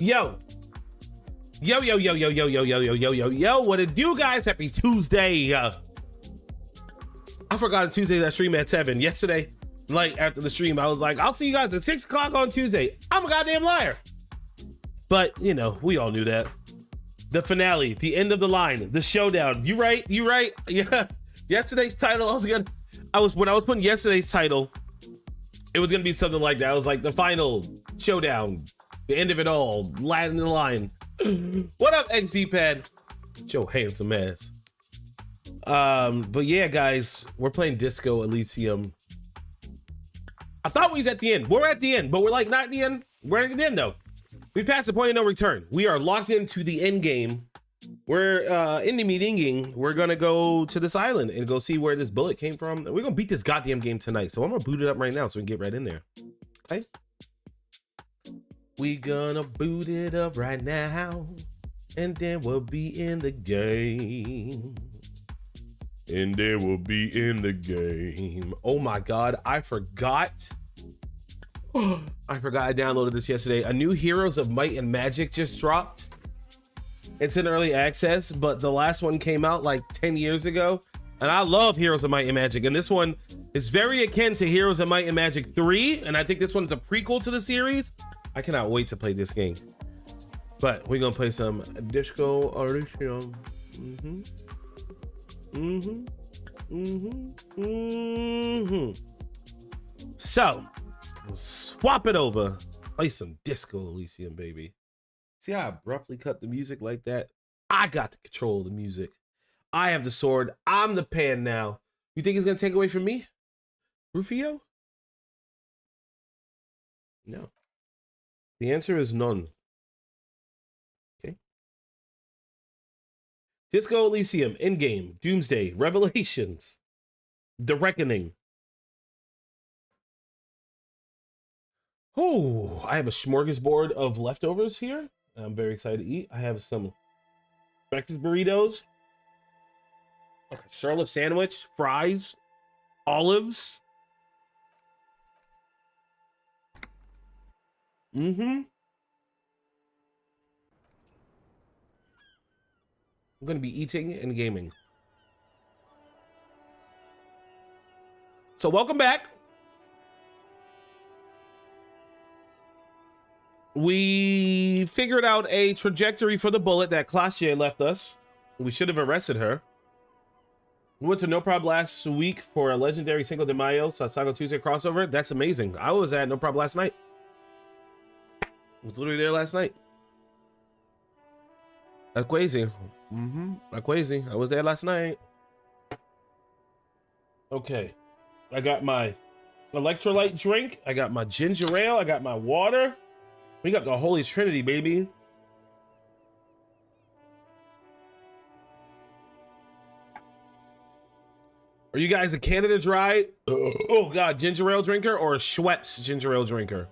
Yo. Yo, yo, yo, yo, yo, yo, yo, yo, yo, yo, yo. What it do, guys? Happy Tuesday. I forgot Tuesday that stream at 7. Yesterday, like after the stream, I was like, I'll see you guys at 6 o'clock on Tuesday. I'm a goddamn liar. But, you know, we all knew that. The finale, the end of the line, the showdown. You right? You right? Yeah. Yesterday's title, when I was putting yesterday's title, it was gonna be something like that. I was like the final showdown, the end of it all, line in the line. What up, XZ-Pad? Joe handsome ass. But yeah, guys, we're playing Disco Elysium. I thought we was at the end. We're at the end, but we're like not at the end. We're at the end though. We passed the point of no return. We are locked into the end game. We're in the meeting. We're gonna go to this island and go see where this bullet came from. And we're gonna beat this goddamn game tonight. So I'm gonna boot it up right now so we can get right in there. Okay. We gonna boot it up right now, and then we'll be in the game. And then we'll be in the game. Oh my God, I forgot. I downloaded this yesterday. A new Heroes of Might and Magic just dropped. It's in early access, but the last one came out like 10 years ago. And I love Heroes of Might and Magic. And this one is very akin to Heroes of Might and Magic 3. And I think this one's a prequel to the series. I cannot wait to play this game. But we're gonna play some Disco Elysium. So, we'll swap it over. Play some Disco Elysium, baby. See how I abruptly cut the music like that? I got to control the music. I have the sword. I'm the pan now. You think it's gonna take away from me? Rufio? No. The answer is none. Okay. Disco Elysium, in-game, Doomsday, Revelations, The Reckoning. Oh, I have a smorgasbord of leftovers here. I'm very excited to eat. I have some breakfast burritos, a Charlotte sandwich, fries, olives. I'm going to be eating and gaming. So welcome back. We figured out a trajectory for the bullet that Classier left us. We should have arrested her. We went to No Prob last week for a legendary Cinco de Mayo Sasago Tuesday crossover. That's amazing. I was at No Prob last night. I was literally there last night. That's crazy. That's crazy. I was there last night. Okay. I got my electrolyte drink. I got my ginger ale. I got my water. We got the Holy Trinity, baby. Are you guys a Canada Dry, oh God, ginger ale drinker or a Schweppes ginger ale drinker?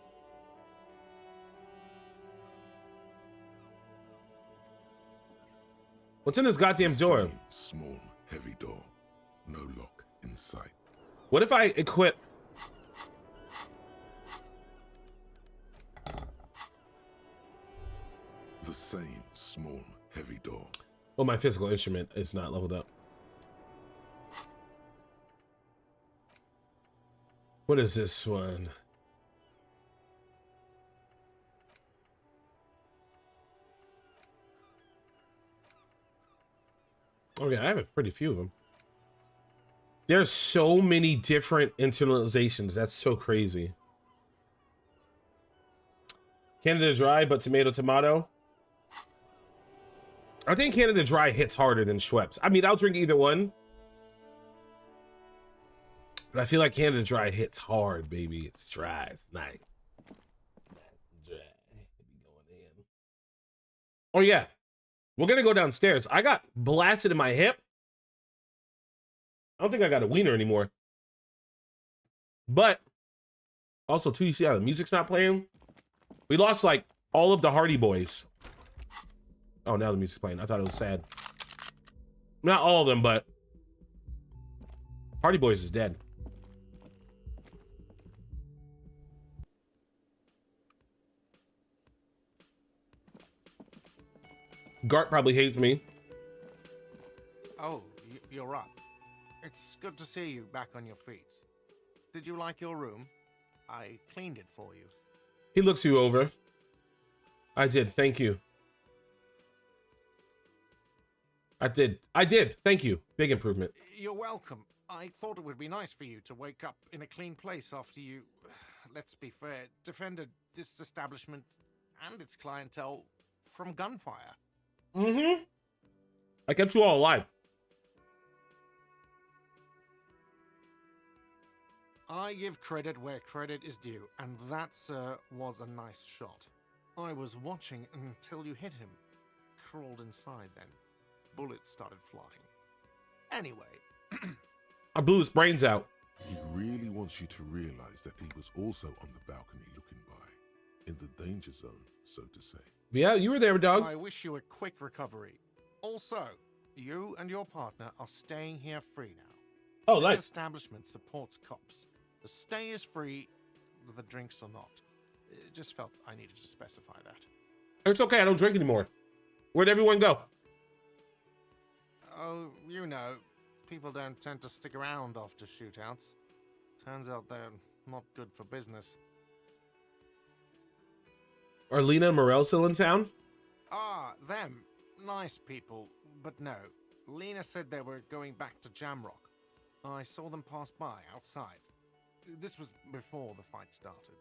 What's in this goddamn door? Small, heavy door. No lock in sight. What if I equip? The same small, heavy door. Well, my physical instrument is not leveled up. What is this one? Okay, I have a pretty few of them. There's so many different internalizations. That's so crazy. Canada Dry, but tomato. I think Canada Dry hits harder than Schweppes. I mean, I'll drink either one. But I feel like Canada Dry hits hard, baby. It's dry. It's nice. Dry. Oh, yeah. We're going to go downstairs. I got blasted in my hip. I don't think I got a wiener anymore. But also, too, you see how the music's not playing? We lost, like, all of the Hardy Boys. Oh, now the music's playing. I thought it was sad. Not all of them, but Hardy Boys is dead. Gart probably hates me. Oh, you're up. It's good to see you back on your feet. Did you like your room? I cleaned it for you. He looks you over. I did. Thank you. I did. Thank you. Big improvement. You're welcome. I thought it would be nice for you to wake up in a clean place after you, let's be fair, defended this establishment and its clientele from gunfire. Mm-hmm. I kept you all alive. I give credit where credit is due, and that, sir, was a nice shot. I was watching until you hit him. Crawled inside then. Bullets started flying. Anyway. I blew his brains out. He really wants you to realize that he was also on the balcony looking by, in the danger zone, so to say. Yeah, you were there, dog. I wish you a quick recovery. Also, you and your partner are staying here free now. Oh, This nice. establishment supports cops. The stay is free, the drinks are not. It just felt I needed to specify that. It's okay. I don't drink anymore. Where'd everyone go? Oh, you know, people don't tend to stick around after shootouts. Turns out they're not good for business. Are Lena and Morel still in town? Ah, them. Nice people. But no. Lena said they were going back to Jamrock. I saw them pass by outside. This was before the fight started.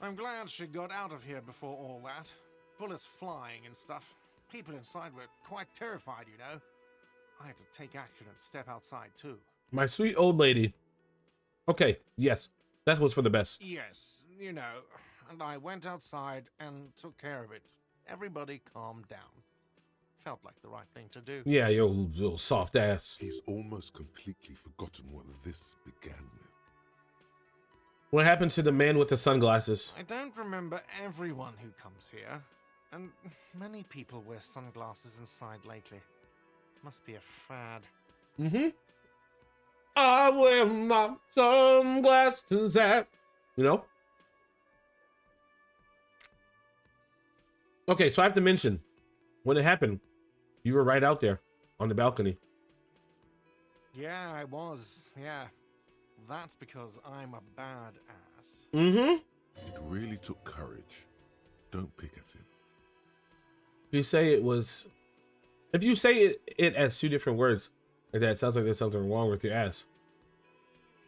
I'm glad she got out of here before all that. Bullets flying and stuff. People inside were quite terrified, you know. I had to take action and step outside too. My sweet old lady. Okay, yes. That was for the best. Yes, you know. And I went outside and took care of it. Everybody calmed down. Felt like the right thing to do. Yeah, you little soft ass. He's almost completely forgotten what this began with. What happened to the man with the sunglasses? I don't remember everyone who comes here. And many people wear sunglasses inside lately. Must be a fad. Mm-hmm. I wear my sunglasses at... You know? Okay, so I have to mention, when it happened, you were right out there on the balcony. Yeah, I was. Yeah. That's because I'm a badass. Mm-hmm. It really took courage. Don't pick at him. If you say it was... If you say it as two different words, like that, it sounds like there's something wrong with your ass.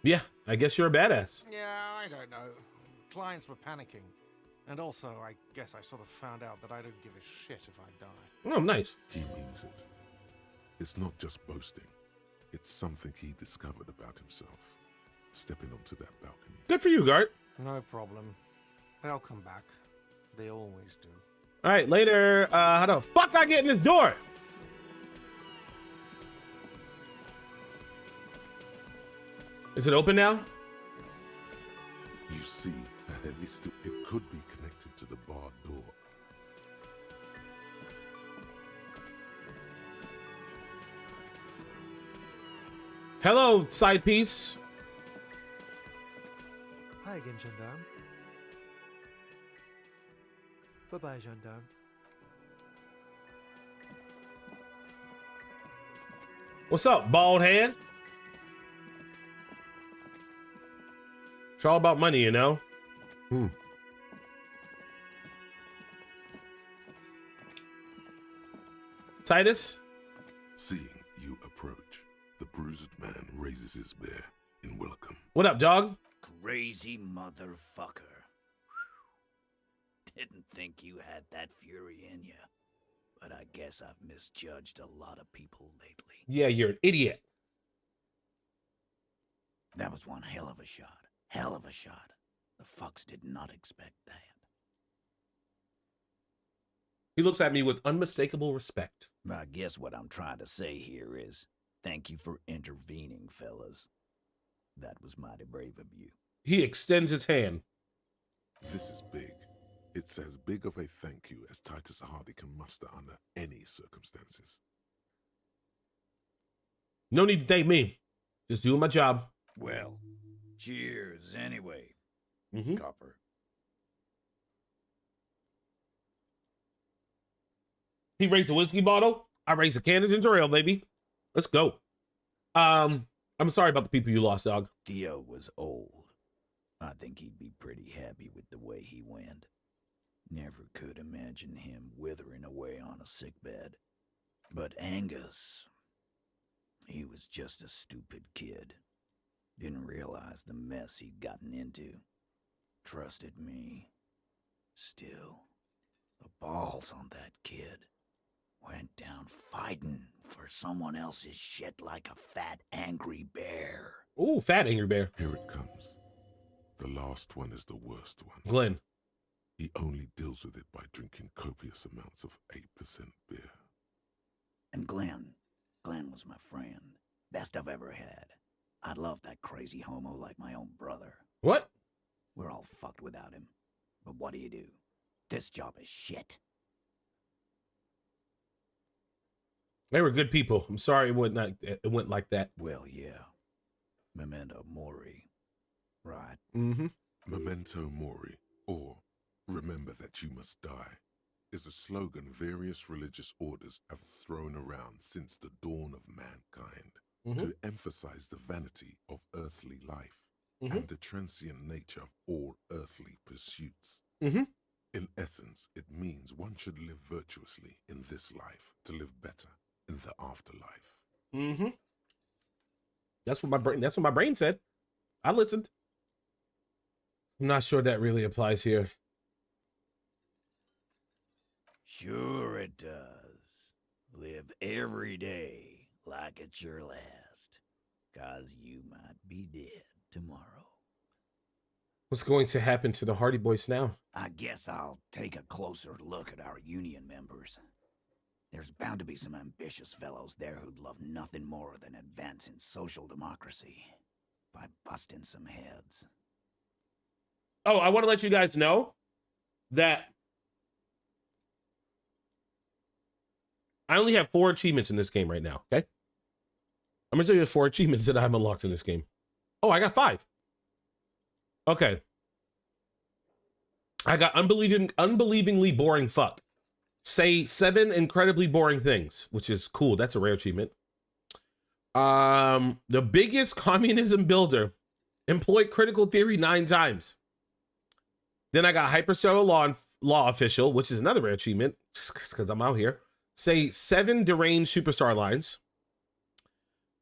Yeah, I guess you're a badass. Yeah, I don't know. Clients were panicking. And also, I guess I sort of found out that I don't give a shit if I die. Oh, nice. He means it. It's not just boasting. It's something he discovered about himself. Stepping onto that balcony. Good for you, Gart. No problem. They'll come back. They always do. All right, later. How the fuck I get in this door? Is it open now? You see, a heavy steel. It could be connected to the barred door. Hello, side piece. Hi again, gendarme. Bye-bye, gendarme. What's up, bald head? It's all about money, you know? Titus? Seeing you approach, the bruised man raises his bear in welcome. What up, dog? Crazy motherfucker. Didn't think you had that fury in you. But I guess I've misjudged a lot of people lately. Yeah, you're an idiot. That was one hell of a shot. Hell of a shot. The fucks did not expect that. He looks at me with unmistakable respect. I guess what I'm trying to say here is, thank you for intervening, fellas. That was mighty brave of you. He extends his hand. This is big. It's as big of a thank you as Titus Hardy can muster under any circumstances. No need to thank me. Just doing my job. Well, cheers anyway, Mm-hmm. Copper. He raised a whiskey bottle. I raised a can of ginger ale, baby. Let's go. I'm sorry about the people you lost, dog. Theo was old. I think he'd be pretty happy with the way he went. Never could imagine him withering away on a sickbed. But Angus, he was just a stupid kid. Didn't realize the mess he'd gotten into. Trusted me. Still, the balls on that kid. Went down fighting for someone else's shit like a fat, angry bear. Ooh, fat angry bear. Here it comes. The last one is the worst one. Glenn. He only deals with it by drinking copious amounts of 8% beer. And Glenn was my friend. Best I've ever had. I love that crazy homo like my own brother. What? We're all fucked without him. But what do? This job is shit. They were good people. I'm sorry it went like that. Well, yeah. Memento Mori. Right. Mm-hmm. Memento Mori, or remember that you must die, is a slogan various religious orders have thrown around since the dawn of mankind to emphasize the vanity of earthly life and the transient nature of all earthly pursuits. In essence, it means one should live virtuously in this life to live better in the afterlife. That's what my brain said. I listened. I'm not sure that really applies here. Sure it does. Live every day like it's your last, 'cause you might be dead tomorrow. What's going to happen to the Hardy Boys now? I guess I'll take a closer look at our union members. There's bound to be some ambitious fellows there who'd love nothing more than advancing social democracy by busting some heads. Oh, I want to let you guys know that I only have 4 achievements in this game right now, okay? I'm going to tell you the 4 achievements that I have unlocked in this game. Oh, I got 5. Okay. I got unbelievingly boring fuck. Say 7 incredibly boring things, which is cool. That's a rare achievement. The biggest communism builder. Employed critical theory 9 times. Then I got hypercellular law official, which is another rare achievement because I'm out here. Say 7 deranged superstar lines.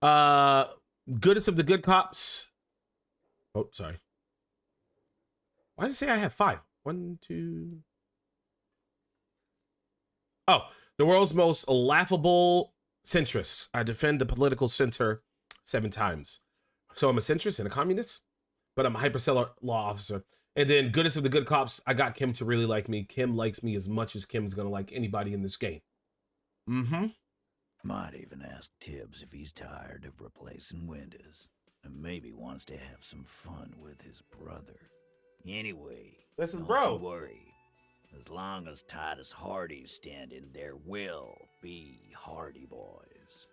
Goodest of the good cops. Oh, sorry. Why does it say I have 5? 1, 2. Oh, the world's most laughable centrist. I defend the political center 7 times. So I'm a centrist and a communist, but I'm a hypercellular law officer. And then goodest of the good cops, I got Kim to really like me. Kim likes me as much as Kim's gonna like anybody in this game. Might even ask Tibbs if he's tired of replacing Winters, and maybe wants to have some fun with his brother. Anyway, Listen, don't bro. you worry. As long as Titus Hardy's standing, there will be Hardy Boys.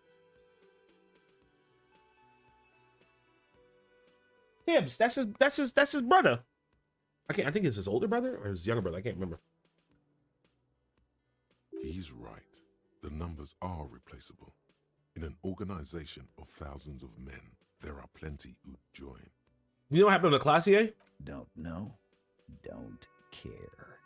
Tibbs, that's his brother. I think it's his older brother or his younger brother. I can't remember. He's right. The numbers are replaceable. In an organization of thousands of men, there are plenty who'd join. You know what happened to Classier? Don't know, don't care.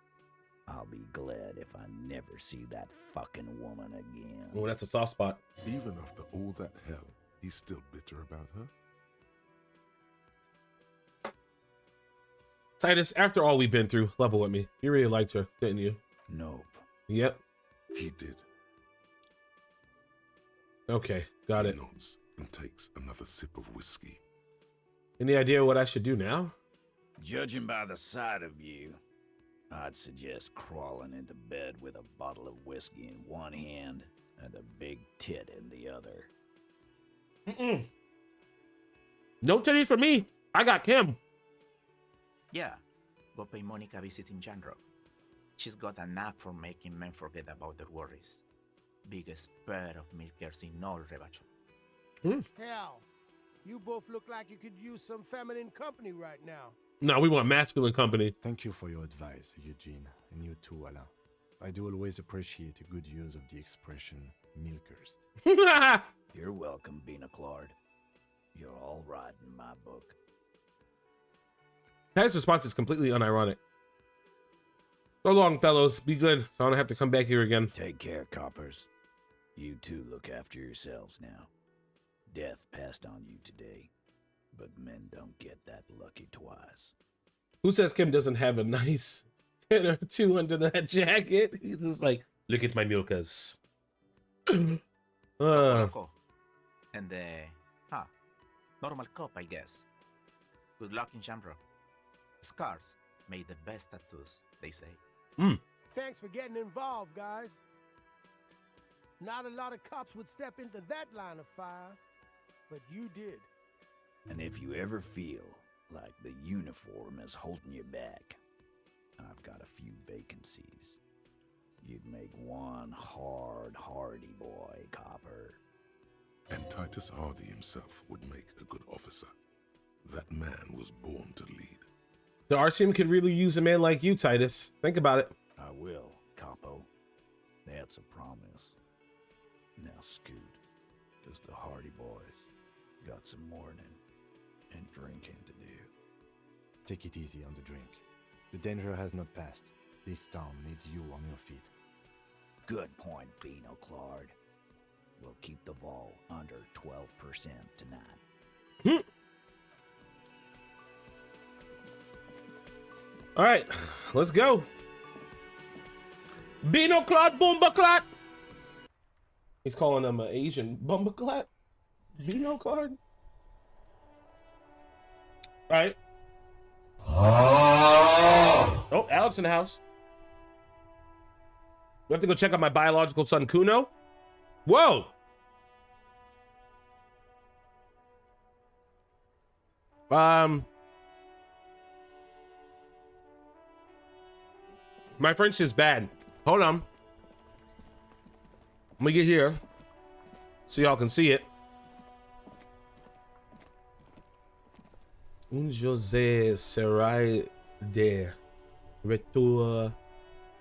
I'll be glad if I never see that fucking woman again. Oh, that's a soft spot. Even after all that hell, he's still bitter about her? Titus, after all we've been through, level with me. You really liked her, didn't you? Nope. Yep. He did. Okay, got He it. nods and takes another sip of whiskey. Any idea what I should do now? Judging by the sight of you, I'd suggest crawling into bed with a bottle of whiskey in one hand and a big tit in the other. No titties for me. I got Kim. Yeah, go pay Monica a visit in Janro. She's got a knack for making men forget about their worries. Biggest pair of milkers in all Rebacho. Hell, you both look like you could use some feminine company right now. No, we want masculine company. Thank you for your advice, Eugene, and you too, Alain. I do always appreciate a good use of the expression milkers. You're welcome, Bina Claude. You're all right in my book. Pat's response is completely unironic. So long, fellows. Be good, so I don't have to come back here again. Take care, coppers. You two look after yourselves now. Death passed on you today, but men don't get that lucky twice. Who says Kim doesn't have a nice 10 or 2 under that jacket? He's just like, look at my milkas. Loco. And normal cop, I guess. Good luck in Shamrock. Scars made the best tattoos, they say. Thanks for getting involved, guys. Not a lot of cops would step into that line of fire, but you did. And if you ever feel like the uniform is holding you back, I've got a few vacancies. You'd make one hardy boy, copper. And Titus Hardy himself would make a good officer. That man was born to lead. The RCM could really use a man like you, Titus. Think about it. I will, capo. That's a promise. Now scoot, because the Hardy boys got some mourning and drinking to do. Take it easy on the drink. The danger has not passed. This town needs you on your feet. Good point, Bino Claude. We'll keep the vol under 12% tonight. All right, let's go. Bino Clot Boomba Clot. He's calling them an Asian Boomba Clot. Bino Clot. All right. Oh, Alex in the house. We have to go check out my biological son, Kuno. Whoa. My French is bad. Hold on. Let me get here so y'all can see it. Un José Serai de Retour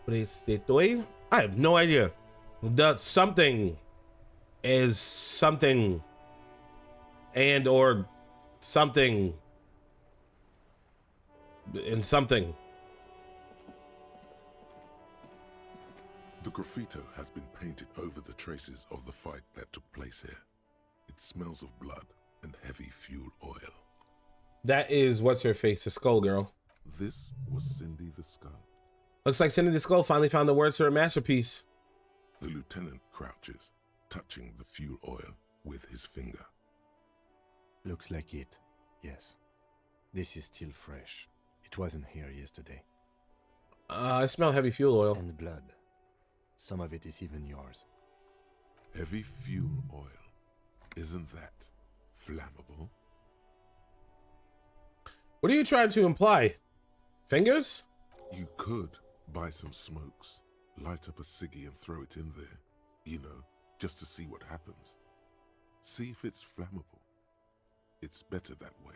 Prestatoy? I have no idea. The something is something and or something and something. The graffito has been painted over the traces of the fight that took place here. It smells of blood and heavy fuel oil. That is what's her face, the skull girl. This was Cindy the Skull. Looks like Cindy the Skull finally found the words to her masterpiece. The lieutenant crouches, touching the fuel oil with his finger. Looks like it, yes. This is still fresh. It wasn't here yesterday. I smell heavy fuel oil. And blood. Some of it is even yours. Heavy fuel oil. Isn't that flammable? What are you trying to imply? Fingers? You could buy some smokes, light up a ciggy and throw it in there. You know, just to see what happens. See if it's flammable. It's better that way.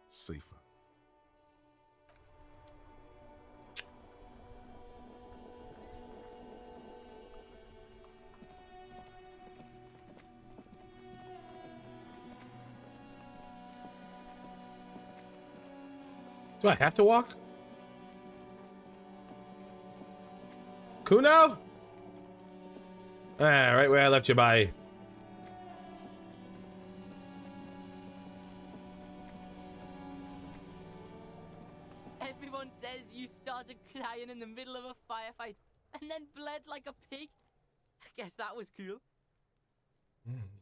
Safer. Do I have to walk? Kuno? Ah, right where I left you by. Everyone says you started crying in the middle of a firefight and then bled like a pig. I guess that was cool.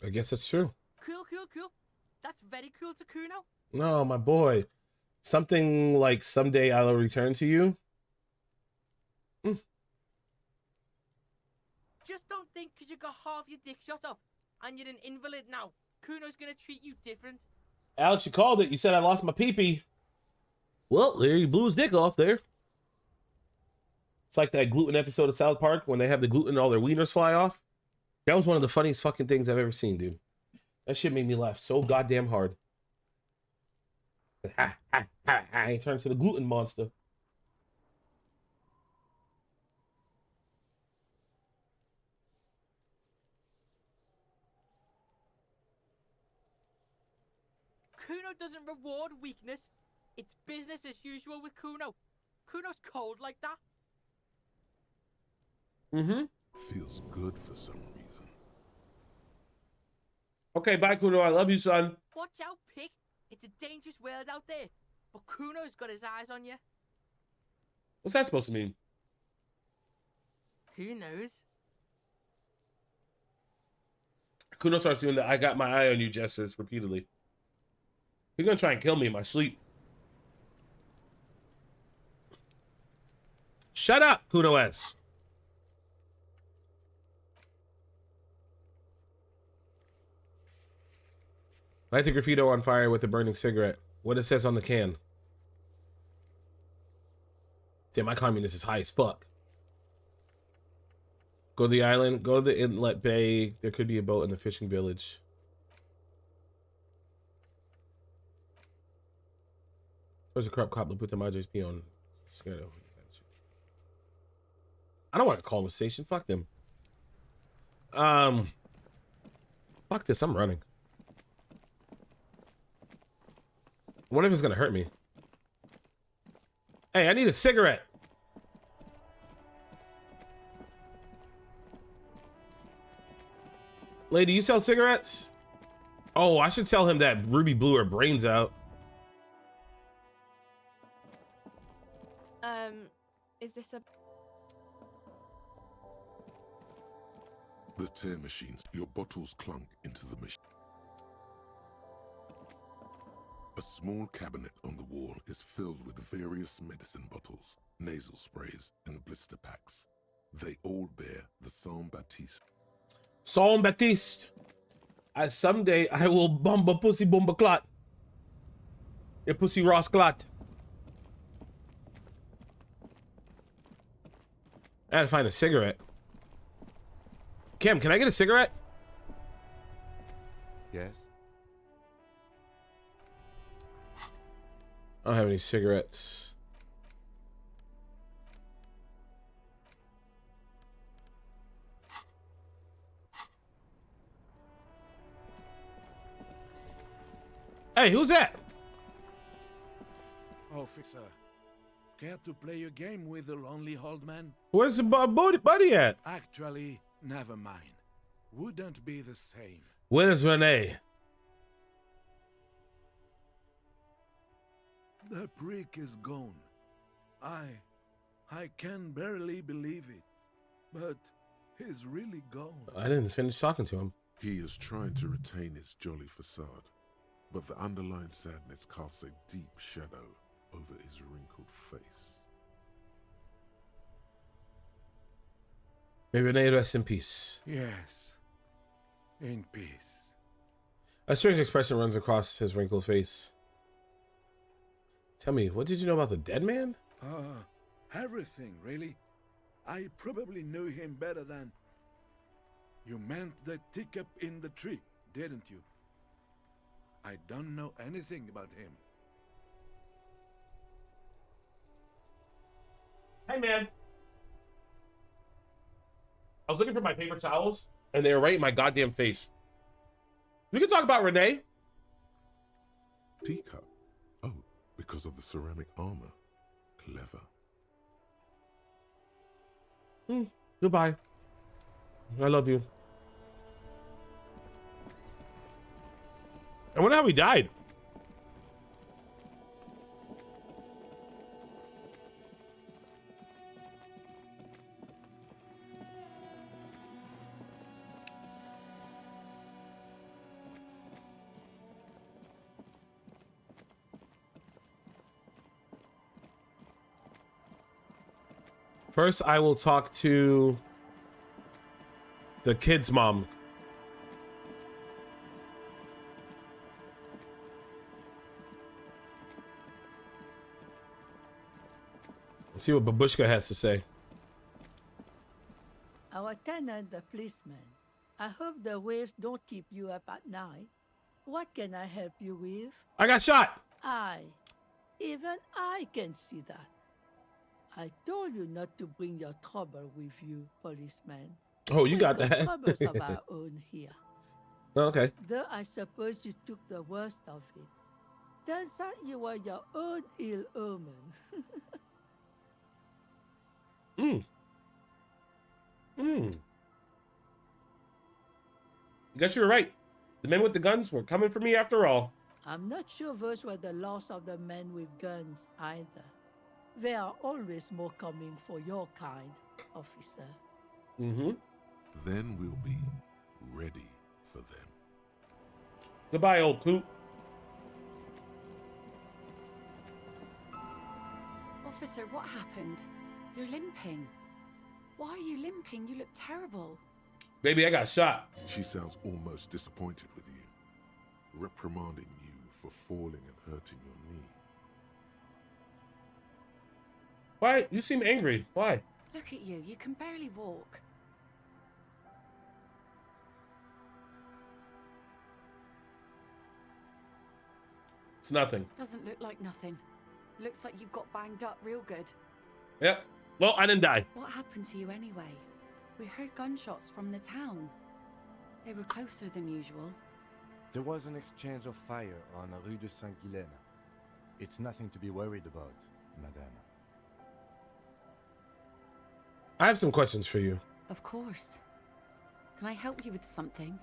I guess it's true. Cool. That's very cool to Kuno. No, my boy. Something like someday I'll return to you. Just don't think because you got half your dick shot off and you're an invalid now, Kuno's gonna treat you different. Alex, you called it. You said I lost my pee-pee. Well, there he blew his dick off there. It's like that gluten episode of South Park when they have the gluten and all their wieners fly off. That was one of the funniest fucking things I've ever seen, dude. That shit made me laugh so goddamn hard. He turned to the gluten monster. reward weakness. It's business as usual with Kuno. Kuno's cold like that. Mm-hmm. Feels good for some reason. Okay, bye, Kuno. I love you, son. Watch out, pig. It's a dangerous world out there. But Kuno's got his eyes on you. What's that supposed to mean? Who knows? Kuno starts doing the "I got my eye on you" gestures repeatedly. He's gonna try and kill me in my sleep. Shut up, Kuno S. Light the graffito on fire with a burning cigarette. What it says on the can. Damn, my communist is high as fuck. Go to the island. Go to the inlet bay. There could be a boat in the fishing village. Where's the corrupt cop? Put the Madres be on. I don't want to call them a station. Fuck them. Fuck this. I'm running. What if it's gonna hurt me? Hey, I need a cigarette. Lady, you sell cigarettes? Oh, I should tell him that Ruby blew her brains out. Is this a... The tear machines. Your bottles clunk into the machine. A small cabinet on the wall is filled with various medicine bottles, nasal sprays, and blister packs. They all bear the Saint Baptiste. Saint Baptiste. Someday I will bomb a pussy bomba clot. A pussy Ross clot. I gotta find a cigarette. Kim, can I get a cigarette? Yes? I don't have any cigarettes. Hey, who's that? Officer, care to play a game with the lonely old man? Where's the buddy at? Actually, never mind. Wouldn't be the same. Where's Renee? The prick is gone. I can barely believe it. But he's really gone. I didn't finish talking to him. He is trying to retain his jolly facade, but the underlying sadness casts a deep shadow over his wrinkled face. May Renee rest in peace. Yes. In peace. A strange expression runs across his wrinkled face. Tell me, what did you know about the dead man? Everything, really. I probably knew him better than... You meant the teacup in the tree, didn't you? I don't know anything about him. Hey, man. I was looking for my paper towels, and they were right in my goddamn face. We can talk about Renee. Teacup? Oh, because of the ceramic armor. Clever. Goodbye. I love you. I wonder how he died. First, I will talk to the kid's mom. Let's see what Babushka has to say. Our tenant, the policeman. I hope the waves don't keep you up at night. What can I help you with? I got shot. Even I can see that. I told you not to bring your trouble with you, policeman. Oh, you got We've that. troubles of our own here. Okay. Though I suppose you took the worst of it. turns out you were your own ill omen. I guess you were right. The men with the guns were coming for me after all. I'm not sure those were the last of the men with guns either. There are always more coming for your kind, officer. Then we'll be ready for them. Goodbye, old coot. Officer, what happened? You're limping. Why are you limping? You look terrible. Baby, I got shot. She sounds almost disappointed with you, reprimanding you for falling and hurting your knee. Why? You seem angry. Why? Look at you. You can barely walk. It's nothing. Doesn't look like nothing. Looks like you've got banged up real good. Yep. Well, I didn't die. What happened to you anyway? We heard gunshots from the town. They were closer than usual. There was an exchange of fire on Rue de Saint-Guylaine. It's nothing to be worried about, madame. I have some questions for you. Of course. Can I help you with something?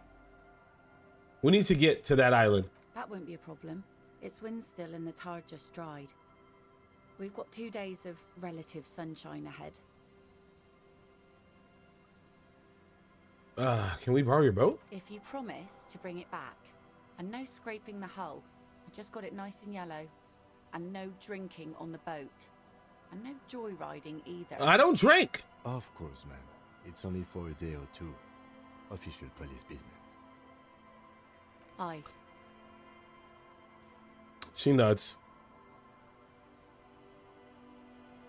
We need to get to that island. That won't be a problem. It's wind still and the tar just dried. We've got 2 days of relative sunshine ahead. Can we borrow your boat? If you promise to bring it back, and no scraping the hull, I just got it nice and yellow, and no drinking on the boat, and no joyriding either. I don't drink! Of course, ma'am. It's only for a day or two. Official police business. Aye. She nods.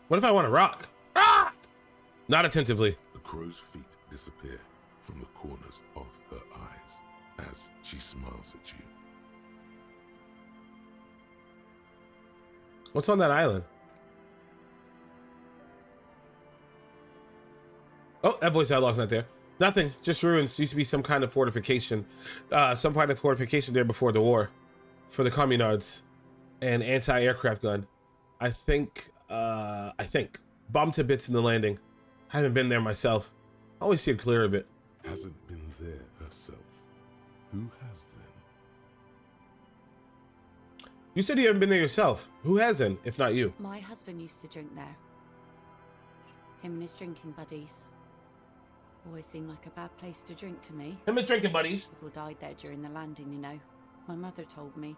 What if I want to rock? Rock! Not attentively. The crow's feet disappear from the corners of her eyes as she smiles at you. What's on that island? Oh, that voice dialogue's not there. Nothing, just ruins. Used to be some kind of fortification. Some kind of fortification there before the war. For the communards. An anti-aircraft gun. I think. Bombed to bits in the landing. I haven't been there myself. I always steered clear of it. Hasn't been there herself. Who has then? You said you haven't been there yourself. Who has then, if not you? My husband used to drink there. Him and his drinking buddies. Always seemed like a bad place to drink to me. Him and drinking buddies. People died there during the landing, you know. My mother told me.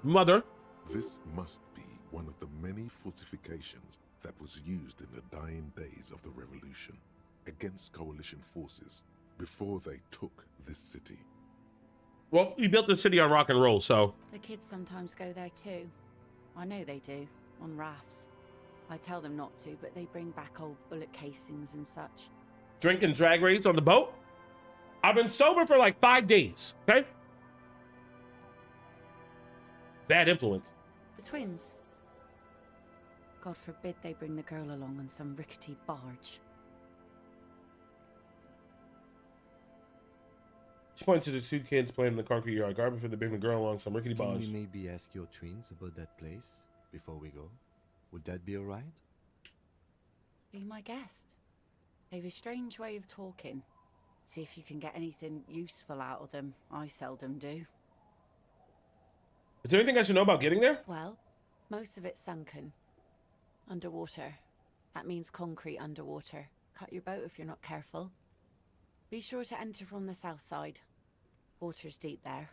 Mother? This must be one of the many fortifications that was used in the dying days of the revolution against coalition forces before they took this city. Well, you built the city on rock and roll, so. The kids sometimes go there too. I know they do, on rafts. I tell them not to, but they bring back old bullet casings and such. Drinking drag race on the boat? I've been sober for like 5 days, okay? Bad influence. The twins. God forbid they bring the girl along on some rickety barge. She points to the 2 kids playing in the concrete yard. Garbage for the bring the girl along some rickety Can barge. we maybe ask your twins about that place before we go? Would that be alright? Be my guest. They've a strange way of talking. See if you can get anything useful out of them. I seldom do. Is there anything I should know about getting there? Well, most of it's sunken. Underwater. That means concrete underwater. Cut your boat if you're not careful. Be sure to enter from the south side. Water's deep there.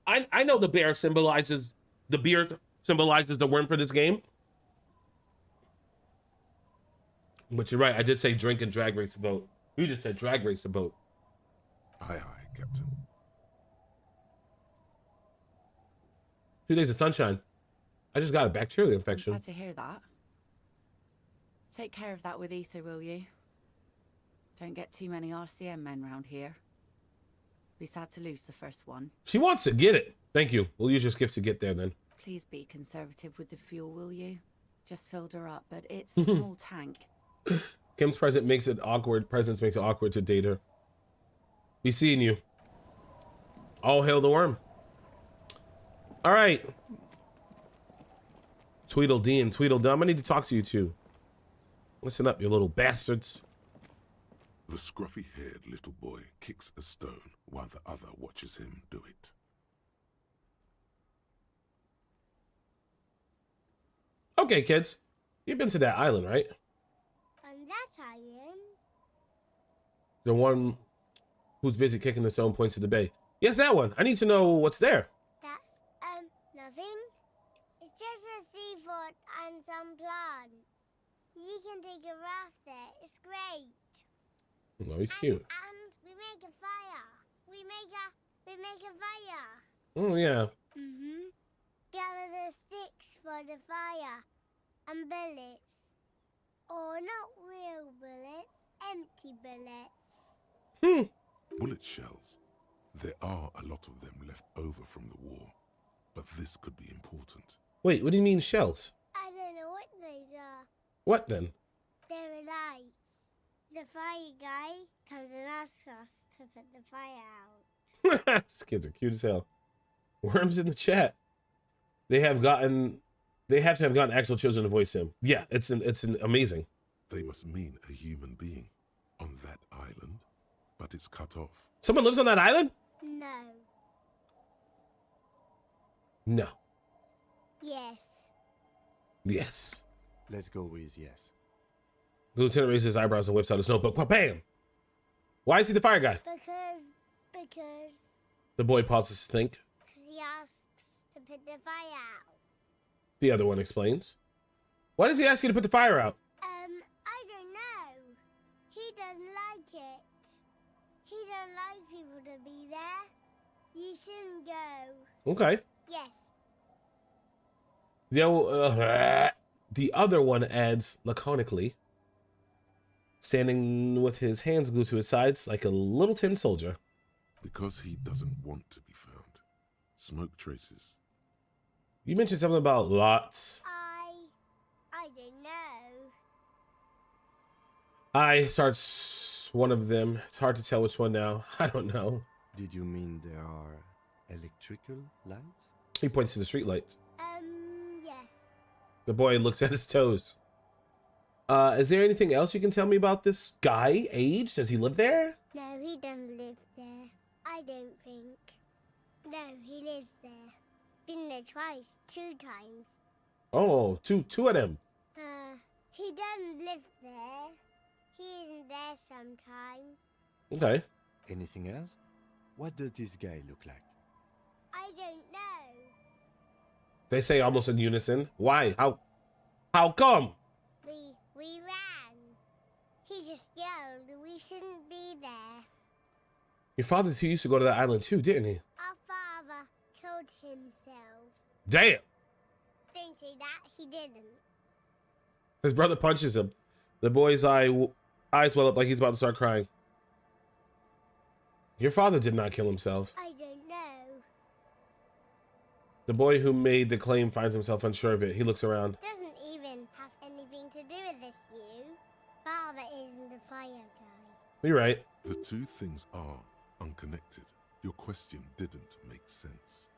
I know the bear symbolizes the beard symbolizes the worm for this game. But you're right, I did say drink and drag race a boat. You just said drag race a boat. Aye, aye, Captain. 2 days of sunshine. I just got a bacterial infection. I'm sad to hear that. Take care of that with ether, will you? Don't get too many RCM men round here. Be sad to lose the first one. She wants to get it. Thank you. We'll use your gifts to get there then. Please be conservative with the fuel, will you? Just filled her up, but it's a small tank. Kim's presence makes it awkward to date her. Be seeing you. All hail the worm. All right. Tweedledee and Tweedledum, I need to talk to you two. Listen up, you little bastards. The scruffy-haired little boy kicks a stone while the other watches him do it. Okay, kids. You've been to that island, right? On that island? The one who's busy kicking the stone points to the bay. Yes, that one. I need to know what's there. That's, nothing. It's just a seafort and some plants. You can take a raft there. It's great. Oh, he's cute. And we make a fire. We make a fire. Oh, yeah. Mm-hmm. Gather the sticks for the fire. And bullets. Or not real bullets. Empty bullets. Bullet shells. There are a lot of them left over from the war. But this could be important. Wait, what do you mean shells? I don't know what those are. What then? They're lights. The fire guy comes and asks us to put the fire out. These kids are cute as hell. Worms in the chat. They have to have gotten actual children to voice him. Yeah, it's amazing. They must mean a human being on that island, but it's cut off. Someone lives on that island? No. No. Yes. Yes. Let's go with yes. The lieutenant raises his eyebrows and whips out his notebook. Bam! Why is he the fire guy? Because The boy pauses to think. he asks to put the fire out. The other one explains. Why does he ask you to put the fire out? I don't know. He doesn't like it. He don't like people to be there. You shouldn't go. Okay. Yes. The other one adds laconically, standing with his hands glued to his sides like a little tin soldier. Because he doesn't want to be found. Smoke traces. You mentioned something about lots. I don't know. I starts one of them. It's hard to tell which one now. I don't know. Did you mean there are electrical lights? He points to the street lights. Yes. The boy looks at his toes. Is there anything else you can tell me about this guy? Age? Does he live there? No, he doesn't live there. I don't think. No, he lives there. Been there twice, 2 times. Oh, two of them. He doesn't live there. He isn't there sometimes. Okay. Anything else? What does this guy look like? I don't know. They say almost in unison. Why? How come? We ran. He just yelled we shouldn't be there. Your father too used to go to that island too, didn't he? Our father killed himself. Damn. Don't say that. He didn't. His brother punches him. The boy's eyes well up like he's about to start crying. Your father did not kill himself. I don't know. The boy who made the claim finds himself unsure of it. He looks around. Doesn't even have anything to do with this, you. Father isn't the fire guy. You're right. The two things are unconnected. Your question didn't make sense.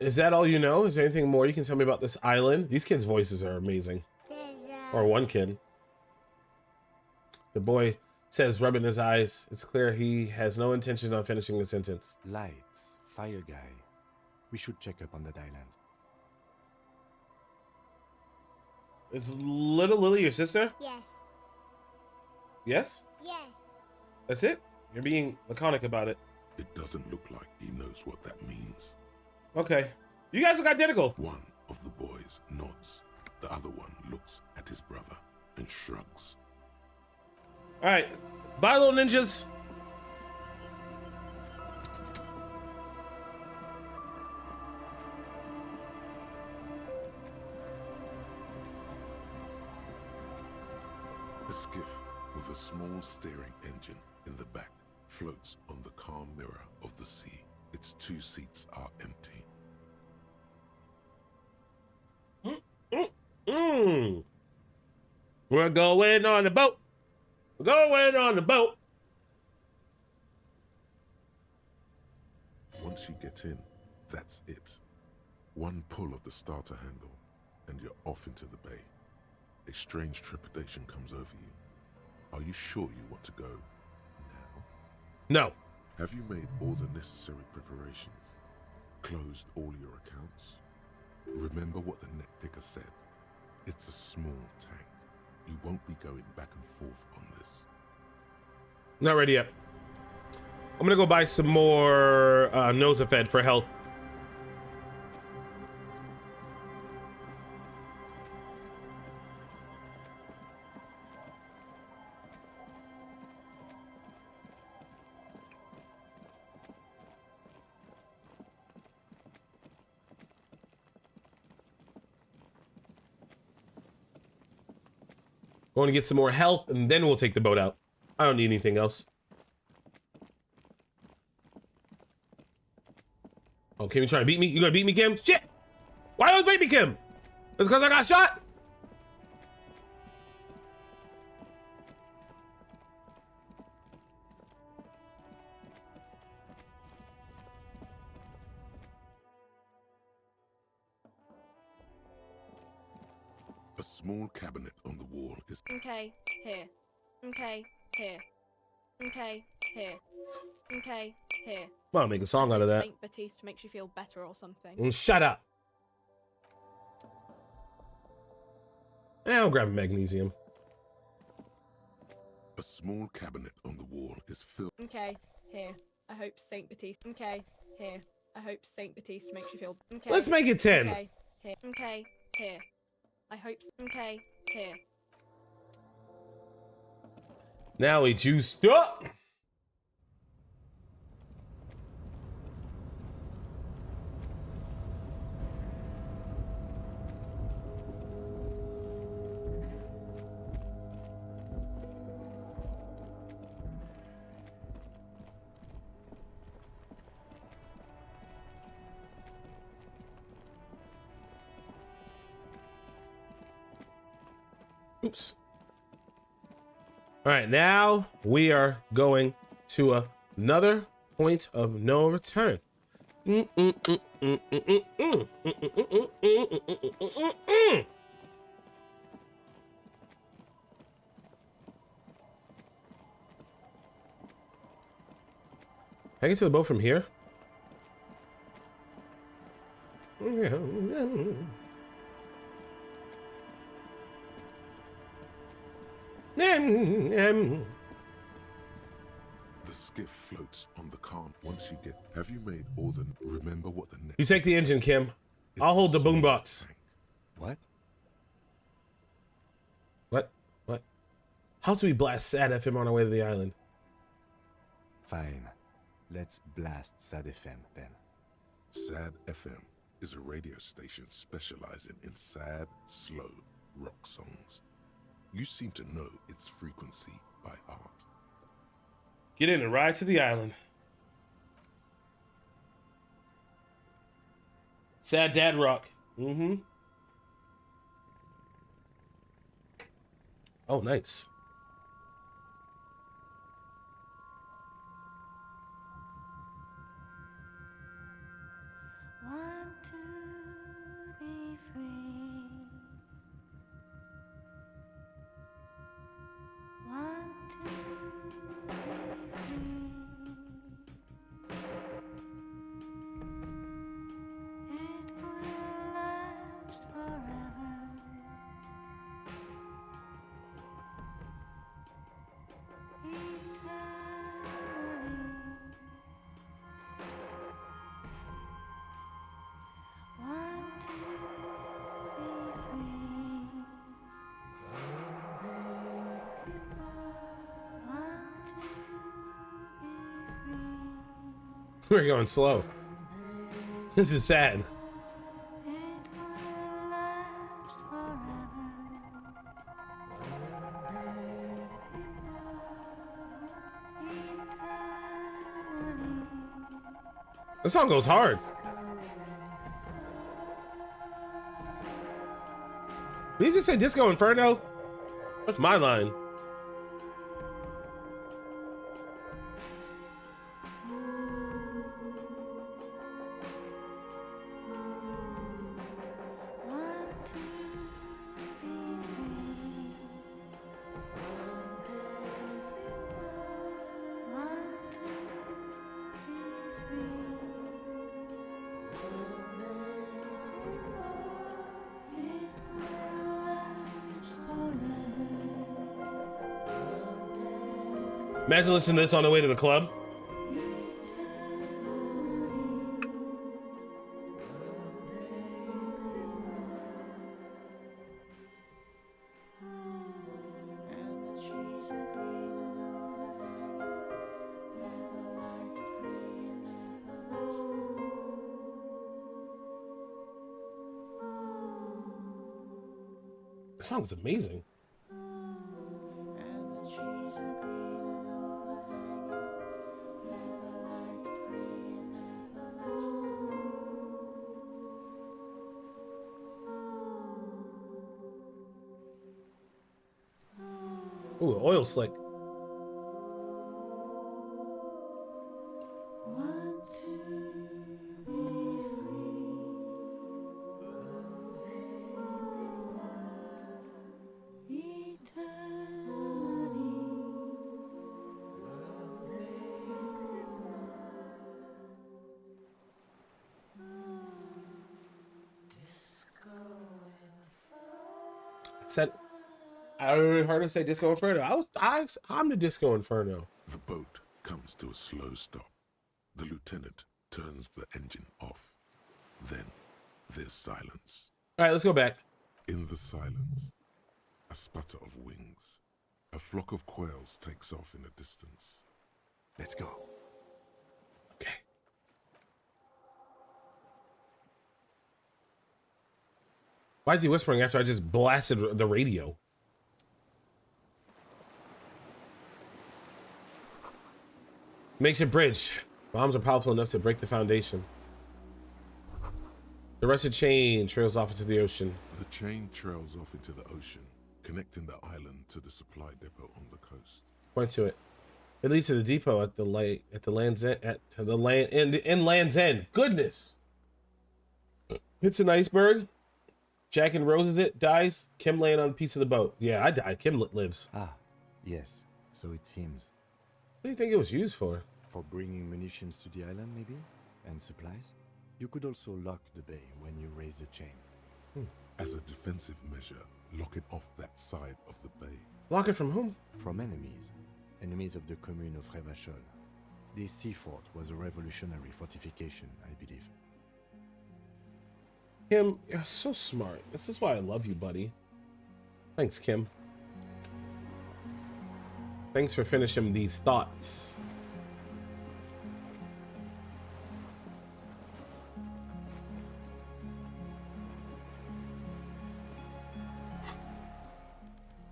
Is that all you know? Is there anything more you can tell me about this island? These kids' voices are amazing. Or one kid. The boy says, rubbing his eyes. It's clear he has no intention on finishing the sentence. Lights, fire guy. We should check up on that island. Is little Lily your sister? Yes. Yes? Yes. That's it? You're being laconic about it. It doesn't look like he knows what that means. Okay. You guys look identical. One of the boys nods. The other one looks at his brother and shrugs. All right. Bye, little ninjas. A skiff with a small steering engine in the back floats on the calm mirror of the sea. Its 2 seats are empty. We're going on the boat. We're going on the boat. Once you get in, that's it. One pull of the starter handle, and you're off into the bay. A strange trepidation comes over you. Are you sure you want to go now? No. Have you made all the necessary preparations? Closed all your accounts? Remember what the net picker said. It's a small tank. You won't be going back and forth on this. Not ready yet. I'm gonna go buy some more Nosafed for health. Going to get some more health, and then we'll take the boat out. I don't need anything else. Oh, Kim, you trying to beat me? You gonna beat me, Kim? Shit! Why don't you beat me, Kim? It's because I got shot? A small cabinet on the wall is... Okay, here. Okay, here. Okay, here. Okay, here. Well, I'll make a song out of that. Saint Baptiste makes you feel better or something. Shut up. I'll grab a magnesium. A small cabinet on the wall is filled... Okay, here. I hope Saint Baptiste. Okay, here. I hope Saint Baptiste makes you feel... Okay. Let's make it 10. Okay, here. Okay, here. I hope... Okay, here. Now we juiced up. Oops. All right, now we are going to another point of no return. Can I get to the boat from here? The skiff floats on the calm. Once you get... Have you made all the... Remember what the... You take the engine, Kim. I'll hold the boombox. What? What? What? How do we blast Sad FM on our way to the island? Fine. Let's blast Sad FM then. Sad FM is a radio station specializing in sad, slow rock songs. You seem to know its frequency by heart. Get in and ride to the island. Sad dad rock. Mm-hmm. Oh, nice. Want to be free. Want to be free. It will last forever. Eternally. Want to be free. We're going slow. This is sad. The song goes hard. Did he just say Disco Inferno? That's my line. Imagine listening to this on the way to the club. The song is amazing. Ooh, oil slick. Said, I already heard her say Disco Inferno. I'm the Disco Inferno. The boat comes to a slow stop. The lieutenant turns the engine off. Then there's silence. All right, let's go back. In the silence, a sputter of wings. A flock of quails takes off in the distance. Let's go. Okay. Why is he whispering after I just blasted the radio? Makeshift bridge. Bombs are powerful enough to break the foundation. The rusted chain trails off into the ocean. The chain trails off into the ocean, connecting the island to the supply depot on the coast. Point to it. It leads to the depot at the land's end. In Land's End. Goodness. Hits an iceberg. Jack and Roses it. Dies. Kim laying on a piece of the boat. Yeah, I died. Kim lives. Ah, yes. So it seems. What do you think it was used for? For bringing munitions to the island, maybe? And supplies? You could also lock the bay when you raise the chain. As a defensive measure, lock it off that side of the bay. Lock it from whom? From enemies. Enemies of the commune of Revachol. This sea fort was a revolutionary fortification, I believe. Kim, you're so smart. This is why I love you, buddy. Thanks, Kim. Thanks for finishing these thoughts.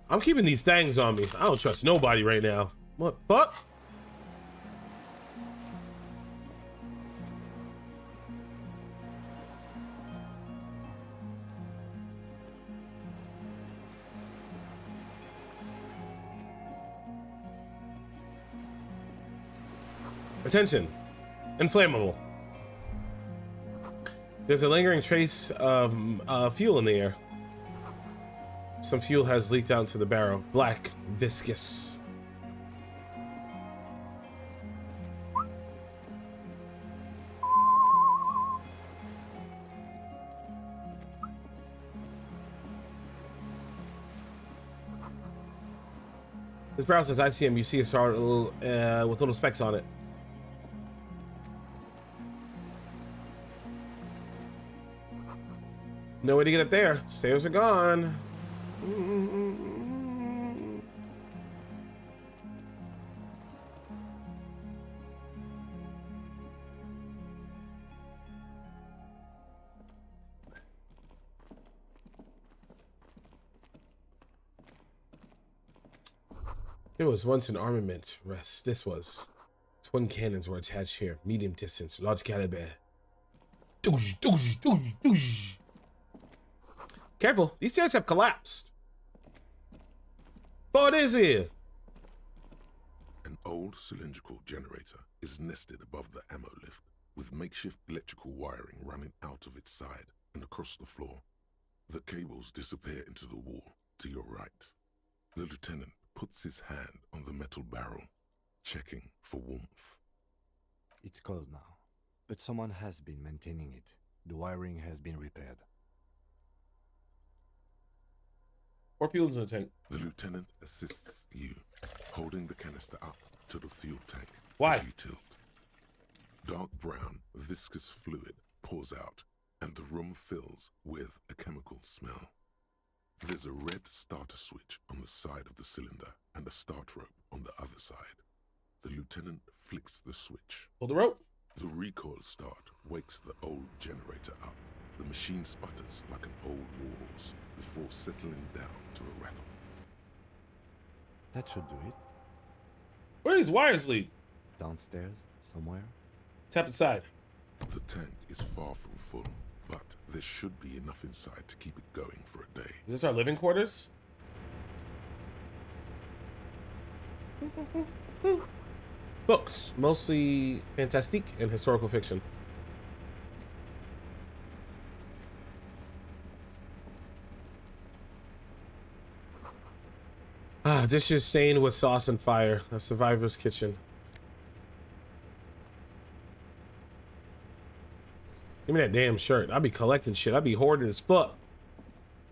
I'm keeping these things on me. I don't trust nobody right now. What fuck? Attention. Inflammable. There's a lingering trace of fuel in the air. Some fuel has leaked out into the barrel. Black, viscous. This barrel says ICM. You see a star with little specks on it. No way to get up there. Sails are gone. There was once an armament rest. This was. Twin cannons were attached here. Medium distance, large caliber. Doosh, doosh, doosh, doosh. Careful, these stairs have collapsed. What is here? An old cylindrical generator is nested above the ammo lift, with makeshift electrical wiring running out of its side and across the floor. The cables disappear into the wall to your right. The lieutenant puts his hand on the metal barrel, checking for warmth. It's cold now, but someone has been maintaining it. The wiring has been repaired. Or fuels in the tank. The lieutenant assists you, holding the canister up to the fuel tank. Why? As you tilt. Dark brown, viscous fluid pours out, and the room fills with a chemical smell. There's a red starter switch on the side of the cylinder and a start rope on the other side. The lieutenant flicks the switch. Pull the rope. The recoil start wakes the old generator up. The machine sputters like an old warhorse before settling down to a rattle. That should do it. Where these wires lead? Downstairs, somewhere. Tap inside. The tank is far from full, but there should be enough inside to keep it going for a day. Is this our living quarters? Books, mostly fantastique and historical fiction. Ah, dishes stained with sauce and fire. A survivor's kitchen. Give me that damn shirt. I'll be collecting shit. I'll be hoarding as fuck.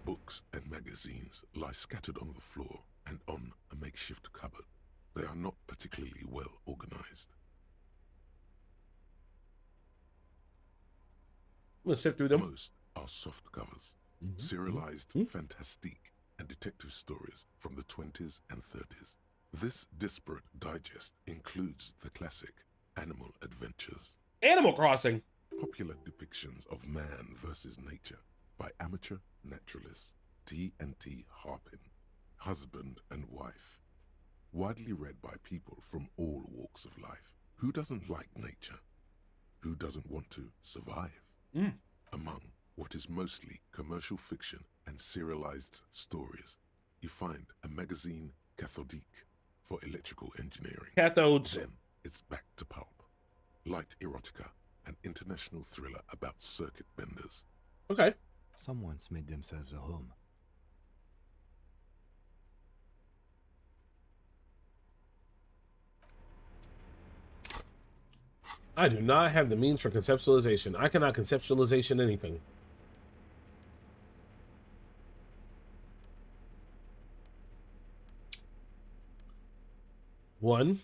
Books and magazines lie scattered on the floor and on a makeshift cupboard. They are not particularly well organized. I'm gonna sift through them. Most are soft covers, serialized fantastique and detective stories from the 20s and 30s. This disparate digest includes the classic Animal Adventures. Animal Crossing. Popular depictions of man versus nature by amateur naturalists T&T Harpin, husband and wife. Widely read by people from all walks of life. Who doesn't like nature? Who doesn't want to survive? Among what is mostly commercial fiction and serialized stories, you find a magazine cathodique for electrical engineering. Cathodes. Then it's back to pulp. Light erotica, an international thriller about circuit benders. Okay. Someone's made themselves a home. I do not have the means for conceptualization. I cannot conceptualization anything. One.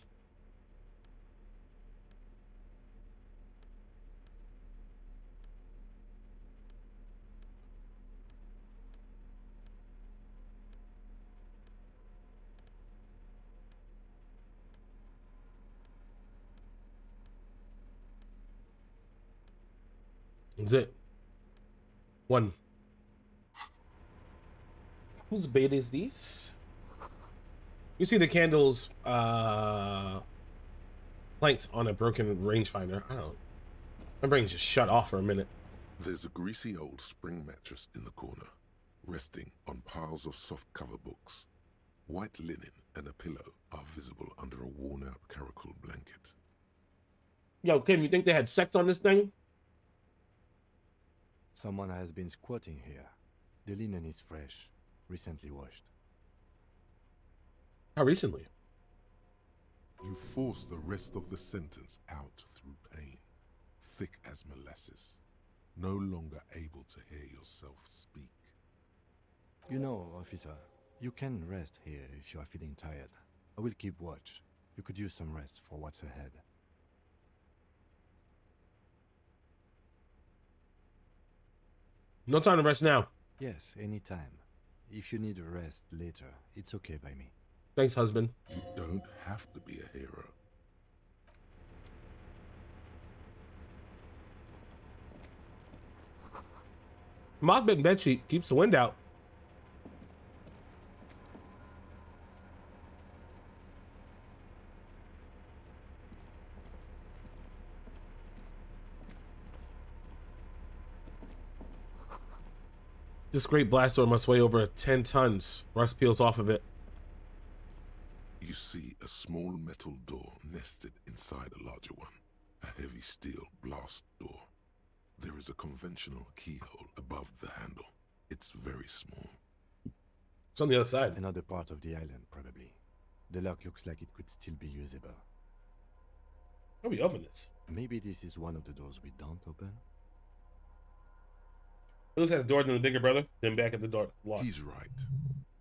That's it. One. Whose bait is these? You see the candles planked on a broken rangefinder. I don't. My brain just shut off for a minute. There's a greasy old spring mattress in the corner, resting on piles of soft cover books. White linen and a pillow are visible under a worn-out caracal blanket. Yo, Kim, you think they had sex on this thing? Someone has been squatting here. The linen is fresh, recently washed. How recently? You force the rest of the sentence out through pain, thick as molasses, no longer able to hear yourself speak. You know, officer, you can rest here if you are feeling tired. I will keep watch. You could use some rest for what's ahead. No time to rest now. Yes, anytime. If you need a rest later, it's okay by me. Thanks, husband. You don't have to be a hero. Mothbed bedsheet keeps the wind out. This great blast door must weigh over 10 tons. Rust peels off of it. You see a small metal door nested inside a larger one, a heavy steel blast door. There is a conventional keyhole above the handle. It's very small. It's on the other side. Another part of the island, probably. The lock looks like it could still be usable. How do we open this? Maybe this is one of the doors we don't open? It looks at the door than the bigger brother, then back at the door. Locked. He's right.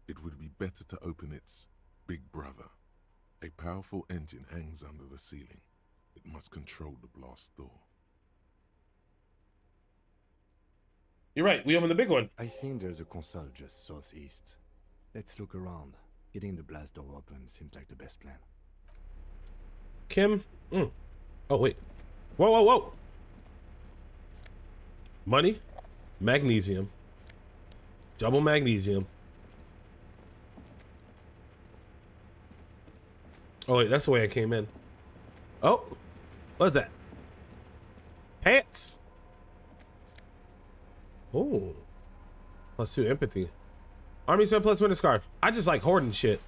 It would be better to open its big brother. A powerful engine hangs under the ceiling. It must control the blast door. You're right. We open the big one. I think there's a console just southeast. Let's look around. Getting the blast door open seems like the best plan. Kim. Oh, wait. Whoa, whoa, whoa. Money. Magnesium. Double magnesium. Oh, wait. That's the way I came in. Oh. What's that? Pants. Oh. +2 empathy. Army surplus winter scarf. I just like hoarding shit.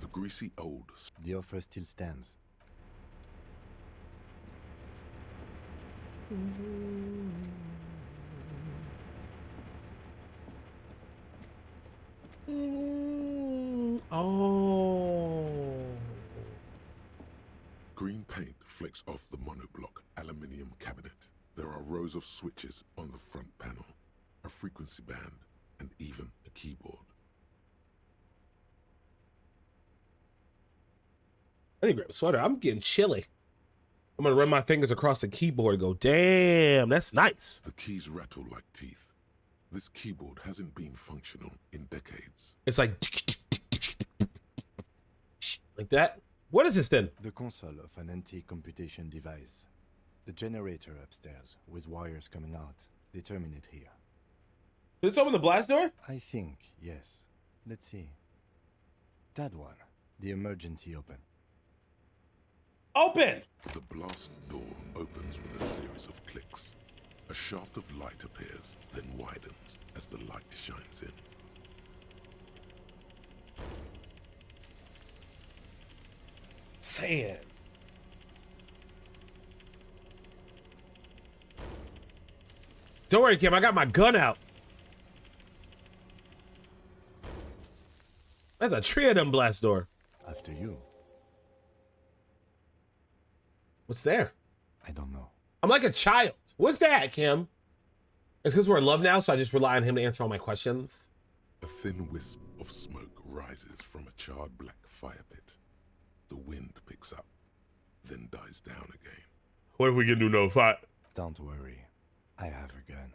The greasy old. The offer still stands. Oh. Green paint flecks off the monoblock aluminium cabinet. There are rows of switches on the front panel, a frequency band, and even a keyboard. I need to grab a sweater. I'm getting chilly. I'm gonna run my fingers across the keyboard and go, damn, that's nice. The keys rattle like teeth. This keyboard hasn't been functional in decades. It's like that. What is this then? The console of an anti-computation device. The generator upstairs, with wires coming out. They terminate here. Did this open the blast door? I think, yes. Let's see. That one. The emergency open. Open! The blast door opens with a series of clicks. A shaft of light appears, then widens as the light shines in. Sand. Don't worry, Kim. I got my gun out. That's a tree of them blast door. After you. What's there? I don't know. I'm like a child. What's that, Kim? It's because we're in love now, so I just rely on him to answer all my questions. A thin wisp of smoke rises from a charred black fire pit. The wind picks up, then dies down again. What if we can do no fight? Don't worry. I have a gun.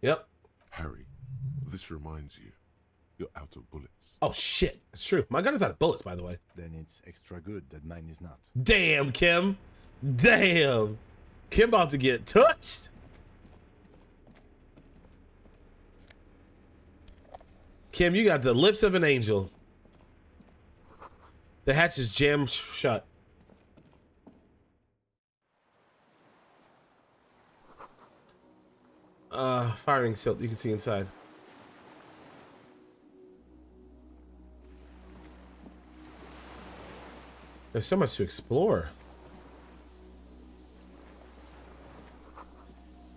Yep. Harry, this reminds you, you're out of bullets. Oh, shit. It's true. My gun is out of bullets, by the way. Then it's extra good that mine is not. Damn, Kim. Damn. Kim about to get touched. Kim, you got the lips of an angel. The hatch is jammed shut. Firing silt. You can see inside. There's so much to explore.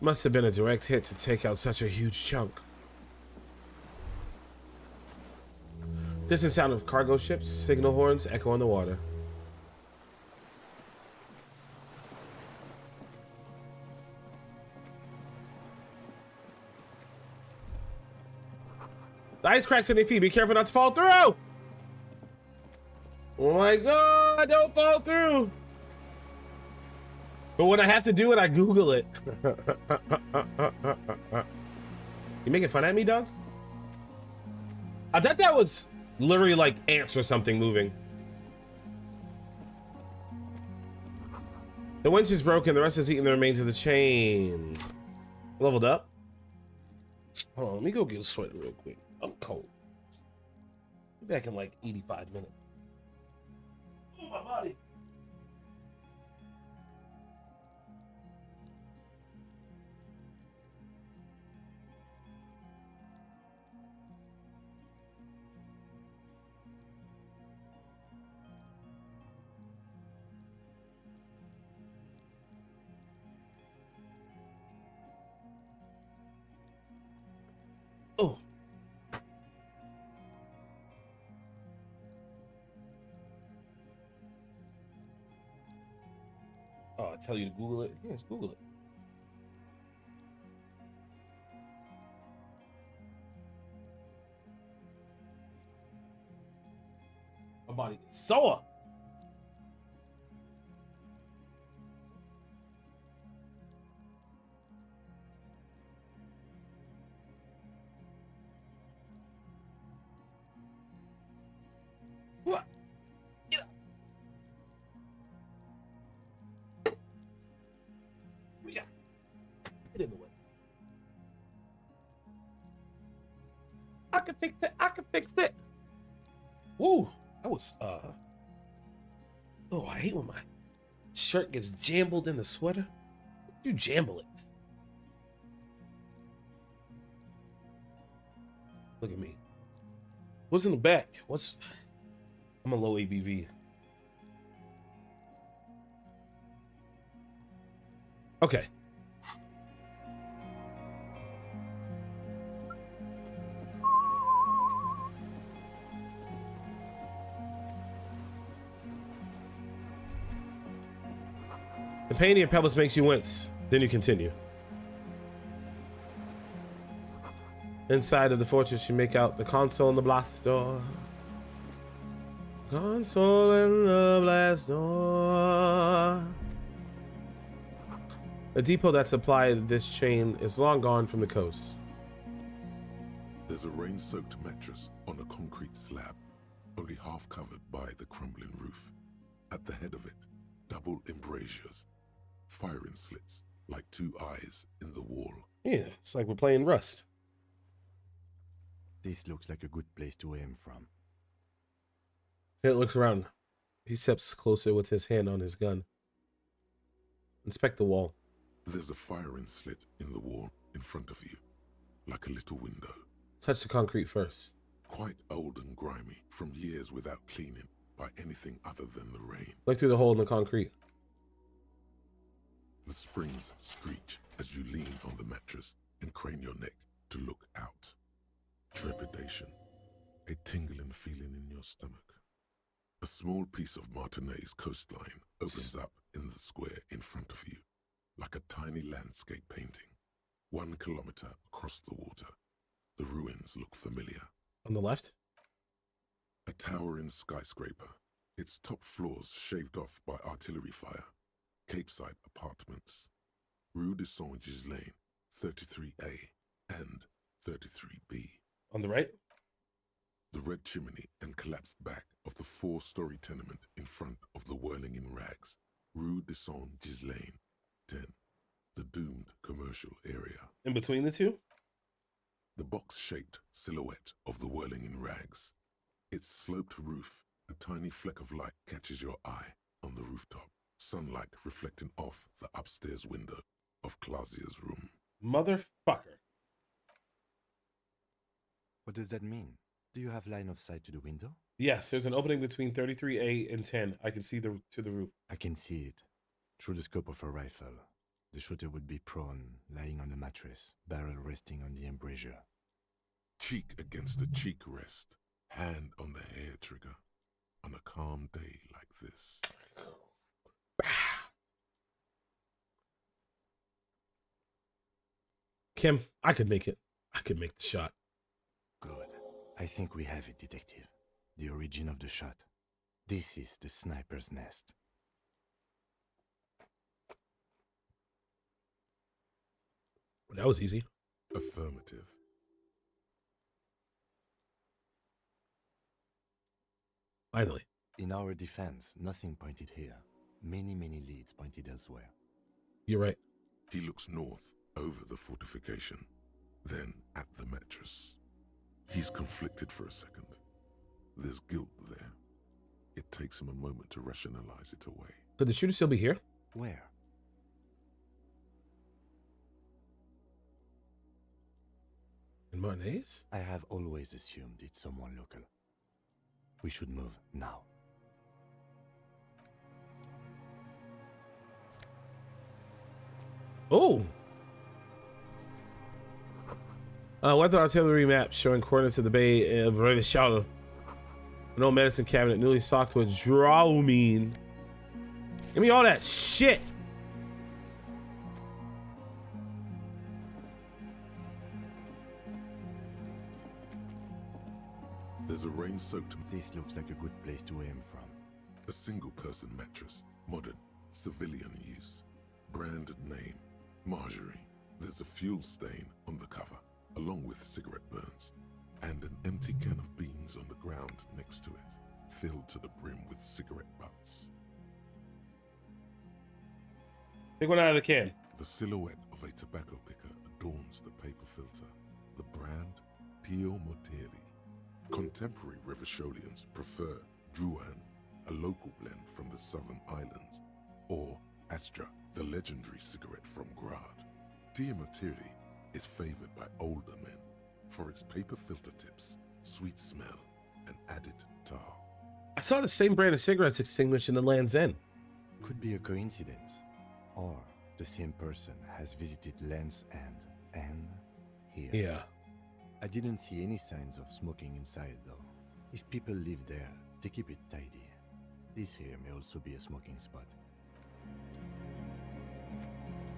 Must have been a direct hit to take out such a huge chunk. Distant sound of cargo ships, signal horns echo on the water. The ice cracks on your feet. Be careful not to fall through. Oh my God, don't fall through. But when I have to do it, I Google it. You making fun at me, dog? I thought that was literally like ants or something moving. The winch is broken. The rest is eating the remains of the chain. Leveled up. Hold on, let me go get a sweater real quick. I'm cold. Be back in like 85 minutes. Oh, my body. Oh. Oh, I tell you to Google it. Yes, Google it. My body is sore. What? Get up. Yeah. Get in the way. I can fix it. I can fix it. Woo. That was oh, I hate when my shirt gets jambled in the sweater. You jamble it. Look at me. What's in the back? I'm a low ABV. Okay. The pain in your pelvis makes you wince. Then you continue. Inside of the fortress, you make out the console and the blast door. Console and the blast door. The depot that supplied this chain is long gone from the coast. There's a rain-soaked mattress on a concrete slab, only half covered by the crumbling roof. At the head of it, double embrasures, firing slits like two eyes in the wall. Yeah, it's like we're playing Rust. This looks like a good place to aim from. It looks around. He steps closer with his hand on his gun. Inspect the wall. There's a firing slit in the wall in front of you, like a little window. Touch the concrete first. Quite old and grimy from years without cleaning by anything other than the rain. Look through the hole in the concrete. The springs screech as you lean on the mattress and crane your neck to look out. Trepidation, a tingling feeling in your stomach. A small piece of Martinez coastline opens up in the square in front of you, like a tiny landscape painting. 1 kilometer across the water, the ruins look familiar. On the left? A towering skyscraper, its top floors shaved off by artillery fire. Capeside apartments. Rue de Saint-Ghislain, 33A and 33B. On the right? The red chimney and collapsed back of the 4-story tenement in front of the Whirling in Rags, Rue de Saint-Ghislain, 10, the doomed commercial area. In between the two? The box-shaped silhouette of the Whirling in Rags. Its sloped roof, a tiny fleck of light catches your eye on the rooftop, sunlight reflecting off the upstairs window of Clausia's room. Motherfucker. What does that mean? Do you have line of sight to the window? Yes, there's an opening between 33A and 10. I can see to the roof. I can see it. Through the scope of a rifle. The shooter would be prone, lying on the mattress, barrel resting on the embrasure. Cheek against the cheek rest, hand on the hair trigger, on a calm day like this. Kim, I could make it. I could make the shot. Good. I think we have it, detective. The origin of the shot. This is the sniper's nest. That was easy. Affirmative. Finally. In our defense, nothing pointed here. Many leads pointed elsewhere. You're right. He looks north, over the fortification, then at the mattress. He's conflicted for a second. There's guilt there. It takes him a moment to rationalize it away. Could the shooter still be here? Where? In Martinez? I have always assumed it's someone local. We should move now. Oh! Weather artillery map showing coordinates of the Bay of Showdown. An old medicine cabinet newly stocked with dramamine. Give me all that shit! There's a rain-soaked... This looks like a good place to aim from. A single-person mattress, modern, civilian use. Brand name, Marjorie. There's a fuel stain on the cover, along with cigarette burns, and an empty can of beans on the ground next to it, filled to the brim with cigarette butts. Take one out of the can. The silhouette of a tobacco picker adorns the paper filter. The brand, Tio Mortelli. Contemporary Revacholians prefer Druan, a local blend from the Southern Islands, or Astra, the legendary cigarette from Grad. Tio Mortelli is favored by older men for its paper filter tips, sweet smell, and added tar. I saw the same brand of cigarettes extinguished in the Land's End. Could be a coincidence. Or the same person has visited Land's End and here. Yeah. I didn't see any signs of smoking inside though. If people live there, they keep it tidy. This here may also be a smoking spot.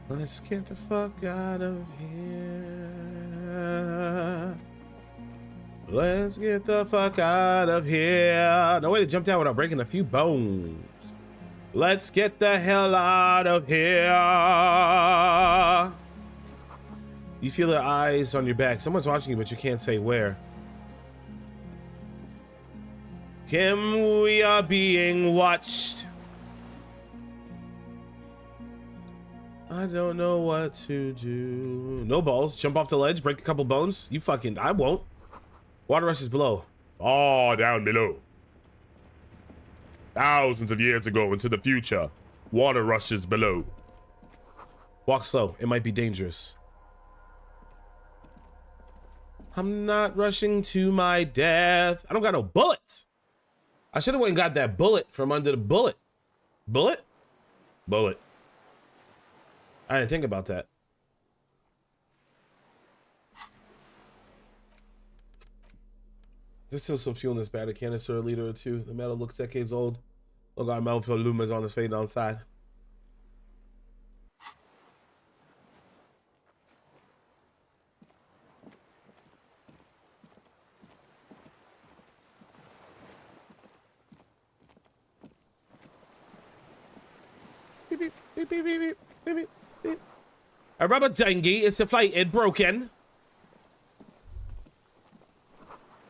Let's get the fuck out of here. Let's get the fuck out of here. No way to jump down without breaking a few bones. Let's get the hell out of here. You feel the eyes on your back. Someone's watching you, but you can't say where. Kim, we are being watched. I don't know what to do. No balls. Jump off the ledge, break a couple bones. You fucking, I won't. Water rushes below. Oh, down below. Thousands of years ago into the future, water rushes below. Walk slow. It might be dangerous. I'm not rushing to my death. I don't got no bullets. I should have went and got that bullet from under the bullet. Bullet? Bullet. I didn't think about that. There's still some fuel in this battery canister, a liter or two. The metal looks decades old. Look, our metal for lumens on his fade outside. Beep, beep, beep, beep, beep, beep, beep, beep. A rubber dinghy is deflated, broken.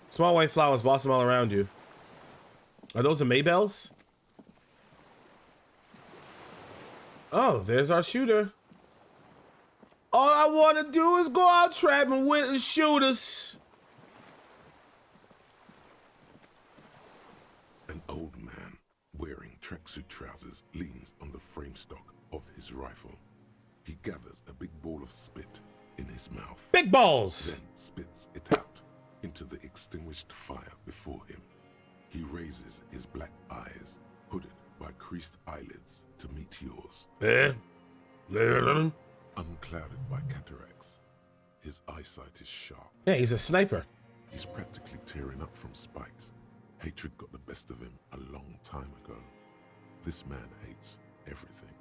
Small white flowers blossom all around you. Are those the Maybells? Oh, there's our shooter. All I want to do is go out trapping with the shooters. An old man wearing tracksuit trousers leans on the frame stock of his rifle. He gathers a big ball of spit in his mouth. Big balls! Then spits it out into the extinguished fire before him. He raises his black eyes, hooded by creased eyelids, to meet yours. Unclouded by cataracts, his eyesight is sharp. Yeah, he's a sniper. He's practically tearing up from spite. Hatred got the best of him a long time ago. This man hates everything.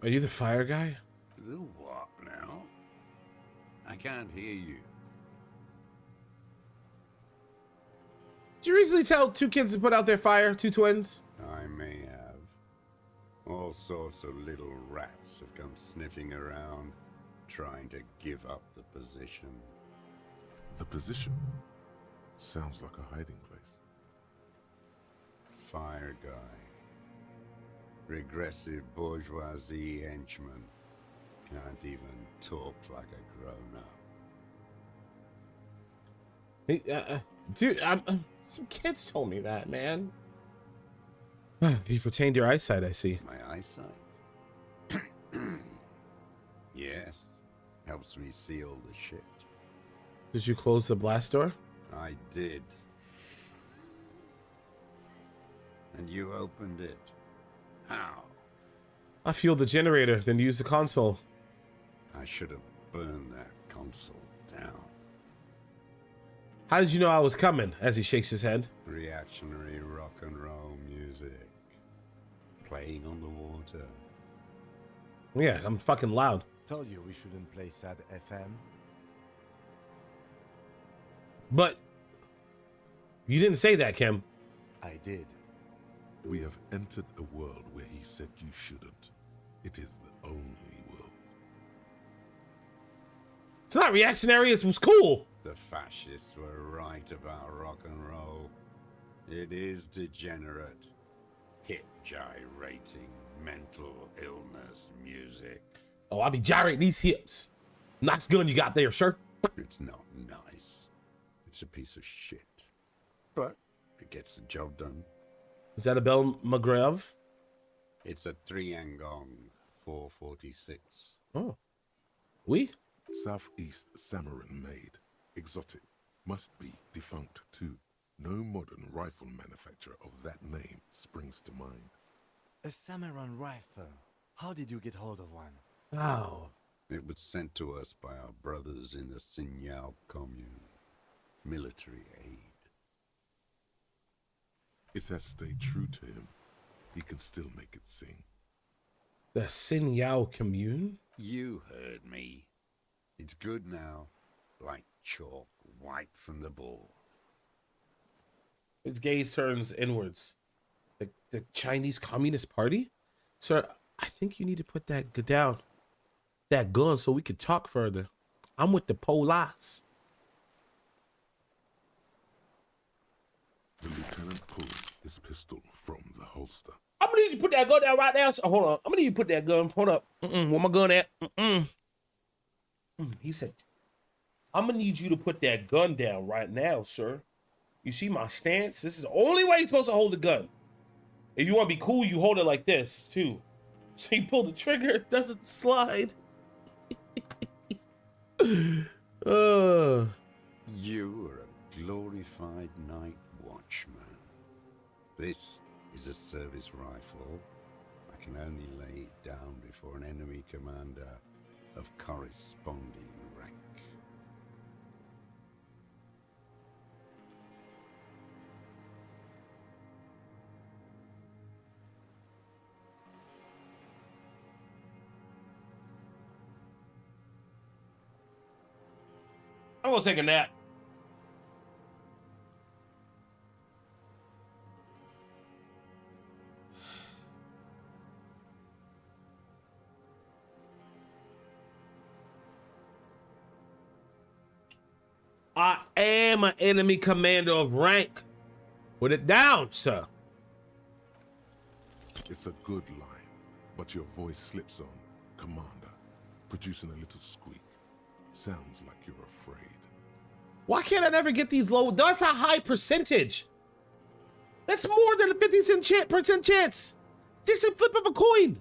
Are you the fire guy? The what now? I can't hear you. Did you recently tell two kids to put out their fire? Two twins? I may have. All sorts of little rats have come sniffing around, trying to give up the position. The position sounds like a hiding place. Fire guy. Regressive bourgeoisie henchman. Can't even talk like a grown-up. Dude, some kids told me that, man. You've retained your eyesight, I see. My eyesight? Yes. Helps me see all the shit. Did you close the blast door? I did. And you opened it. How? I fueled the generator, then used the console. I should have burned that console down. How did you know I was coming? As he shakes his head. Reactionary rock and roll music. Playing on the water. Yeah, I'm fucking loud. Told you we shouldn't play sad FM. But You didn't say that, Kim. I did. We have entered a world where he said you shouldn't. It is the only world. It's not reactionary. It was cool. The fascists were right about rock and roll. It is degenerate. Hip gyrating, mental illness music. Oh, I'll be gyrating these hips. Nice gun you got there, sir. It's not nice. It's a piece of shit. But it gets the job done. Is that a Bell McGrev? It's a Triangong 446. Oh. Oui? Southeast Samaran made. Exotic. Must be defunct too. No modern rifle manufacturer of that name springs to mind. A Samaran rifle. How did you get hold of one? Wow. It was sent to us by our brothers in the Sinyao commune. Military aid. It has stayed true to him. He can still make it sing. The Sinyao commune? You heard me. It's good now. Like chalk wiped from the board. Its gaze turns inwards. The Chinese Communist Party? Sir, I think you need to put that down. That gun so we can talk further. I'm with the police. The lieutenant pulls his pistol from the holster. I'm gonna need you to put that gun down right now. So, hold on. I'm gonna need you to put that gun. Hold up. Where my gun at? He said, I'm gonna need you to put that gun down right now, sir. You see my stance? This is the only way you're supposed to hold the gun. If you want to be cool, you hold it like this, too. So you pull the trigger, it doesn't slide. You are a glorified night watchman. This is a service rifle. I can only lay it down before an enemy commander of corresponding rank. I'm gonna take a nap. I am an enemy commander of rank. Put it down, sir. It's a good line, but your voice slips on, Commander, producing a little squeak. Sounds like you're afraid. Why can't I never get these low? That's a high percentage. That's more than a 50% chance. This is a flip of a coin.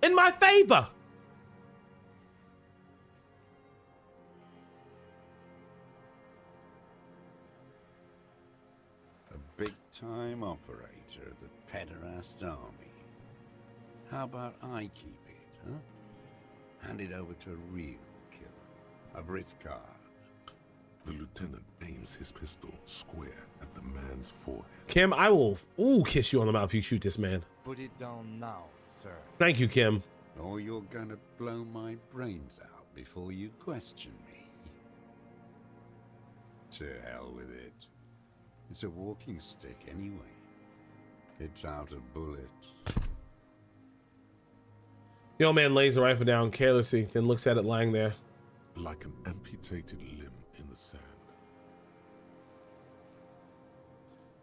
In my favor. A big-time operator of the pederast army. How about I keep it, huh? Hand it over to a real killer. A Briscard. The lieutenant aims his pistol square at the man's forehead. Kim, I will kiss you on the mouth if you shoot this man. Put it down now, sir. Thank you, Kim. Or you're gonna blow my brains out before you question me. To hell with it. It's a walking stick anyway. It's out of bullets. The old man lays the rifle down carelessly, then looks at it lying there. Like an amputated limb in the sand.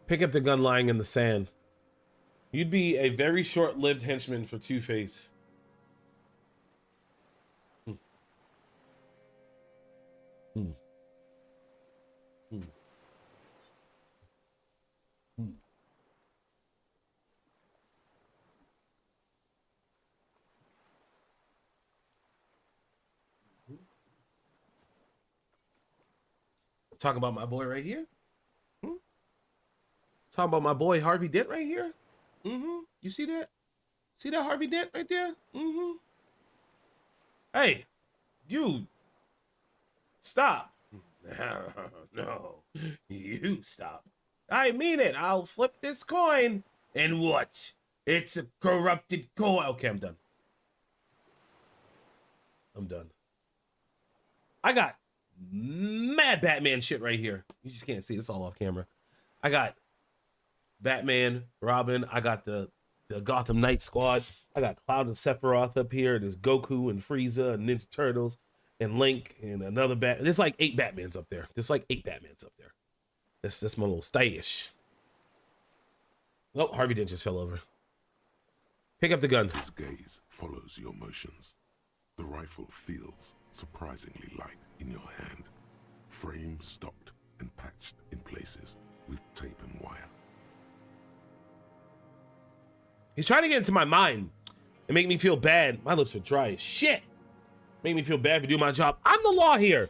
Pick up the gun lying in the sand. You'd be a very short-lived henchman for Two-Face. Talking about my boy right here. Talking about my boy Harvey Dent right here. You see that? See that Harvey Dent right there? Hey, you stop. No, you stop. I mean it. I'll flip this coin. And what? It's a corrupted coin. Okay, I'm done. I got mad Batman shit right here. You just can't see. It's all off camera. I got Batman, Robin. I got the Gotham Knight Squad. I got Cloud and Sephiroth up here. There's Goku and Frieza and Ninja Turtles and Link and another Bat. There's like 8 Batmans up there. There's like 8 Batmans up there. That's my little stash. Oh, Harvey Dent just fell over. Pick up the gun. His gaze follows your motions. The rifle feels surprisingly light in your hand. Frame stocked and patched in places with tape and wire. He's trying to get into my mind and make me feel bad. My lips are dry as shit. Make me feel bad for doing my job. I'm the law here.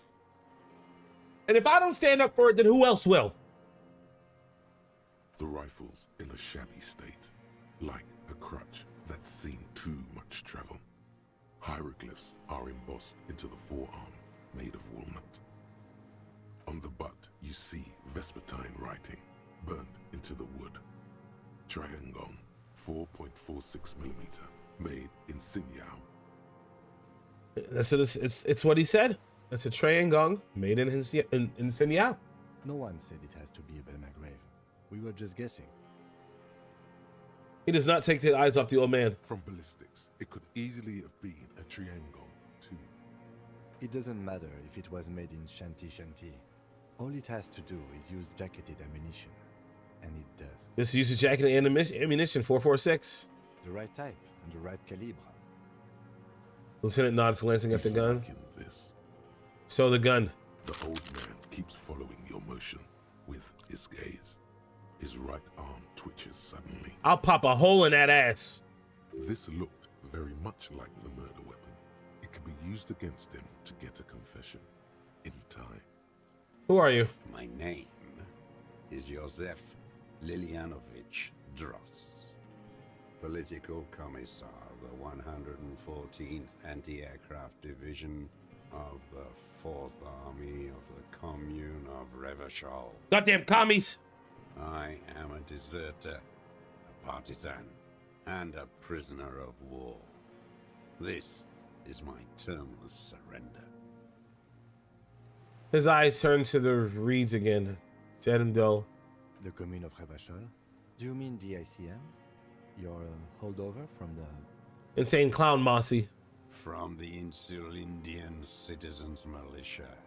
And if I don't stand up for it, then who else will? The rifle's in a shabby state, like a crutch that's seen too much travel. Hieroglyphs are embossed into the forearm, made of walnut. On the butt, you see Vespertine writing, burnt into the wood. Triangle, 4.46 millimeter, made in Sinyao. It's what he said. It's a Triangle made in Sinyao. No one said it has to be a Belmagrave. We were just guessing. He does not take his eyes off the old man. From ballistics, it could easily have been a triangle, too. It doesn't matter if it was made in Shanti. All it has to do is use jacketed ammunition. And it does. This uses jacketed ammunition, 4.46. The right type and the right calibre. Lieutenant nods, glancing at the gun. So the gun. The old man keeps following your motion with his gaze. His right arm twitches suddenly. I'll pop a hole in that ass. This looked very much like the murder weapon. It could be used against him to get a confession in time. Who are you? My name is Josef Lilianovich Dross, Political Commissar of the 114th Anti-Aircraft Division of the 4th Army of the Commune of Revachol. Goddamn commies! I am a deserter, a partisan, and a prisoner of war. This is my termless surrender. His eyes turn to the reeds again. Sad and dull. The Commune of Revachol? Do you mean the ICM? Your holdover from the... Insane clown Mossy. From the Insular Indian Citizens Militia,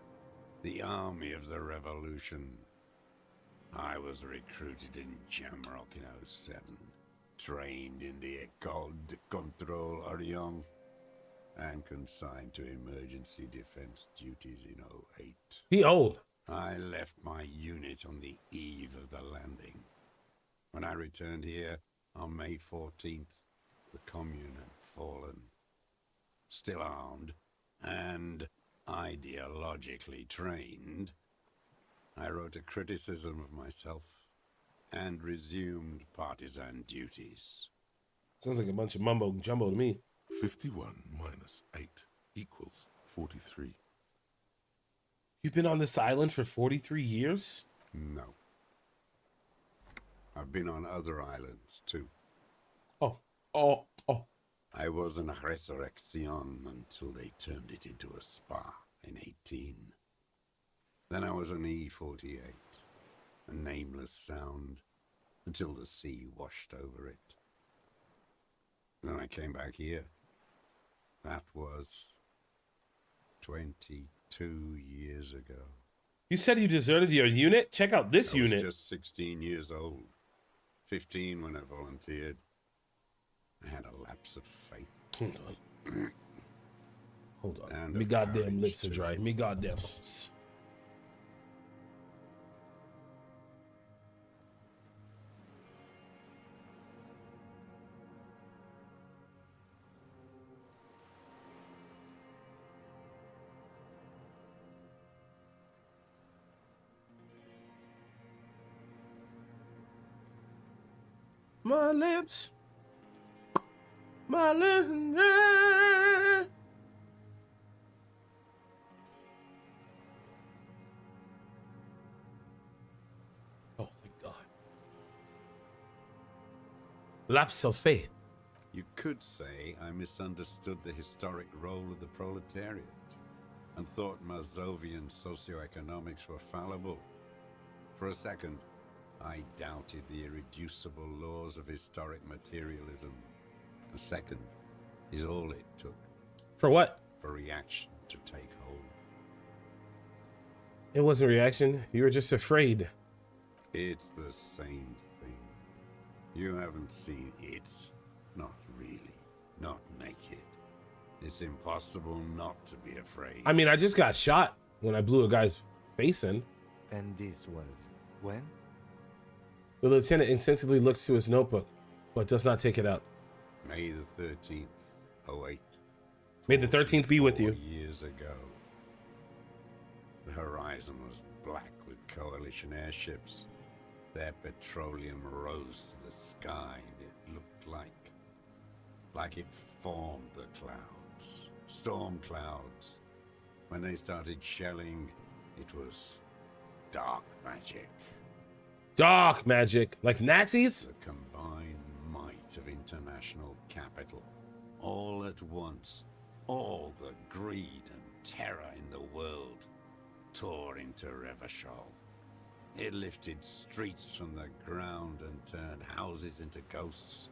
the Army of the Revolution. I was recruited in Jamrock in 07, trained in the École de Contrôle Orient, and consigned to emergency defense duties in 08. He old. I left my unit on the eve of the landing. When I returned here on May 14th, the Commune had fallen. Still armed and ideologically trained, I wrote a criticism of myself and resumed partisan duties. Sounds like a bunch of mumbo jumbo to me. 51 minus 8 equals 43. You've been on this island for 43 years? No. I've been on other islands too. Oh. I was in Resurrection until they turned it into a spa in 18. Then I was on E48, a nameless sound, until the sea washed over it. Then I came back here. That was 22 years ago. You said you deserted your unit? Check out this unit. I was just 16 years old. 15 when I volunteered. I had a lapse of faith. Hold on. And Me of goddamn courage, lips are too. dry. Me goddamn lips. My lips. My lips. Oh, thank God. Lapse of faith. You could say I misunderstood the historic role of the proletariat. and thought Mazovian socioeconomics were fallible. For a second, I doubted the irreducible laws of historic materialism. A second is all it took. For what? For reaction to take hold. It wasn't reaction. You were just afraid. It's the same thing. You haven't seen it. Not really. Not naked. It's impossible not to be afraid. I mean, I just got shot when I blew a guy's face in. And this was when? The lieutenant instinctively looks to his notebook, but does not take it out. May the 13th, 08. May the 13th be with you. 4 years ago. The horizon was black with coalition airships. Their petroleum rose to the sky, and it looked like it formed the clouds. Storm clouds. When they started shelling, it was dark magic. Dark magic? Like Nazis? The combined might of international capital. All at once, all the greed and terror in the world tore into Revachol. It lifted streets from the ground and turned houses into ghosts.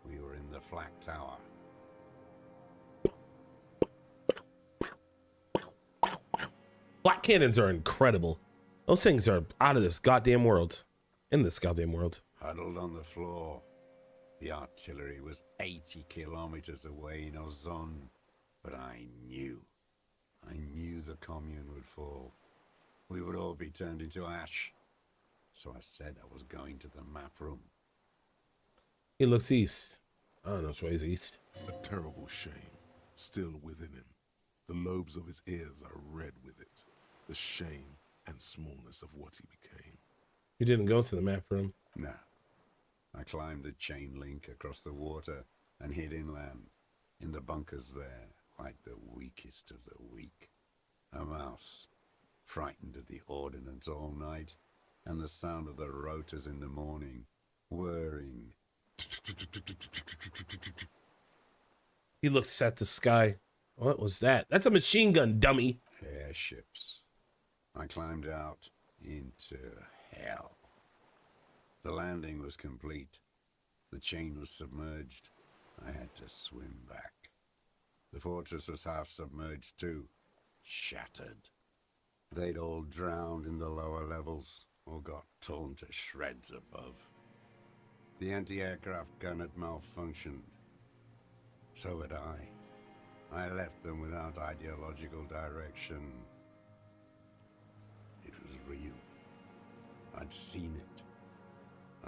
We were in the Flak Tower. Black cannons are incredible. Those things are out of this goddamn world. In this goddamn world. Huddled on the floor. The artillery was 80 kilometers away in Ozon. But I knew the commune would fall. We would all be turned into ash. So I said I was going to the map room. He looks east. I don't know which way is east. A terrible shame still within him. The lobes of his ears are red with it. The shame and smallness of what he became. You didn't go to the map room? No. I climbed the chain link across the water and hid inland. In the bunkers there, like the weakest of the weak. A mouse, frightened at the ordnance all night, and the sound of the rotors in the morning, whirring. He looks at the sky. What was that? That's a machine gun, dummy. Airships. I climbed out into hell. The landing was complete. The chain was submerged. I had to swim back. The fortress was half submerged too. Shattered. They'd all drowned in the lower levels, or got torn to shreds above. The anti-aircraft gun had malfunctioned. So had I. I left them without ideological direction. It was real. I'd seen it.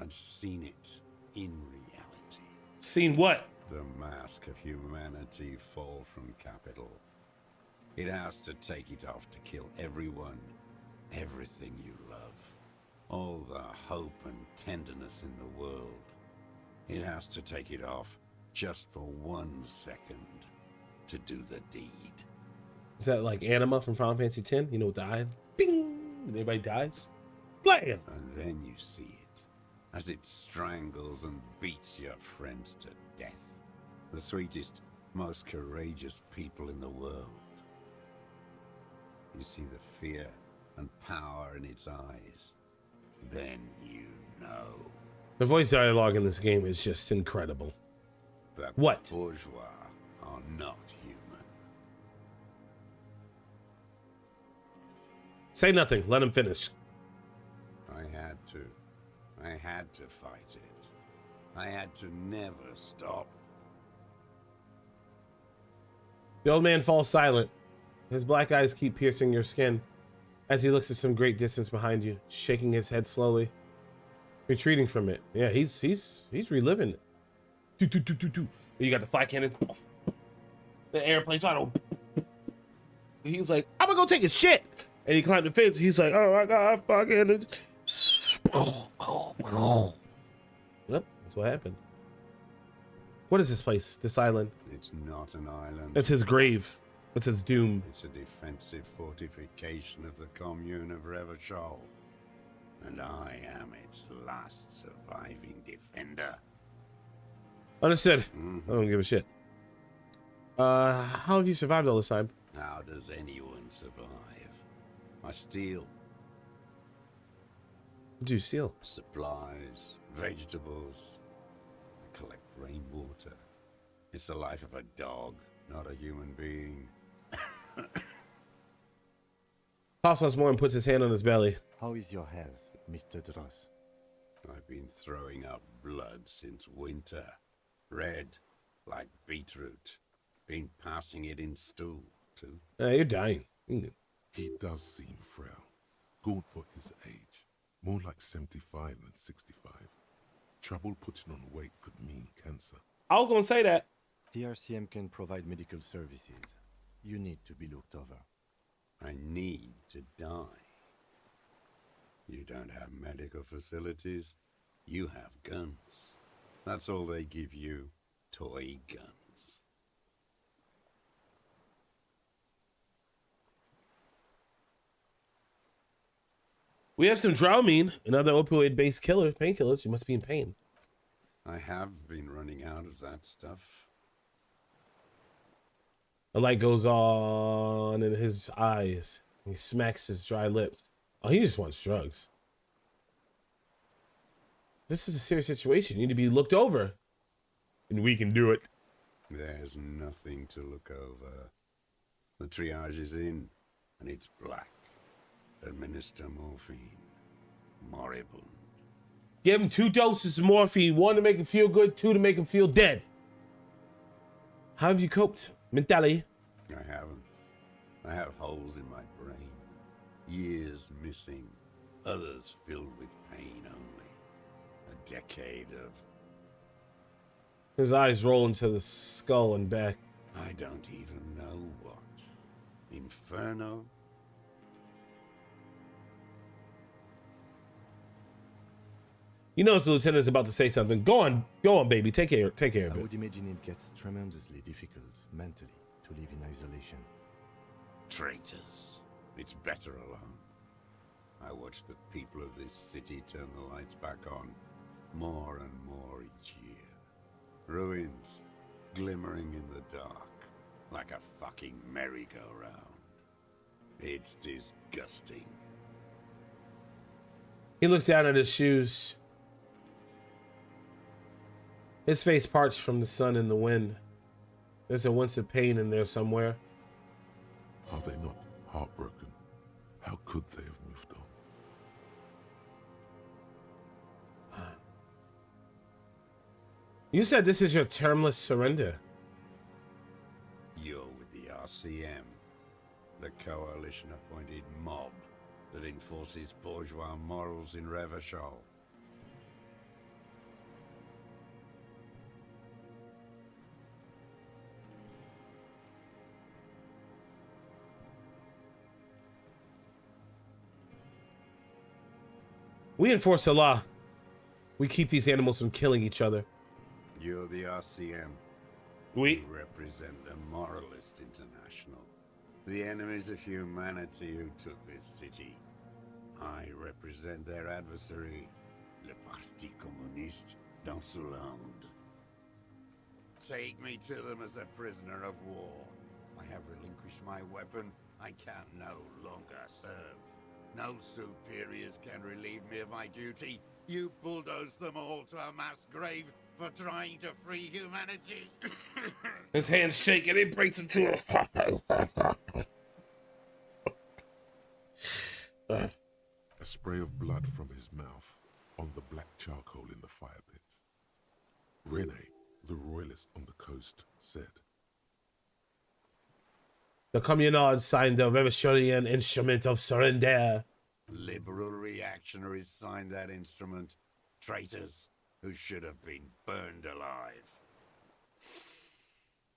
I'd seen it in reality. Seen what? The mask of humanity fall from capital. It has to take it off to kill everyone, everything you love. All the hope and tenderness in the world. It has to take it off just for 1 second to do the deed. Is that like Anima from Final Fantasy X? You know, with the eye? Bing! And everybody dies? Blam! And then you see it, as it strangles and beats your friends to death. The sweetest, most courageous people in the world. You see the fear and power in its eyes. Then you know. The voice dialogue in this game is just incredible. That what? Bourgeois are not human. Say nothing. Let him finish. I had to fight it. I had to never stop. The old man falls silent. His black eyes keep piercing your skin as he looks at some great distance behind you, shaking his head slowly, retreating from it. Yeah, he's reliving it. You got the fly cannon, the airplane trying to. He's like, I'm gonna go take a shit, and he climbed the fence. He's like, oh my god, fucking. Yep, that's what happened. What is this place? This island? It's not an island. It's his grave. It's his doom. It's a defensive fortification of the commune of Revachol. And I am its last surviving defender. Understood. I don't give a shit. How have you survived all this time? How does anyone survive? I steal. What do you steal? Supplies, vegetables. I collect rainwater. It's the life of a dog, not a human being. Cosmos Morin puts his hand on his belly. How is your health, Mr. Dross? I've been throwing up blood since winter. Red, like beetroot. Been passing it in stool, too. You're dying. He does seem frail. Gaunt for his age. More like 75 than 65. Trouble putting on weight could mean cancer. I was gonna say that. The RCM can provide medical services. You need to be looked over. I need to die. You don't have medical facilities. You have guns. That's all they give you. Toy guns. We have some Dramamine, another opioid-based painkillers. You must be in pain. I have been running out of that stuff. A light goes on in his eyes. He smacks his dry lips. Oh, he just wants drugs. This is a serious situation. You need to be looked over. And we can do it. There's nothing to look over. The triage is in, and it's black. Administer morphine. Moribund. Give him 2 doses of morphine. 1 to make him feel good, 2 to make him feel dead. How have you coped mentally? I haven't. I have holes in my brain. Years missing. Others filled with pain only. A decade of... His eyes roll into the skull and back. I don't even know what. Inferno? You notice the lieutenant's about to say something. Go on, baby. Take care of it. I would imagine it gets tremendously difficult mentally to live in isolation. Traitors. It's better alone. I watch the people of this city turn the lights back on more and more each year. Ruins, glimmering in the dark, like a fucking merry-go-round. It's disgusting. He looks down at his shoes. His face parched from the sun and the wind. There's a wince of pain in there somewhere. Are they not heartbroken? How could they have moved on? You said this is your termless surrender. You're with the RCM, the coalition-appointed mob that enforces bourgeois morals in Revachol. We enforce the law. We keep these animals from killing each other. You're the RCM. We You represent the Moralist International, the enemies of humanity who took this city. I represent their adversary, le Parti Communiste dans ce land. Take me to them as a prisoner of war. I have relinquished my weapon. I can no longer serve. No superiors can relieve me of my duty. You bulldoze them all to a mass grave for trying to free humanity. His hands shake and it breaks into A spray of blood from his mouth on the black charcoal in the fire pit. Rene, the royalist on the coast, said, The Communards signed the Revolutionary Instrument of Surrender. Liberal reactionaries signed that instrument. Traitors who should have been burned alive.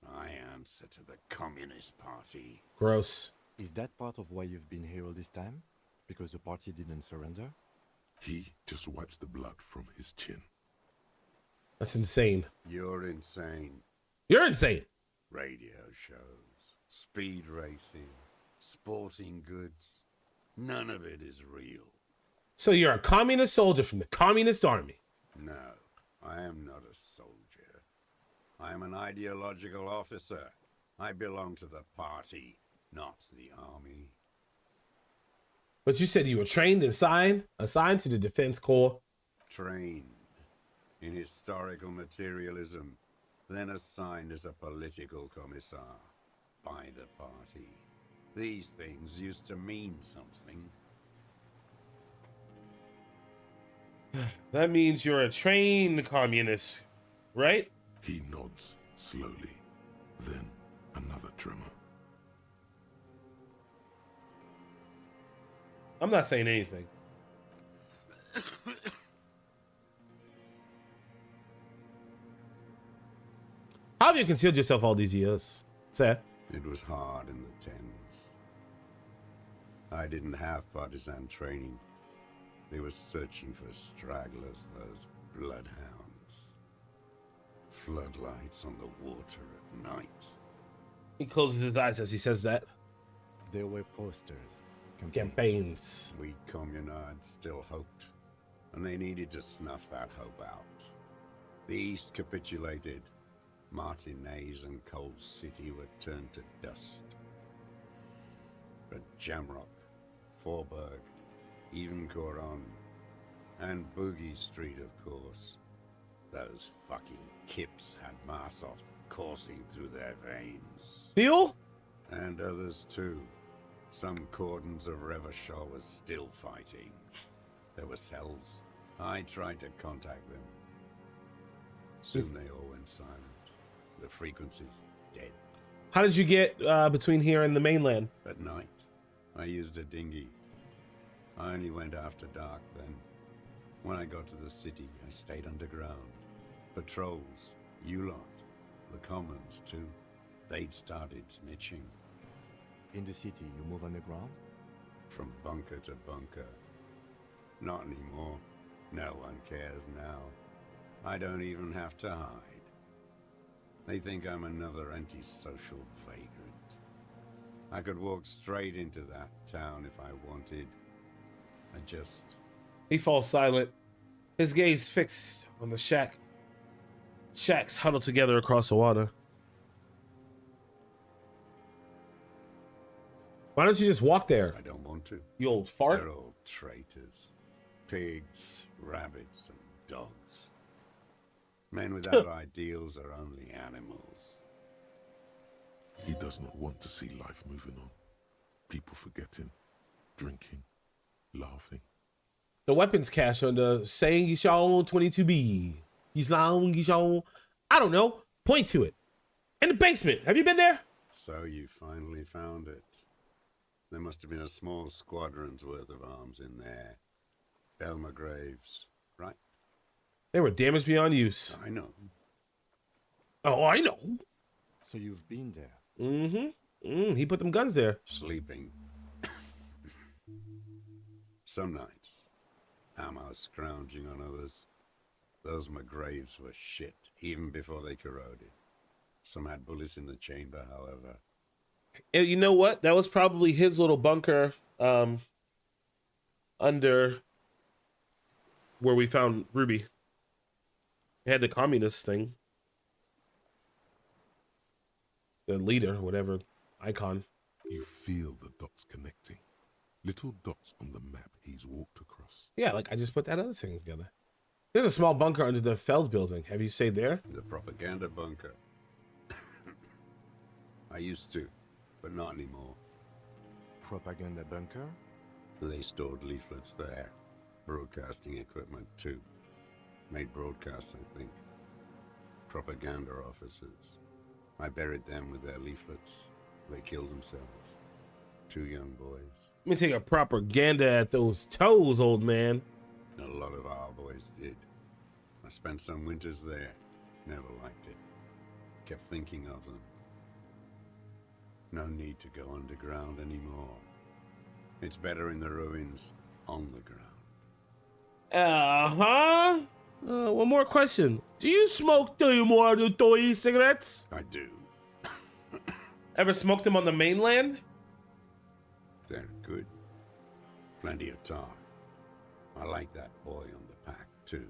I answer to the Communist Party. Gross. Is that part of why you've been here all this time? Because the party didn't surrender? He just wipes the blood from his chin. That's insane. You're insane. You're insane. Radio shows, speed racing, sporting goods. None of it is real. So you're a communist soldier from the communist army. No, I am not a soldier. I am an ideological officer. I belong to the party. not the army. But you said you were trained and assigned to the Defense Corps. Trained in historical materialism, then assigned as a political commissar by the party. These things used to mean something. That means you're a trained communist, right? He nods slowly, then another tremor. I'm not saying anything. How have you concealed yourself all these years, sir? It was hard in the tens. I didn't have partisan training. They were searching for stragglers, those bloodhounds. Floodlights on the water at night. He closes his eyes as he says that. There were posters. Campaigns. We communards still hoped, and they needed to snuff that hope out. The East capitulated. Martinez and Cold City were turned to dust. But Jamrock, Forburg, even Coron, and Boogie Street, of course. Those fucking kips had Marsov coursing through their veins. Fuel? And others too. Some cordons of Revachol was still fighting. There were cells. I tried to contact them. Soon they all went silent. The frequency's dead. How did you get between here and the mainland? At night, I used a dinghy. I only went after dark then. When I got to the city, I stayed underground. Patrols, you lot, the commons too. They'd started snitching. In the city, you move underground? From bunker to bunker. Not anymore. No one cares now. I don't even have to hide. They think I'm another antisocial vagrant. I could walk straight into that town if I wanted. I just... He falls silent, his gaze fixed on the shack. Shacks huddled together across the water. Why don't you just walk there? I don't want to. You old fart. They're all traitors. Pigs, rabbits, and dogs. Men without ideals are only animals. He does not want to see life moving on. People forgetting, drinking, laughing. The weapons cache on the Saying Yishao 22B. Yishao. I don't know. Point to it. In the basement. Have you been there? So you finally found it. There must have been a small squadron's worth of arms in there. Elmer Graves, right? They were damaged beyond use. I know. Oh, I know. So you've been there? Mm-hmm. He put them guns there. Sleeping. Some nights. Ammo scrounging on others. Those McGraves were shit, even before they corroded. Some had bullets in the chamber, however. And you know what? That was probably his little bunker under where we found Ruby. It had the communist thing. The leader, whatever, icon. You feel the dots connecting. Little dots on the map he's walked across. Yeah, like I just put that other thing together. There's a small bunker under the Feld building. Have you stayed there? The propaganda bunker. I used to, but not anymore. Propaganda bunker? They stored leaflets there. Broadcasting equipment too. Made broadcasts, I think. Propaganda officers. I buried them with their leaflets. They killed themselves. 2 young boys. Let me take a propaganda at those toes, old man. A lot of our boys did. I spent some winters there. Never liked it. Kept thinking of them. No need to go underground anymore. It's better in the ruins, on the ground. One more question. Do you smoke 3 more than 30 cigarettes? I do. Ever smoked them on the mainland? They're good. Plenty of talk. I like that boy on the pack, too.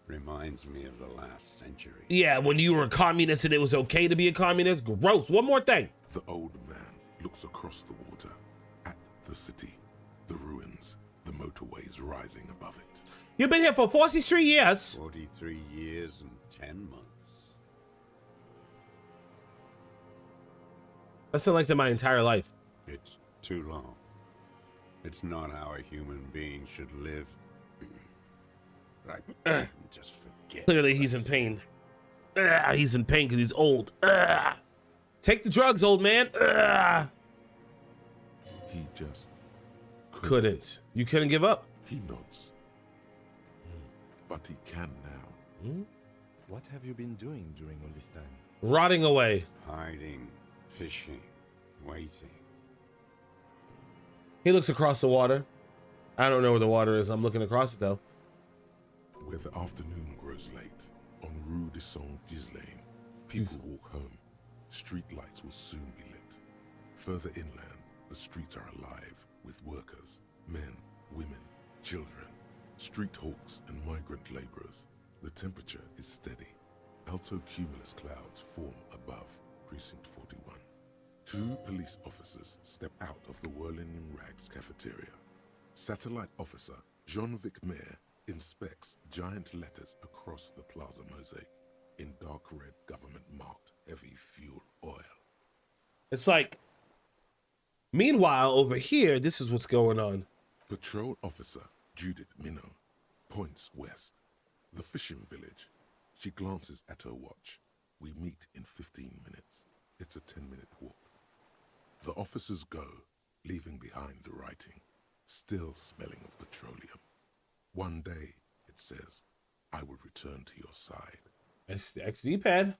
Reminds me of the last century. Yeah, when you were a communist and it was okay to be a communist? Gross. One more thing. The old man looks across the water at the city, the ruins, the motorways rising above it. You've been here for 43 years. 43 years and 10 months. That's like my entire life. It's too long. It's not how a human being should live. Right. Just forget. Clearly, he's in pain. He's in pain because he's old. Take the drugs, old man. He just couldn't. You couldn't give up? He nods. But he can now. What have you been doing during all this time? Rotting away. Hiding, fishing, waiting. He looks across the water. I don't know where the water is. I'm looking across it, though. Where the afternoon grows late, on Rue de Saint-Ghislain, people walk home. Street lights will soon be lit. Further inland, the streets are alive with workers, men, women, children, street hawks, and migrant laborers. The temperature is steady. Alto cumulus clouds form above Precinct 41. 2 police officers step out of the Whirling Rags cafeteria. Satellite officer Jean-Vic Mayer inspects giant letters across the plaza mosaic in dark red government-marked heavy fuel oil. It's like, meanwhile, over here, this is what's going on. Patrol officer Judith Minot points west. The fishing village. She glances at her watch. We meet in 15 minutes. It's a 10-minute walk. The officers go, leaving behind the writing, still smelling of petroleum. One day, it says, I will return to your side. XD pad.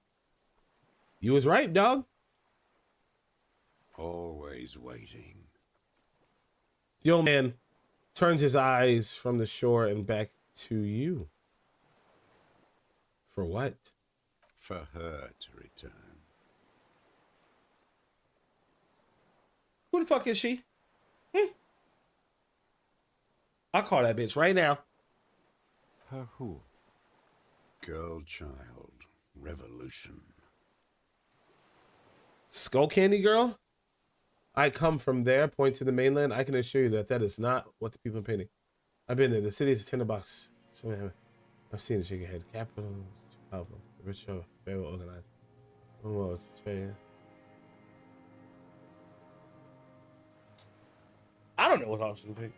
You was right, dog. Always waiting. The old man turns his eyes from the shore and back to you. For what? For her to return. Who the fuck is she? I'll call that bitch right now. Her who? Girl child. Revolution. Skull Candy Girl? I come from there, point to the mainland. I can assure you that that is not what the people are painting. I've been there. The city is a tinderbox. I've seen the chicken head. Capital, powerful. The rich are very well organized. Oh, it's very... I don't know what option to pick.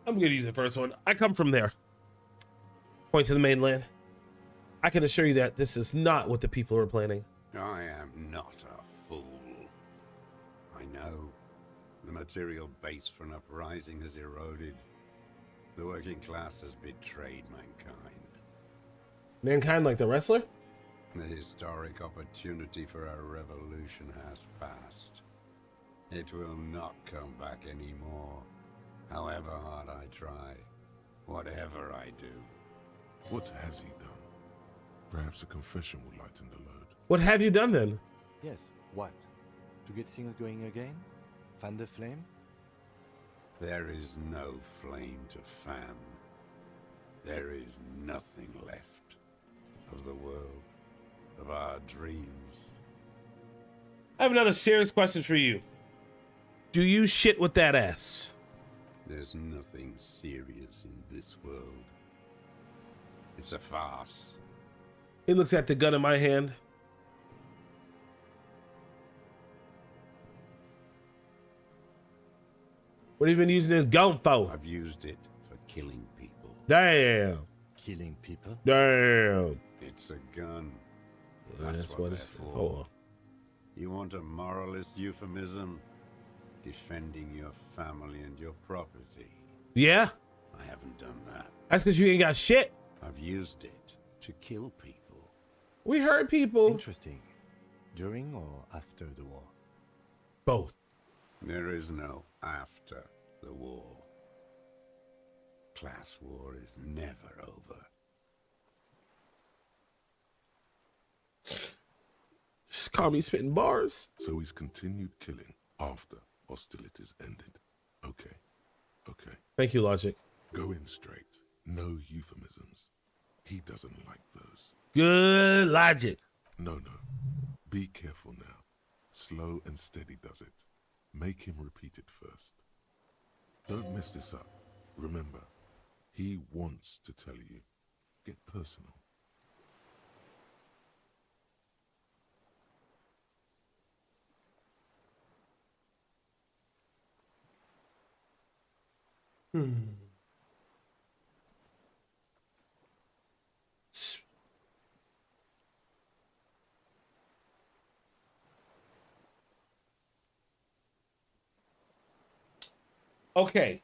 I'm gonna use the first one. I come from there. Point to the mainland. I can assure you that this is not what the people are planning. I am not a fool. I know the material base for an uprising has eroded. The working class has betrayed mankind. Mankind like the wrestler? The historic opportunity for a revolution has passed. It will not come back anymore. However hard I try, whatever I do. What has he done? Perhaps a confession will lighten the load. What have you done then? Yes, what? To get things going again? Fan the flame? There is no flame to fan. There is nothing left of the world, of our dreams. I have another serious question for you. Do you shit with that ass? There's nothing serious in this world. It's a farce. He looks at the gun in my hand. What have you been using this gun for? I've used it for killing people. Damn. Killing people? Damn. It's a gun. That's what it's for. You want a moralist euphemism? Defending your family and your property. Yeah? I haven't done that. That's because you ain't got shit. I've used it to kill people. We hurt people. Interesting. During or after the war? Both. There is no after the war. Class war is never over. Just call me spitting bars. So he's continued killing after hostilities ended. Okay. Okay. Thank you, Logic. Go in straight. No euphemisms. He doesn't like those. Good logic. No, no. Be careful now. Slow and steady does it. Make him repeat it first. Don't mess this up. Remember, he wants to tell you. Get personal. Okay.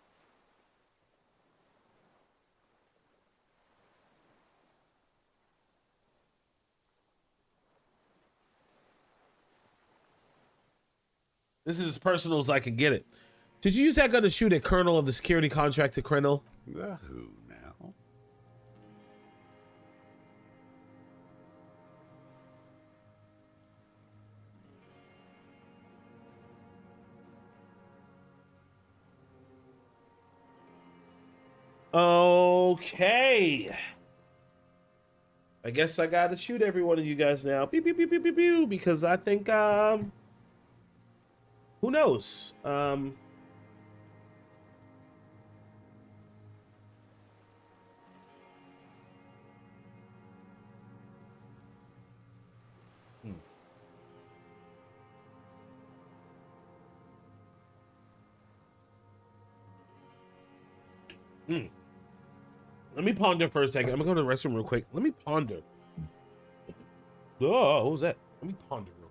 This is as personal as I can get it. Did you use that gun to shoot at Colonel of the security contract to Krenel? The who now? Okay. I guess I gotta shoot every one of you guys now. Pew, pew, pew, pew, pew, pew, because I think, who knows? Let me ponder for a second. I'm gonna go to the restroom real quick. Let me ponder. Oh, what was that? Let me ponder real quick.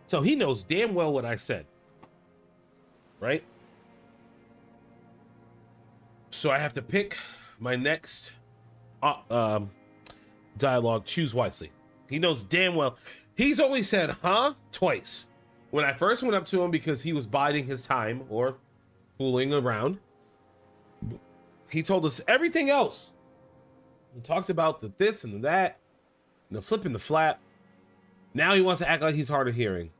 So he knows damn well what I said, right? So I have to pick my next dialogue. Choose wisely. He knows damn well. He's only said "huh" twice. When I first went up to him because he was biding his time or fooling around, he told us everything else. He talked about the this and the that, and the flip and the flap. Now he wants to act like he's hard of hearing.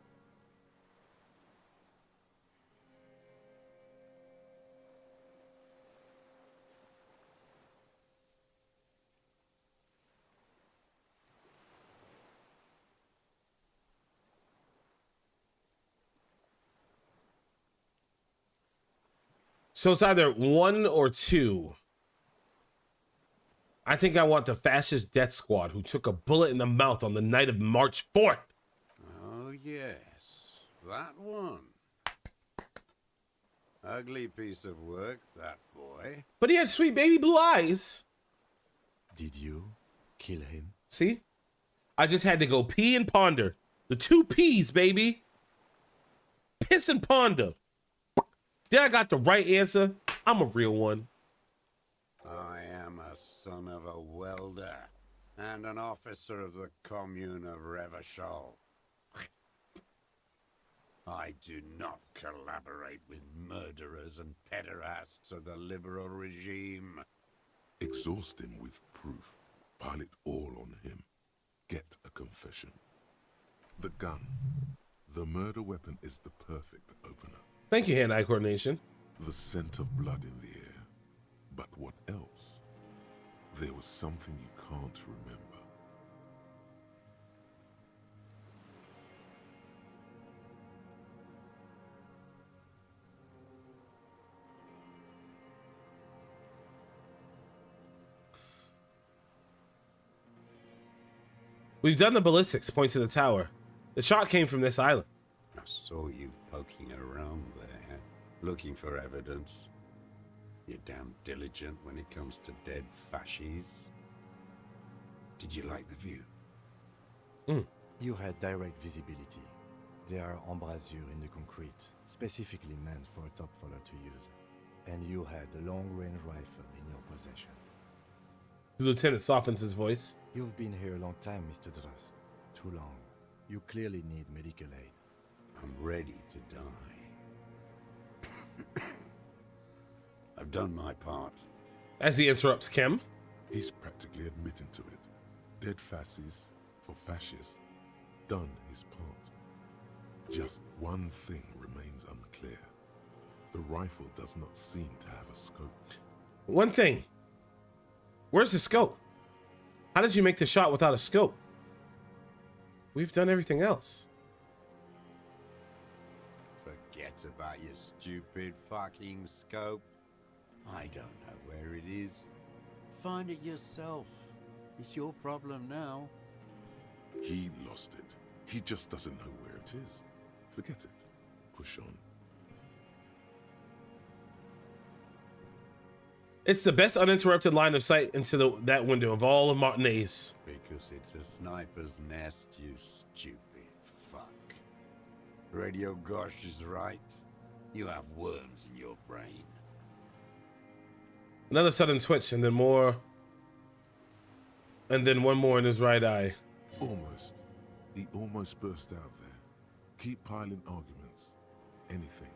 So it's either one or two. I think I want the fascist death squad who took a bullet in the mouth on the night of March 4th. Oh, yes. That one. Ugly piece of work, that boy. But he had sweet baby blue eyes. Did you kill him? See? I just had to go pee and ponder. The two P's, baby. Piss and ponder. Did I got the right answer? I'm a real one. I am a son of a welder and an officer of the commune of Revachol. I do not collaborate with murderers and pederasts of the liberal regime. Exhaust him with proof. Pile it all on him. Get a confession. The gun. The murder weapon is the perfect opener. Thank you, hand-eye coordination. The scent of blood in the air. But what else? There was something you can't remember. We've done the ballistics. Point to the tower. The shot came from this island. I saw you poking around there, looking for evidence. You're damn diligent when it comes to dead fascies. Did you like the view? You had direct visibility. There are embrasures in the concrete, specifically meant for a top follower to use. And you had a long-range rifle in your possession. The lieutenant softens his voice. You've been here a long time, Mr. Dras. Too long. You clearly need medical aid. I'm ready to die. I've done my part. As he interrupts Kim. He's practically admitting to it. Dead fascists for fascists. Done his part. Just one thing remains unclear. The rifle does not seem to have a scope. One thing. Where's the scope? How did you make the shot without a scope? We've done everything else. Forget about your stupid fucking scope. I don't know where it is. Find it yourself. It's your problem now. He lost it. He just doesn't know where it is. Forget it. Push on. It's the best uninterrupted line of sight into that window of all of Martinez. Because it's a sniper's nest, you stupid fuck. Radio Gosh is right. You have worms in your brain. Another sudden twitch, and then more. And then one more in his right eye. Almost. He almost burst out there. Keep piling arguments. Anything.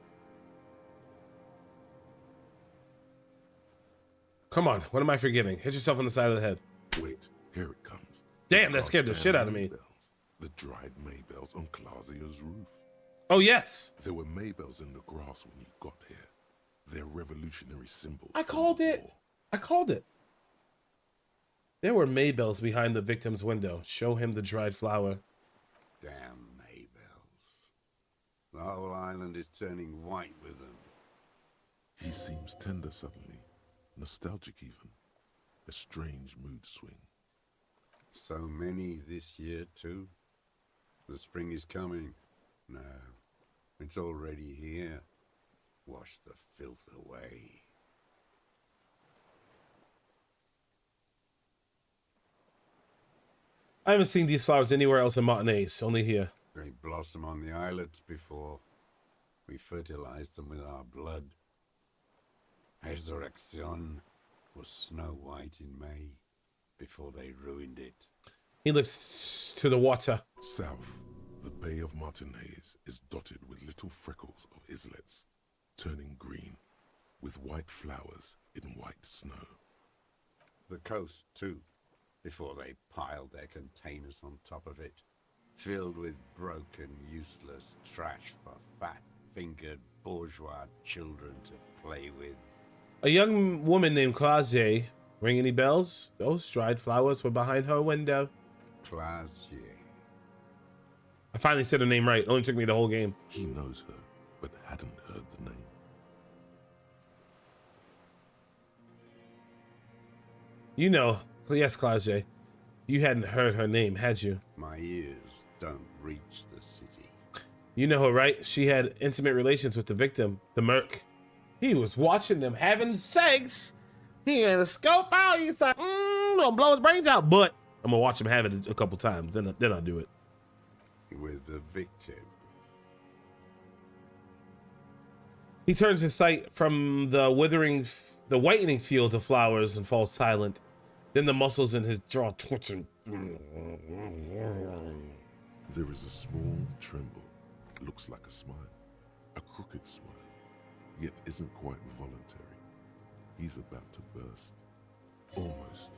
Come on, what am I forgetting? Hit yourself on the side of the head. Wait, here it comes. Damn, that scared the shit out of me. The dried maybells on Clausia's roof. Oh, yes. There were maybells in the grass when you got here. They're revolutionary symbols. I called it. I called it. There were maybells behind the victim's window. Show him the dried flower. Damn maybells. The whole island is turning white with them. He seems tender suddenly. Nostalgic even. A strange mood swing. So many this year too. The spring is coming. No, it's already here. Wash the filth away. I haven't seen these flowers anywhere else in Martinez, only here. They blossom on the islets before. We fertilize them with our blood. Resurrection was snow white in May, before they ruined it. He looks to the water. South, the Bay of Martinez is dotted with little freckles of islets, turning green, with white flowers in white snow. The coast, too, before they piled their containers on top of it, filled with broken, useless trash for fat-fingered bourgeois children to play with. A young woman named Clausier. Ring any bells? Those dried flowers were behind her window. Clausier. I finally said her name right. It only took me the whole game. He knows her, but hadn't heard the name. You know, yes, Clausier. You hadn't heard her name, had you? My ears don't reach the city. You know her, right? She had intimate relations with the victim, the Merc. He was watching them having sex. He had a scope out. He's like, gonna blow his brains out. But I'm gonna watch him have it a couple times. Then I'll do it. With the victim. He turns his sight from the whitening field of flowers and falls silent. Then the muscles in his jaw twitching. There is a small tremble. Looks like a smile. A crooked smile. Yet isn't quite voluntary. He's about to burst. Almost.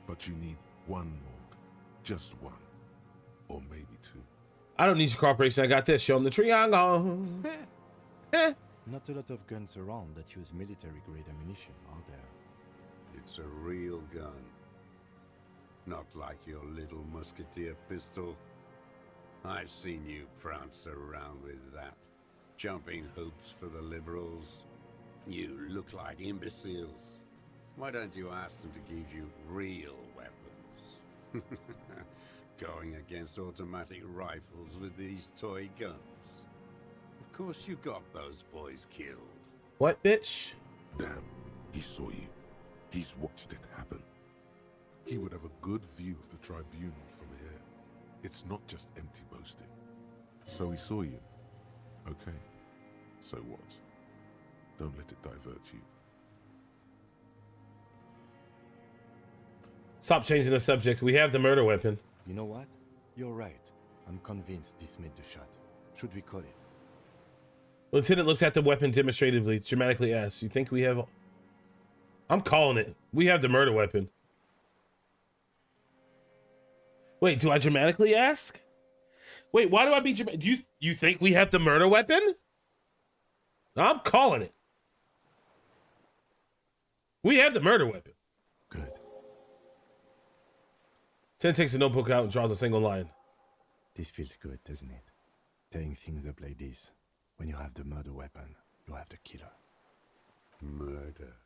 But you need one more. Just one. Or maybe two. I don't need your cooperation. I got this. Show him the triangle. Not a lot of guns around that use military-grade ammunition, are there? It's a real gun. Not like your little musketeer pistol. I've seen you prance around with that, jumping hoops for the liberals. You look like imbeciles. Why don't you ask them to give you real weapons? Going against automatic rifles with these toy guns. Of course you got those boys killed. What, bitch? Damn, he saw you. He's watched it happen. He would have a good view of the tribunal from here. It's not just empty boasting. So he saw you. Okay. So what? Don't let it divert you. Stop changing the subject. We have the murder weapon. You know what? You're right. I'm convinced this made the shot. Should we call it? Lieutenant looks at the weapon demonstratively, dramatically asks, "You think we have?" I'm calling it. We have the murder weapon. Wait, do I dramatically ask? Wait, why do I be dramatic? Do you think we have the murder weapon? I'm calling it. We have the murder weapon. Good. Ten takes a notebook out and draws a single line. This feels good, doesn't it? Tearing things up like this. When you have the murder weapon, you have the killer. Murder.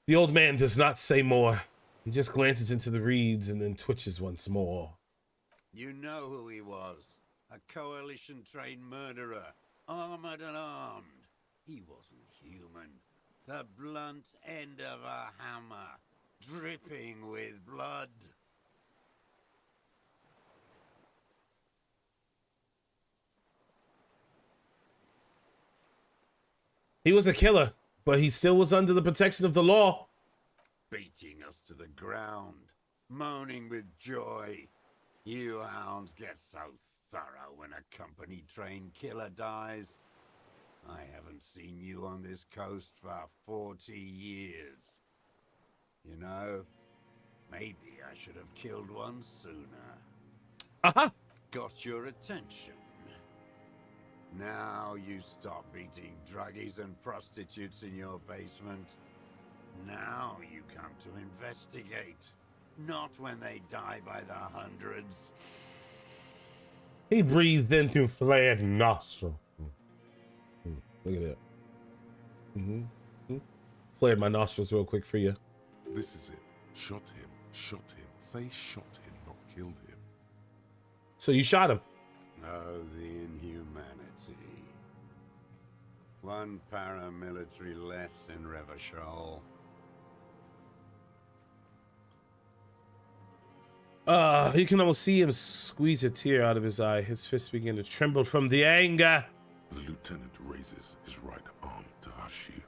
The old man does not say more. He just glances into the reeds and then twitches once more. You know who he was. A coalition-trained murderer. Armored and armed. He wasn't human. The blunt end of a hammer. Dripping with blood. He was a killer, but he still was under the protection of the law. Beating us to the ground. Moaning with joy. You hounds get so thorough when a company-trained killer dies. I haven't seen you on this coast for 40 years. You know, maybe I should have killed one sooner. Uh-huh. Got your attention. Now you stop beating druggies and prostitutes in your basement. Now you come to investigate. Not when they die by the hundreds. He breathed in through flared nostril. Look at that. Flared my nostrils real quick for you. This is it. Shot him. Shot him. Say shot him, not killed him. So you shot him. Oh, the inhumanity. One paramilitary less in Revachol. You can almost see him squeeze a tear out of his eye. His fists begin to tremble from the anger. The lieutenant raises his right arm to hush you.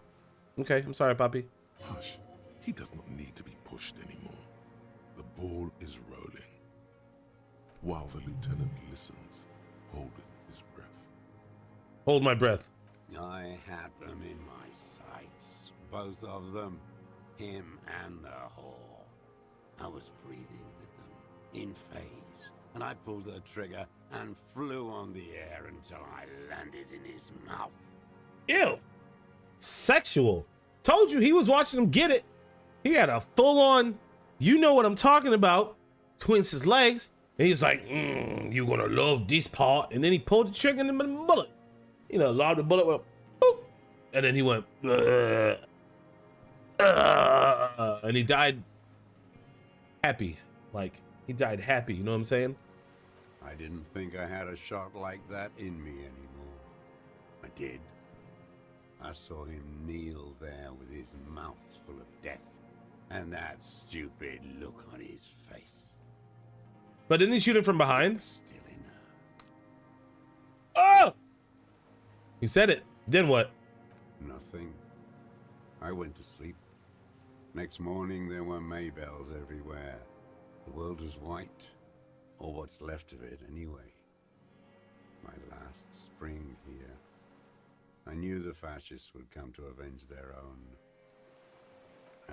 Okay, I'm sorry, Poppy. Hush. He does not need to be pushed anymore. The ball is rolling. While the lieutenant listens, hold his breath. Hold my breath. I had them in my sights. Both of them. Him and the whore. I was breathing with them, in phase. And I pulled the trigger and flew on the air until I landed in his mouth. Ew. Sexual. Told you he was watching him get it. He had a full-on, you know what I'm talking about, twins his legs. And he's like, you're gonna love this part. And then he pulled the trigger and the bullet. You know, lobbed the bullet, went, boop. And then he went, and he died happy. Like, he died happy, you know what I'm saying? I didn't think I had a shot like that in me anymore. I did. I saw him kneel there with his mouth full of death. And that stupid look on his face. But didn't he shoot him from behind? Still in her. Oh! He said it. Then what? Nothing. I went to sleep. Next morning there were Maybells everywhere. The world was white. Or what's left of it anyway. My last spring here. I knew the fascists would come to avenge their own.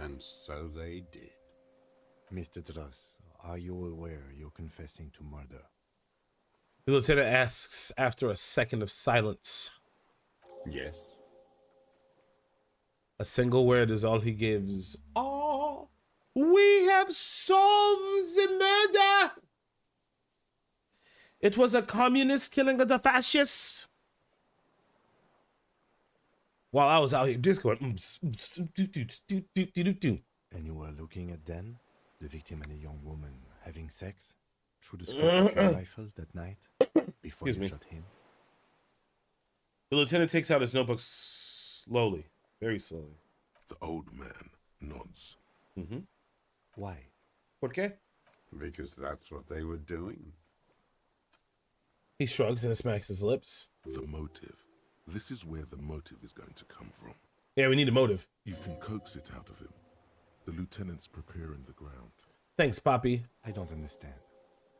And so they did. Mr. Dross, are you aware you're confessing to murder? The lieutenant asks after a second of silence. Yes. A single word is all he gives. Oh, we have solved the murder. It was a communist killing of the fascists. While I was out here just going. And you were looking at Dan, the victim and a young woman having sex, through the scope of your rifle that night, before Excuse you me. shot him? The lieutenant takes out his notebook slowly, very slowly. The old man nods. Mm-hmm. Why? ¿Por qué? Because that's what they were doing. He shrugs and smacks his lips. The motive. This is where the motive is going to come from. Yeah, we need a motive. You can coax it out of him. The lieutenant's preparing the ground. Thanks, Poppy. I don't understand.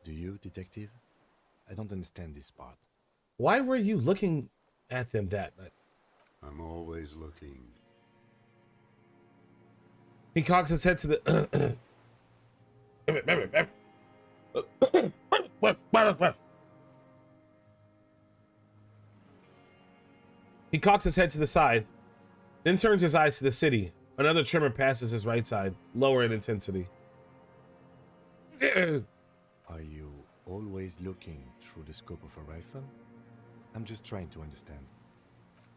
Do you, detective? I don't understand this part. Why were you looking at them that much? I'm always looking. He cocks his head to the... He cocks his head to the side, then turns his eyes to the city. Another tremor passes his right side, lower in intensity. Are you always looking through the scope of a rifle? I'm just trying to understand.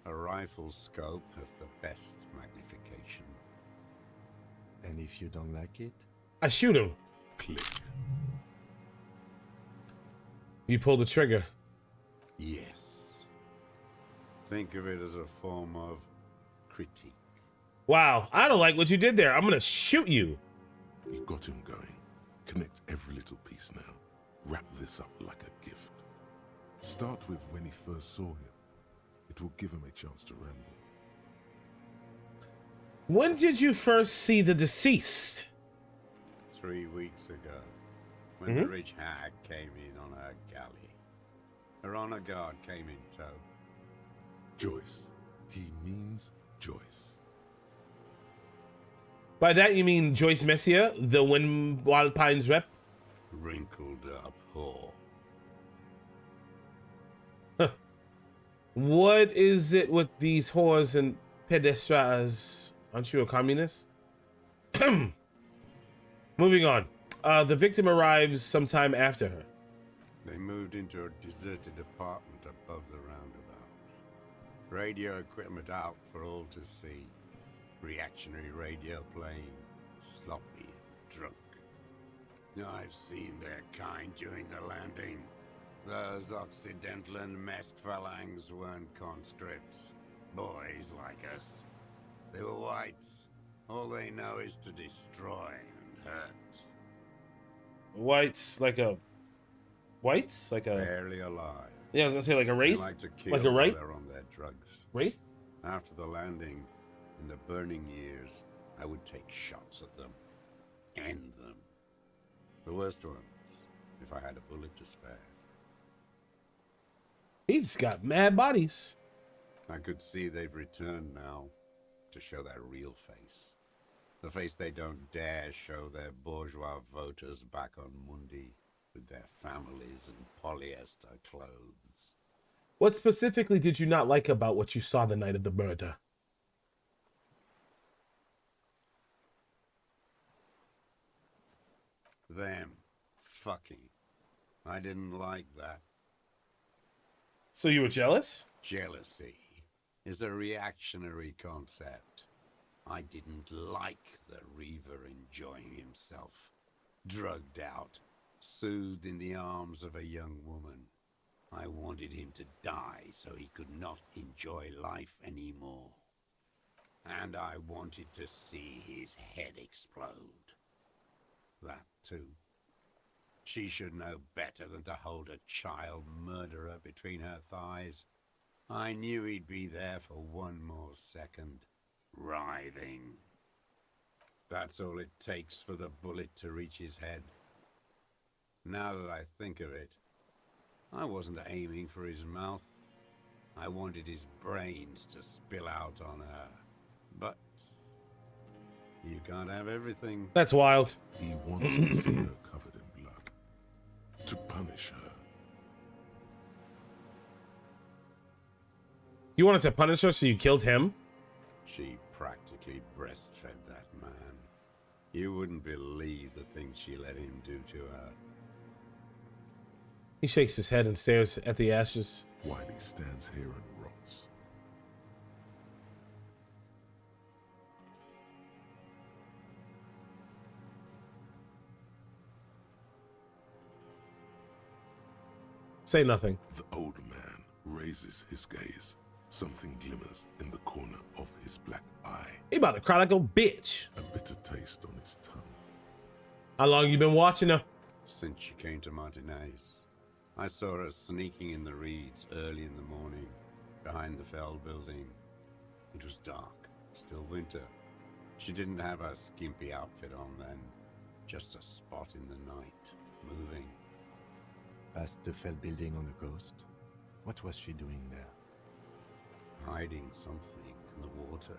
A rifle scope has the best magnification. And if you don't like it? I shoot him. Click. You pull the trigger. Yes. Think of it as a form of critique. Wow, I don't like what you did there. I'm gonna shoot you. You've got him going. Connect every little piece now. Wrap this up like a gift. Start with when he first saw him. It will give him a chance to ramble. When did you first see the deceased? 3 weeks ago, when the rich hag came in on her galley. Her honor guard came in tow. Joyce. He means Joyce. By that you mean Joyce Messier, the Wild Pines rep? Wrinkled up whore. Huh. What is it with these whores and pedestras? Aren't you a communist? Moving on. The victim arrives sometime after her. They moved into a deserted apartment above the roundabout. Radio equipment out for all to see. Reactionary radio playing. Sloppy and drunk. I've seen their kind during the landing. Those Occidental and masked phalanx weren't conscripts. Boys like us. They were whites. All they know is to destroy and hurt. Whites like a... Whites? Like a... Barely alive. Yeah, I was gonna say like a wraith? They like to kill like a wraith? while they're on their drugs. Wraith? After the landing, in the burning years, I would take shots at them. End them. The worst ones, if I had a bullet to spare. He's got mad bodies. I could see they've returned now to show their real face. The face they don't dare show their bourgeois voters back on Mundi with their families and polyester clothes. What specifically did you not like about what you saw the night of the murder? Them fucking. I didn't like that. So you were jealous? Jealousy is a reactionary concept. I didn't like the Reaver enjoying himself. Drugged out, soothed in the arms of a young woman. I wanted him to die so he could not enjoy life anymore. And I wanted to see his head explode. That too. She should know better than to hold a child murderer between her thighs. I knew he'd be there for one more second, writhing. That's all it takes for the bullet to reach his head. Now that I think of it, I wasn't aiming for his mouth. I wanted his brains to spill out on her. But you can't have everything. That's wild. He wants to see her covered in blood. To punish her. You wanted to punish her, so you killed him? She practically breastfed that man. You wouldn't believe the things she let him do to her. He shakes his head and stares at the ashes. Wiley stands here and rots. Say nothing. The old man raises his gaze. Something glimmers in the corner of his black eye. He about to cry like a bitch. A bitter taste on his tongue. How long you been watching her? Since she came to Martinez. I saw her sneaking in the reeds early in the morning, behind the Fell building. It was dark, still winter. She didn't have her skimpy outfit on then, just a spot in the night, moving. Past the Fell building on the coast? What was she doing there? Hiding something in the water.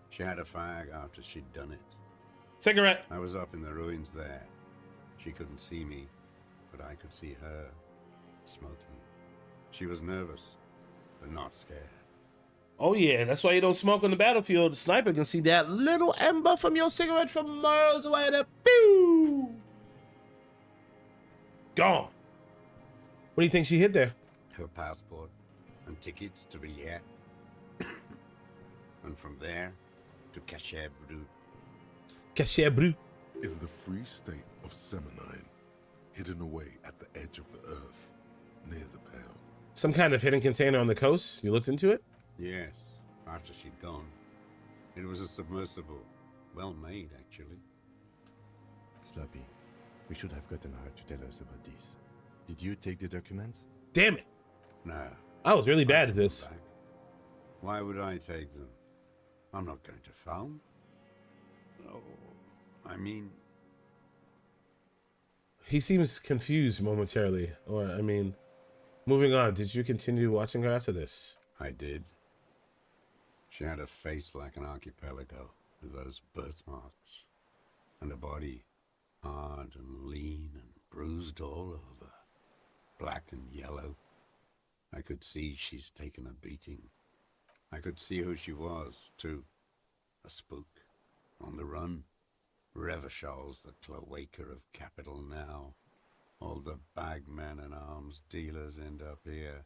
She had a fag after she'd done it. Cigarette. I was up in the ruins there. She couldn't see me, but I could see her, smoking. She was nervous, but not scared. Oh yeah, that's why you don't smoke on the battlefield. The sniper can see that little ember from your cigarette from miles away. That pew! Gone. What do you think she hid there? Her passport and tickets to Villiers. And from there to Cachet Brut. Cachet Brut. In the free state of Seminine, hidden away at the edge of the earth, near the Pale. Some kind of hidden container on the coast? You looked into it? Yes, after she'd gone. It was a submersible. Well made, actually. Sloppy. We should have gotten her to tell us about this. Did you take the documents? Damn it. No. I was really bad at this. Why would I take them? I'm not going to farm. Oh, I mean... He seems confused momentarily. Or, I mean, moving on. Did you continue watching her after this? I did. She had a face like an archipelago with those birthmarks. And a body hard and lean and bruised all over. Black and yellow. I could see she's taken a beating. I could see who she was, too. A spook. On the run. Revachol's the cloaca of capital now. All the bagmen and arms dealers end up here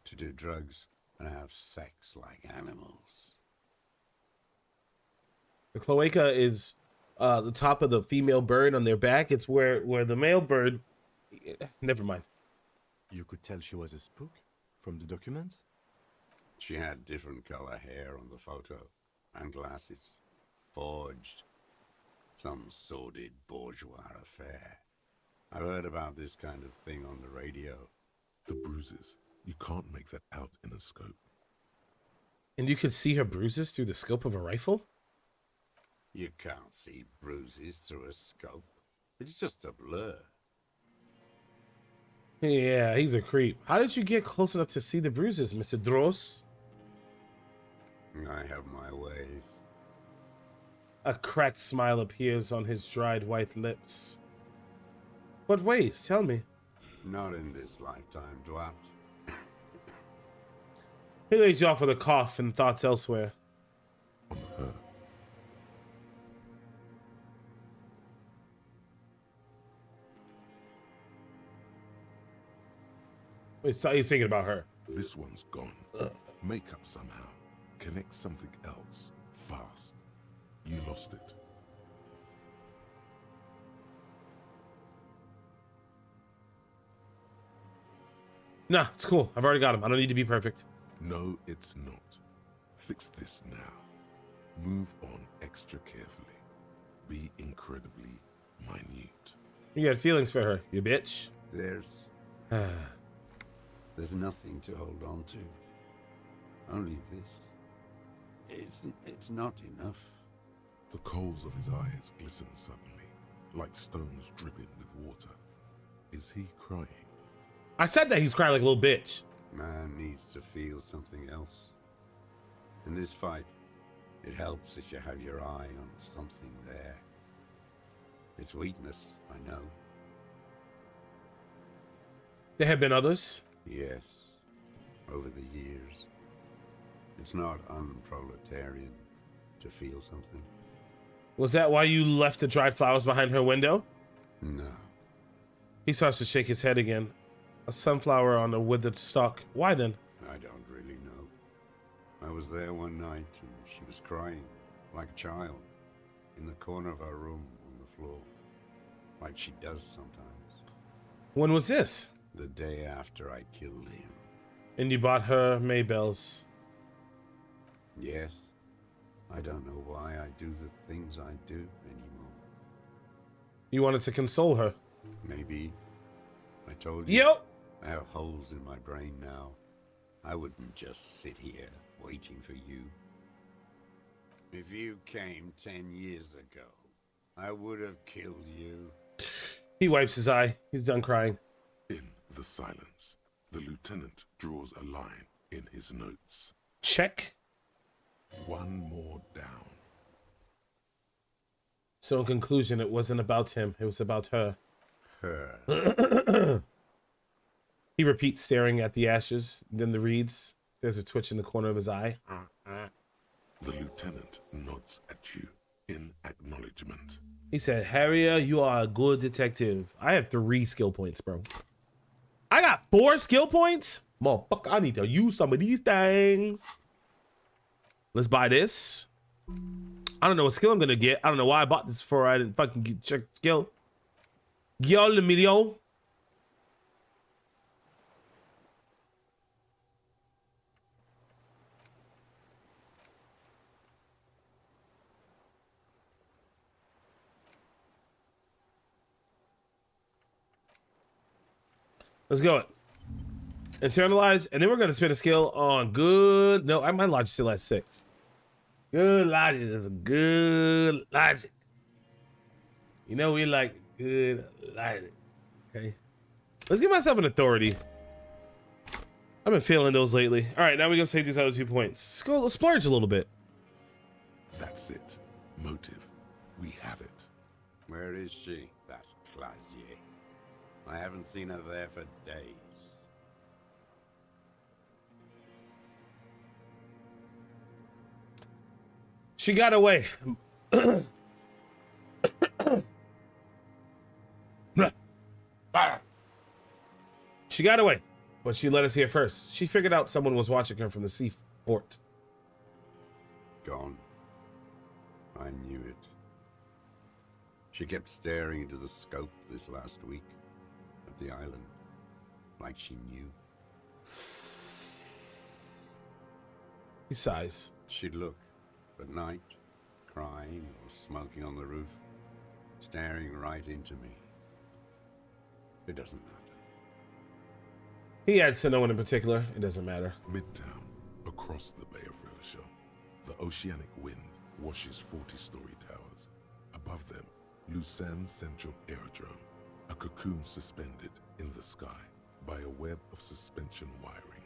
to do drugs and have sex like animals. The cloaca is the top of the female bird on their back. It's where the male bird... Never mind. You could tell she was a spook from the documents? She had different color hair on the photo, and glasses. Forged. Some sordid bourgeois affair. I've heard about this kind of thing on the radio. The bruises. You can't make that out in a scope. And you could see her bruises through the scope of a rifle? You can't see bruises through a scope. It's just a blur. Yeah, he's a creep. How did you get close enough to see the bruises, Mr. Dross? I have my ways. A cracked smile appears on his dried white lips. What ways? Tell me. Not in this lifetime, Dwat. He lays you off with a cough and thoughts elsewhere. On her. He's thinking about her. This one's gone. Make up somehow. Connect something else. Fast. You lost it. Nah, it's cool. I've already got him. I don't need to be perfect. No, it's not. Fix this now. Move on extra carefully. Be incredibly minute. You got feelings for her, you bitch. There's nothing to hold on to. Only this. It's not enough. The coals of his eyes glisten suddenly, like stones dripping with water. Is he crying? I said that he's crying like a little bitch. Man needs to feel something else. In this fight, it helps if you have your eye on something there. It's weakness, I know. There have been others. Yes, over the years. It's not unproletarian to feel something. Was that why you left the dried flowers behind her window? No. He starts to shake his head again. A sunflower on a withered stalk. Why then? I don't really know. I was there one night and she was crying, like a child, in the corner of our room on the floor, like she does sometimes. When was this? The day after I killed him. And you bought her Maybells. Yes. I don't know why I do the things I do anymore. You wanted to console her. Maybe. I told you. Yep. I have holes in my brain now. I wouldn't just sit here waiting for you. If you came 10 years ago, I would have killed you. He wipes his eye. He's done crying. In the silence, the lieutenant draws a line in his notes. Check. One more down. So in conclusion, it wasn't about him. It was about her. Her. He repeats, staring at the ashes, then the reeds. There's a twitch in the corner of his eye. The lieutenant nods at you in acknowledgement. He said, Harrier, you are a good detective. I have 3 skill points, bro. I got 4 skill points? Motherfucker, I need to use some of these things. Let's buy this. I don't know what skill I'm gonna get. I don't know why I bought this before I didn't fucking get check skill. Yo, le medio. Let's go. Internalize, and then we're gonna spend a skill on good. No, my logic still at 6. Good logic is a good logic. You know we like good logic. Okay. Let's give myself an authority. I've been feeling those lately. All right, now we're gonna save these other 2 points. Let's splurge a little bit. That's it. Motive. We have it. Where is she? That Clasier. I haven't seen her there for days. She got away. She got away, but she let us hear first. She figured out someone was watching her from the seaport. Gone. I knew it. She kept staring into the scope this last week at the island, like she knew. He sighs. She'd look at night, crying or smoking on the roof, staring right into me. It doesn't matter. He adds to no one in particular. It doesn't matter. Midtown, across the Bay of Rivershell, the oceanic wind washes 40-story towers. Above them, Lucerne Central Aerodrome, a cocoon suspended in the sky by a web of suspension wiring,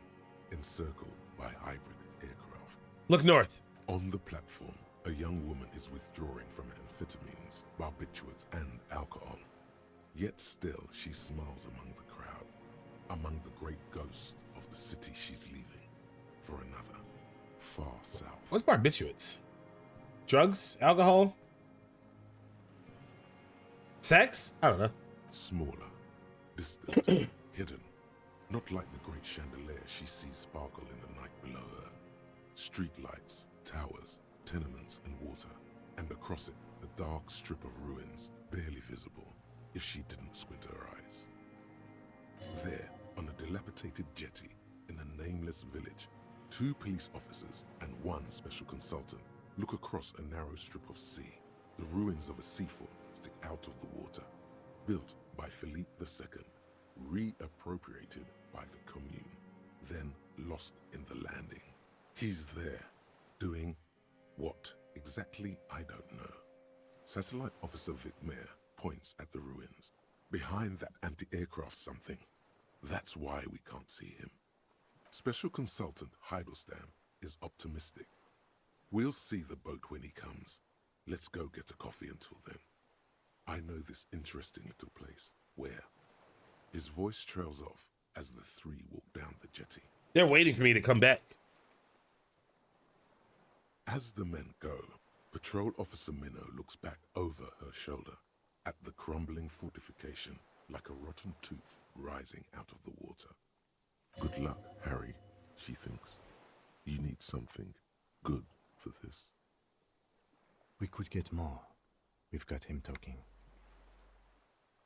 encircled by hybrid aircraft. Look north. On the platform, a young woman is withdrawing from amphetamines, barbiturates, and alcohol. Yet still, she smiles among the crowd, among the great ghosts of the city she's leaving for another, far south. What's barbiturates? Drugs? Alcohol? Sex? I don't know. Smaller, distant, hidden. Not like the great chandelier she sees sparkle in the night below her. Street lights, towers, tenements, and water. And across it, a dark strip of ruins, barely visible if she didn't squint her eyes. There, on a dilapidated jetty in a nameless village, 2 police officers and 1 special consultant look across a narrow strip of sea. The ruins of a seafort stick out of the water, built by Philippe II, reappropriated by the Commune, then lost in the landing. He's there, doing what exactly, I don't know. Satellite Officer Vic Mayer points at the ruins. Behind that anti-aircraft something. That's why we can't see him. Special Consultant Heidelstein is optimistic. We'll see the boat when he comes. Let's go get a coffee until then. I know this interesting little place. Where? His voice trails off as the 3 walk down the jetty. They're waiting for me to come back. As the men go, Patrol Officer Minnow looks back over her shoulder at the crumbling fortification like a rotten tooth rising out of the water. Good luck, Harry, she thinks. You need something good for this. We could get more. We've got him talking.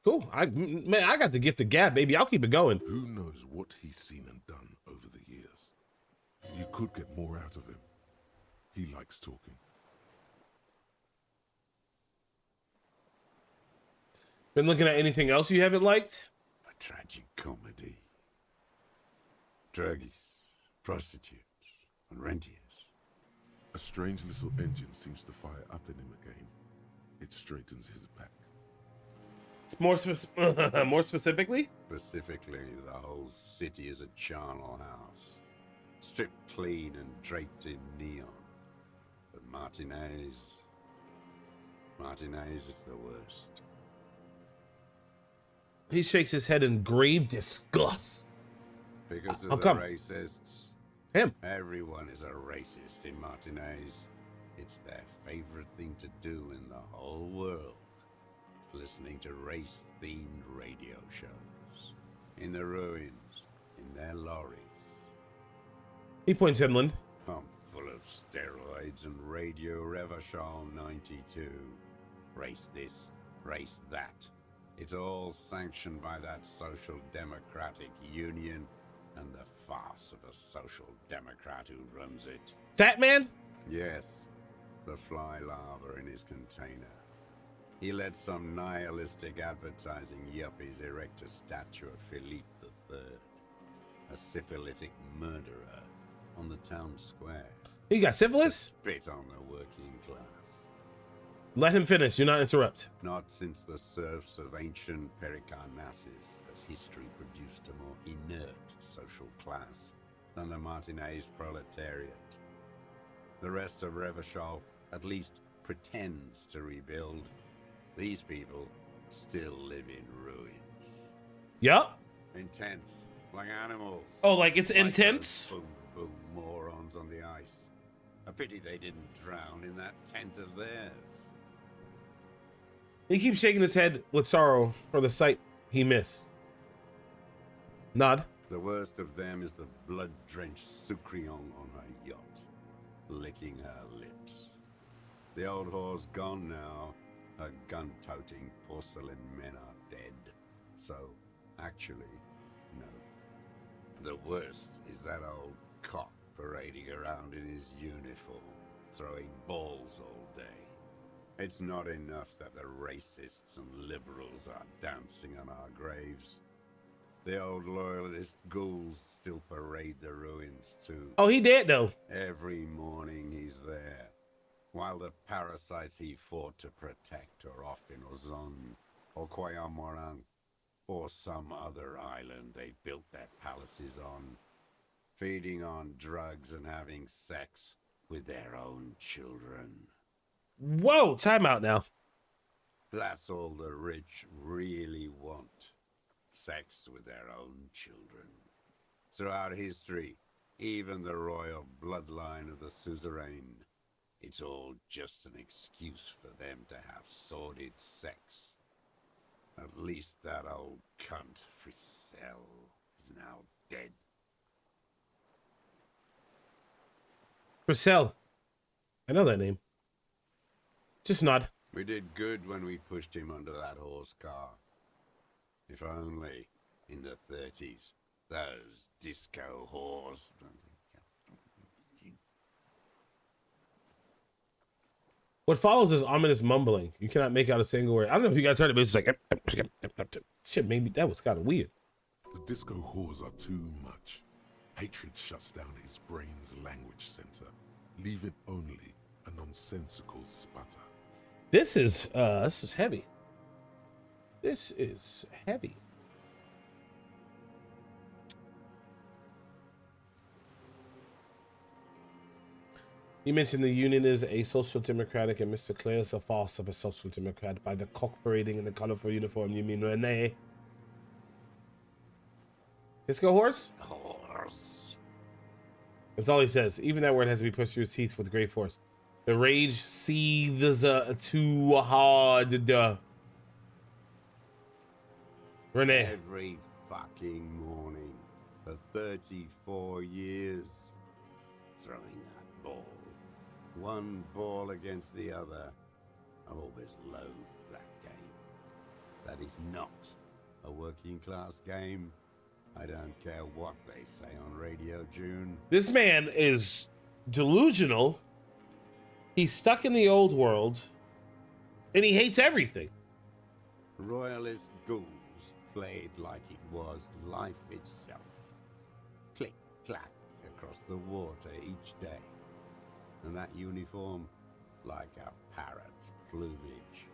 Cool. Man, I got the gift of gab, baby. I'll keep it going. Who knows what he's seen and done over the years? You could get more out of him. He likes talking. Been looking at anything else you haven't liked? A tragic comedy. Druggies, prostitutes, and rentiers. A strange little engine seems to fire up in him again. It straightens his back. It's more more specifically? Specifically, the whole city is a charnel house. Stripped clean and draped in neon. But Martinez is the worst. He shakes his head in grave disgust. Because of How the come? racists. Him. Everyone is a racist in Martinez. It's their favorite thing to do in the whole world. Listening to race-themed radio shows. In the ruins, in their lorries. He points inland. Pumped full of steroids and Radio Revachol 92. Race this, race that. It's all sanctioned by that Social Democratic Union and the farce of a Social Democrat who runs it. Fat man? Yes, the fly larva in his container. He let some nihilistic advertising yuppies erect a statue of Philippe III, a syphilitic murderer, on the town square. He got syphilis? Spit on the working class. Let him finish. Do not interrupt. Not since the serfs of ancient Pericarnassus has history produced a more inert social class than the Martinez proletariat. The rest of Revachol at least pretends to rebuild. These people still live in ruins. Yup. Intense, like animals. Oh, like it's Like intense? those boom morons on the ice. A pity they didn't drown in that tent of theirs. He keeps shaking his head with sorrow for the sight he missed. Nod. The worst of them is the blood-drenched Sucrion on her yacht, licking her lips. The old whore's gone now. Her gun-toting porcelain men are dead. So, actually, no. The worst is that old cop parading around in his uniform, throwing balls all day. It's not enough that the racists and liberals are dancing on our graves. The old loyalist ghouls still parade the ruins too. Oh, he did though. Every morning he's there. While the parasites he fought to protect are off in Ozon, or Koyamorang, or some other island they built their palaces on, feeding on drugs and having sex with their own children. Whoa, time out now. That's all the rich really want. Sex with their own children. Throughout history, even the royal bloodline of the suzerain, it's all just an excuse for them to have sordid sex. At least that old cunt, Frisell, is now dead. Purcell. I know that name. Just nod. We did good when we pushed him under that horse car. If only, in the 30s, those disco whores. What follows is ominous mumbling. You cannot make out a single word. I don't know if you guys heard it, but it's just like shit. Maybe that was kind of weird. The disco whores are too much. Hatred shuts down his brain's language center, leaving only a nonsensical sputter. This is heavy. This is heavy. You mentioned the Union is a social democratic and Mr. Clare is a farce of a social democrat by the cock parading in the colorful uniform. You mean Renee? Disco horse? Horse. That's all he says. Even that word has to be pushed through his teeth with great force. The rage seethes too hard. Renee. Every fucking morning for 34 years. Throwing that ball. One ball against the other. I've always loathed that game. That is not a working class game. I don't care what they say on Radio June. This man is delusional. He's stuck in the old world. And he hates everything. Royalist ghouls played like it was life itself. Click, clack across the water each day. And that uniform, like a parrot plumage.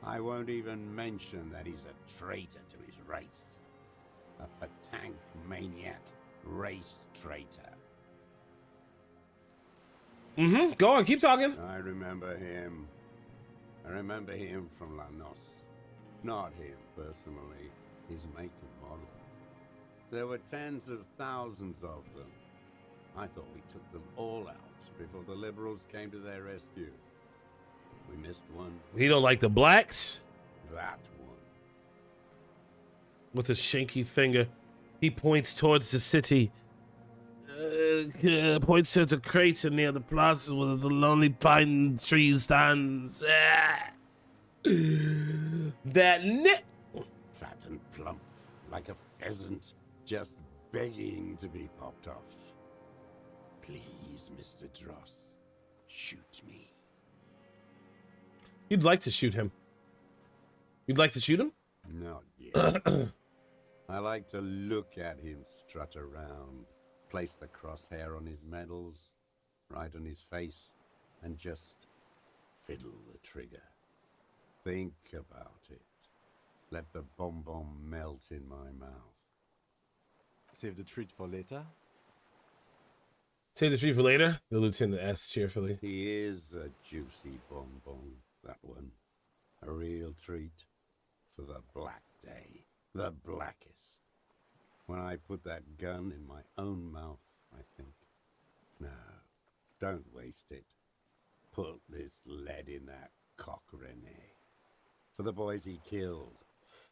I won't even mention that he's a traitor to his race. A tank maniac race traitor. Go on, keep talking. I remember him. I remember him from Lanos. Not him personally, his make and model. There were tens of thousands of them. I thought we took them all out before the liberals came to their rescue. We missed one. He don't like the blacks. That one. With his shanky finger, he points towards the city. Points towards a crater near the plaza where the lonely pine tree stands. That Fat and plump, like a pheasant, just begging to be popped off. Please, Mr. Dross, shoot me. You'd like to shoot him. You'd like to shoot him? Not yet. I like to look at him strut around, place the crosshair on his medals, right on his face, and just fiddle the trigger. Think about it. Let the bomb melt in my mouth. Save the treat for later. Save the treat for later, the lieutenant asks cheerfully. He is a juicy bonbon, that one. A real treat for the black day. The blackest. When I put that gun in my own mouth, I think, no, don't waste it. Put this lead in that cock, Rene. For the boys he killed.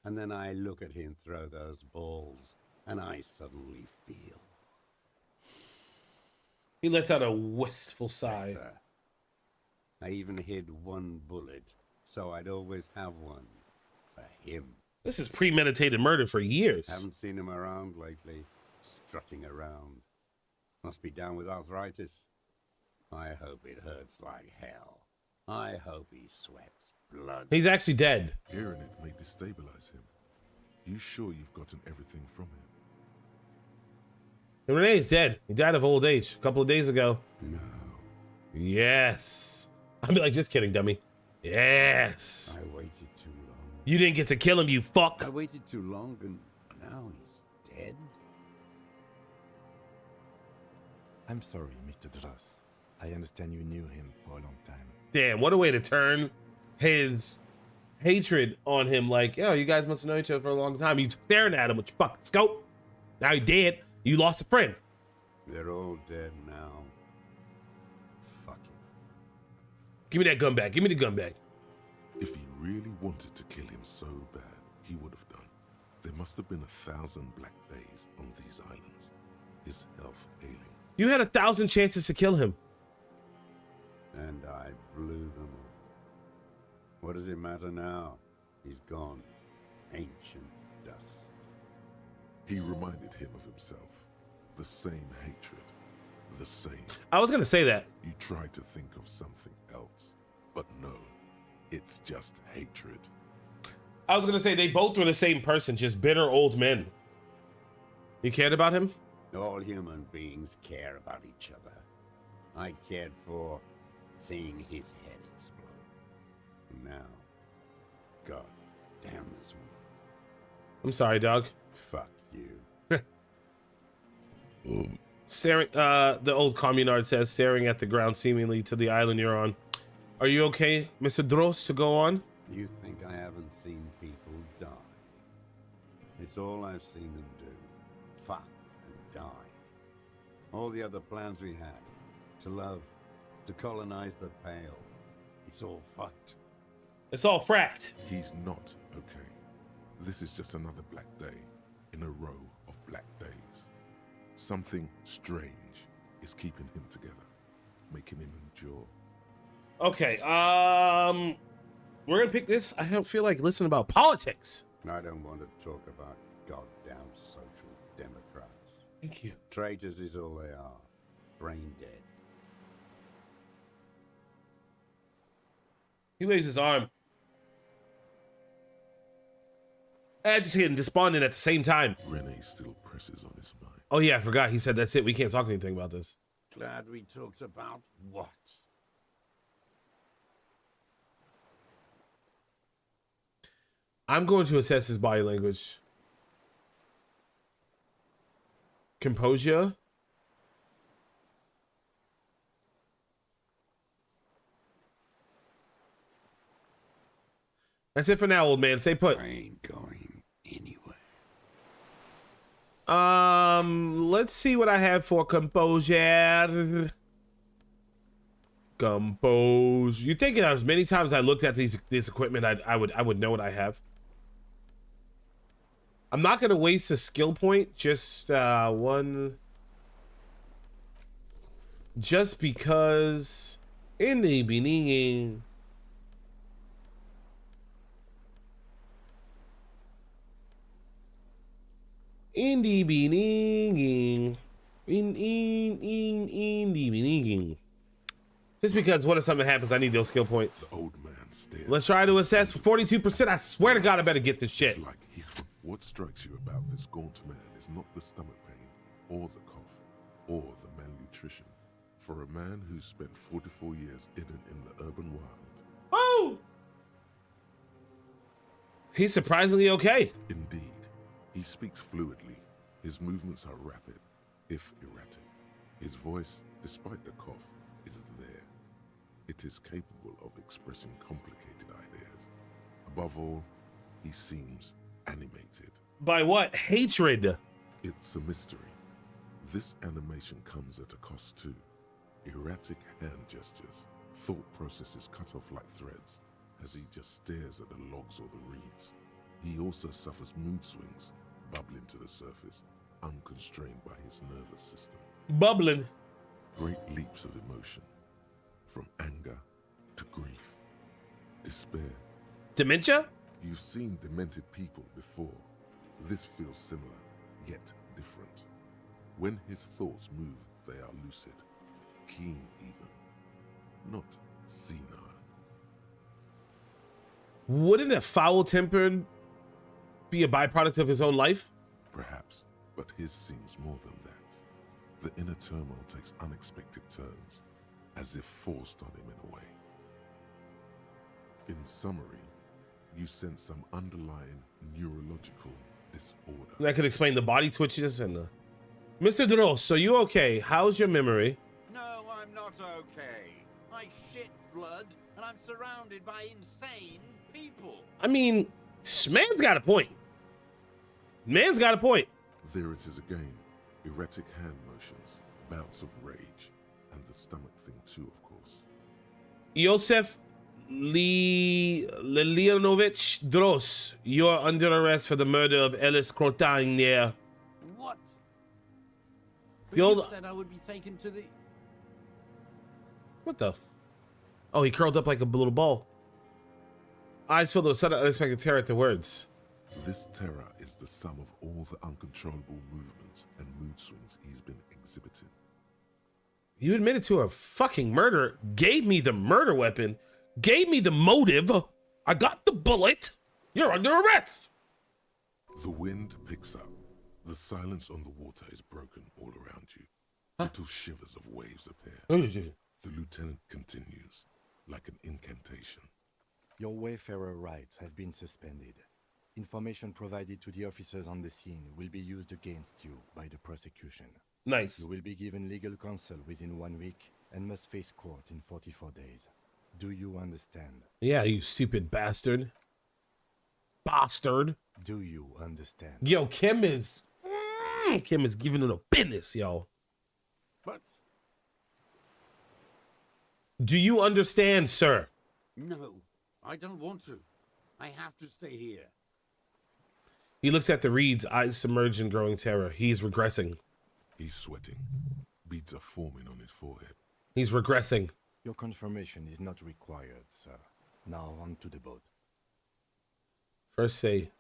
And then I look at him throw those balls, and I suddenly feel. He lets out a wistful sigh. Better. I even hid one bullet, so I'd always have one for him. This is premeditated murder for years. Haven't seen him around lately, strutting around. Must be down with arthritis. I hope it hurts like hell. I hope he sweats blood. He's actually dead. Hearing it may destabilize him. You sure you've gotten everything from him? And Renee's dead. He died of old age a couple of days ago. No. Yes. I'd be like, just kidding, dummy. Yes. I waited too long. You didn't get to kill him, you fuck. I waited too long, and now he's dead. I'm sorry, Mr. Dross. I understand you knew him for a long time. Damn, what a way to turn his hatred on him. Like, yo, you guys must have known each other for a long time. You staring at him with your fucking scope. Now you're dead. You lost a friend. They're all dead now. Fuck it. Give me that gun back. Give me the gun back. If he really wanted to kill him so bad, he would have done. There must have been 1,000 black days on these islands. His health ailing. You had 1,000 chances to kill him. And I blew them all. What does it matter now? He's gone. Ancient dust. He reminded him of himself. The same hatred. The same. I was going to say that. You tried to think of something else. But no. It's just hatred. I was going to say they both were the same person, just bitter old men. You cared about him? All human beings care about each other. I cared for seeing his head explode. Now, God damn this one. I'm sorry, dog. Fuck you. Staring, the old communard says, staring at the ground seemingly to the island you're on. Are you okay, Mr. Dross, to go on? You think I haven't seen people die? It's all I've seen them do. Fuck and die. All the other plans we had. To love, to colonize the Pale. It's all fucked. It's all fracked. He's not okay. This is just another black day in a row of black days. Something strange is keeping him together, making him endure. Okay, we're gonna pick this. I don't feel like listening about politics. I don't want to talk about goddamn social democrats. Thank you. Traitors is all they are. Brain dead. He waves his arm. Agitated and despondent at the same time. Renee still presses on his mind. Oh yeah, I forgot. He said that's it. We can't talk anything about this. Glad we talked about what? I'm going to assess his body language. Composure. That's it for now, old man. Stay put. I ain't going anywhere. Let's see what I have for composure. Compose. You think as many times I looked at this equipment, I would know what I have. I'm not gonna waste a skill point. Just one. Just because in the beginning. In the beginning. In the beginning. Just because what if something happens, I need those skill points. The old man stares. Let's try to assess for 42%. I swear to God, I better get this shit. It's like what strikes you about this gaunt man is not the stomach pain, or the cough, or the malnutrition. For a man who's spent 44 years hidden in the urban wild. Oh! He's surprisingly okay. Indeed. He speaks fluidly. His movements are rapid, if erratic. His voice, despite the cough, is there. It is capable of expressing complicated ideas. Above all, he seems animated. By what? Hatred. It's a mystery. This animation comes at a cost too. Erratic hand gestures, thought processes cut off like threads, as he just stares at the logs or the reeds. He also suffers mood swings, bubbling to the surface, unconstrained by his nervous system. Bubbling. Great leaps of emotion, from anger to grief, despair. Dementia? You've seen demented people before. This feels similar, yet different. When his thoughts move, they are lucid, keen even, not senile. Wouldn't a foul-tempered be a byproduct of his own life? Perhaps, but his seems more than that. The inner turmoil takes unexpected turns, as if forced on him in a way. In summary, you sense some underlying neurological disorder. That could explain the body twitches and the... Mr. Dross, are you okay? How's your memory? No, I'm not okay. I shit blood, and I'm surrounded by insane people. I mean, man's got a point. Man's got a point. There it is again. Erratic hand motions, bouts of rage, and the stomach thing too, of course. Josef Leonovich Dross, you're under arrest for the murder of Ellis Crotain there. What? But The you old... said I would be taken to the... What the... Oh, he curled up like a little ball. Eyes filled with sudden unexpected terror at the words. This terror is the sum of all the uncontrollable movements and mood swings he's been exhibiting. You admitted to a fucking murder, gave me the murder weapon, gave me the motive. I got the bullet. You're under arrest. The wind picks up. The silence on the water is broken all around you. Little shivers of waves appear. The lieutenant continues, like an incantation. Your Wayfarer rights have been suspended. Information provided to the officers on the scene will be used against you by the prosecution. Nice. You will be given legal counsel within 1 week and must face court in 44 days. Do you understand? Yeah, you stupid bastard. Bastard. Do you understand? Yo, Kim is giving it a business, yo. But Do you understand, sir? No, I don't want to. I have to stay here. He looks at the reeds, eyes submerged in growing terror. He's regressing. He's sweating. Beads are forming on his forehead. He's regressing. Your confirmation is not required, sir. Now on to the boat. First say.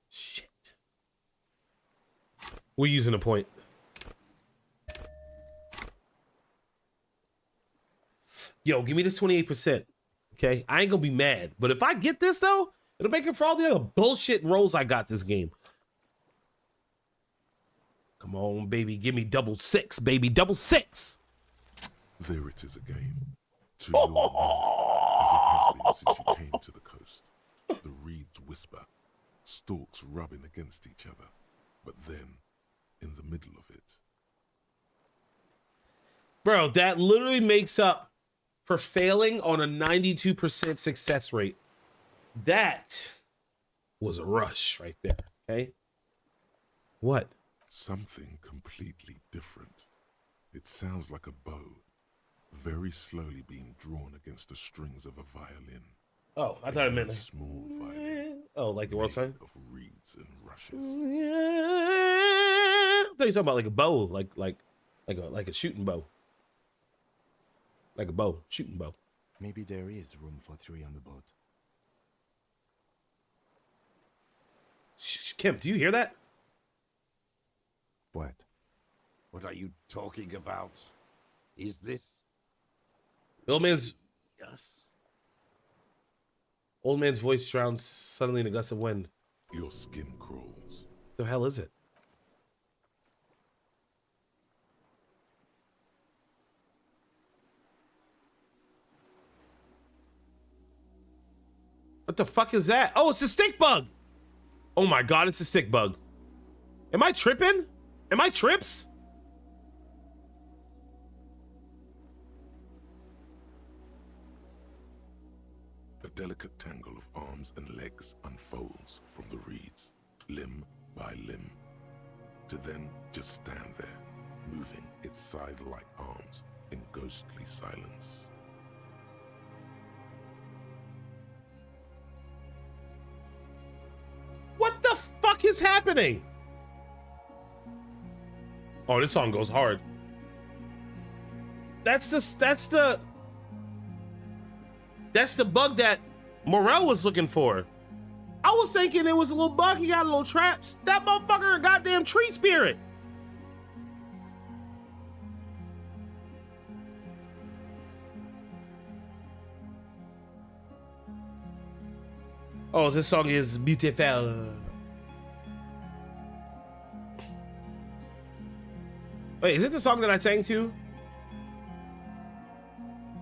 Shit. We're using a point. Yo, give me this 28%. Okay, I ain't gonna be mad. But if I get this though, it'll make it for all the other bullshit rolls I got this game. Come on, baby. Give me double six, baby. Double six. There it is again. To your north, as it has been since you came to the coast. The reeds whisper, stalks rubbing against each other. But then, in the middle of it... Bro, that literally makes up for failing on a 92% success rate. That was a rush right there, okay? What? Something completely different. It sounds like a bow, very slowly being drawn against the strings of a violin. Oh, I thought it meant a small violin. Oh, like the world sign? Of reeds and rushes. I thought you were talking about like a bow, like a shooting bow. Like a bow, shooting bow. Maybe there is room for 3 on the boat. Kim, do you hear that? What? What are you talking about? Is this... The old man's... Yes? Old man's voice drowns suddenly in a gust of wind. Your skin crawls. The hell is it? What the fuck is that? Oh, it's a stick bug. Oh my God, it's a stick bug. Am I tripping? Am I trips? A delicate tangle of arms and legs unfolds from the reeds, limb by limb, to then just stand there, moving its scythe-like arms in ghostly silence. What the fuck is happening? Oh, this song goes hard. That's the bug that Morel was looking for. I was thinking it was a little bug. He got a little traps. That motherfucker a goddamn tree spirit. Oh, this song is beautiful. Wait, is it the song that I sang to?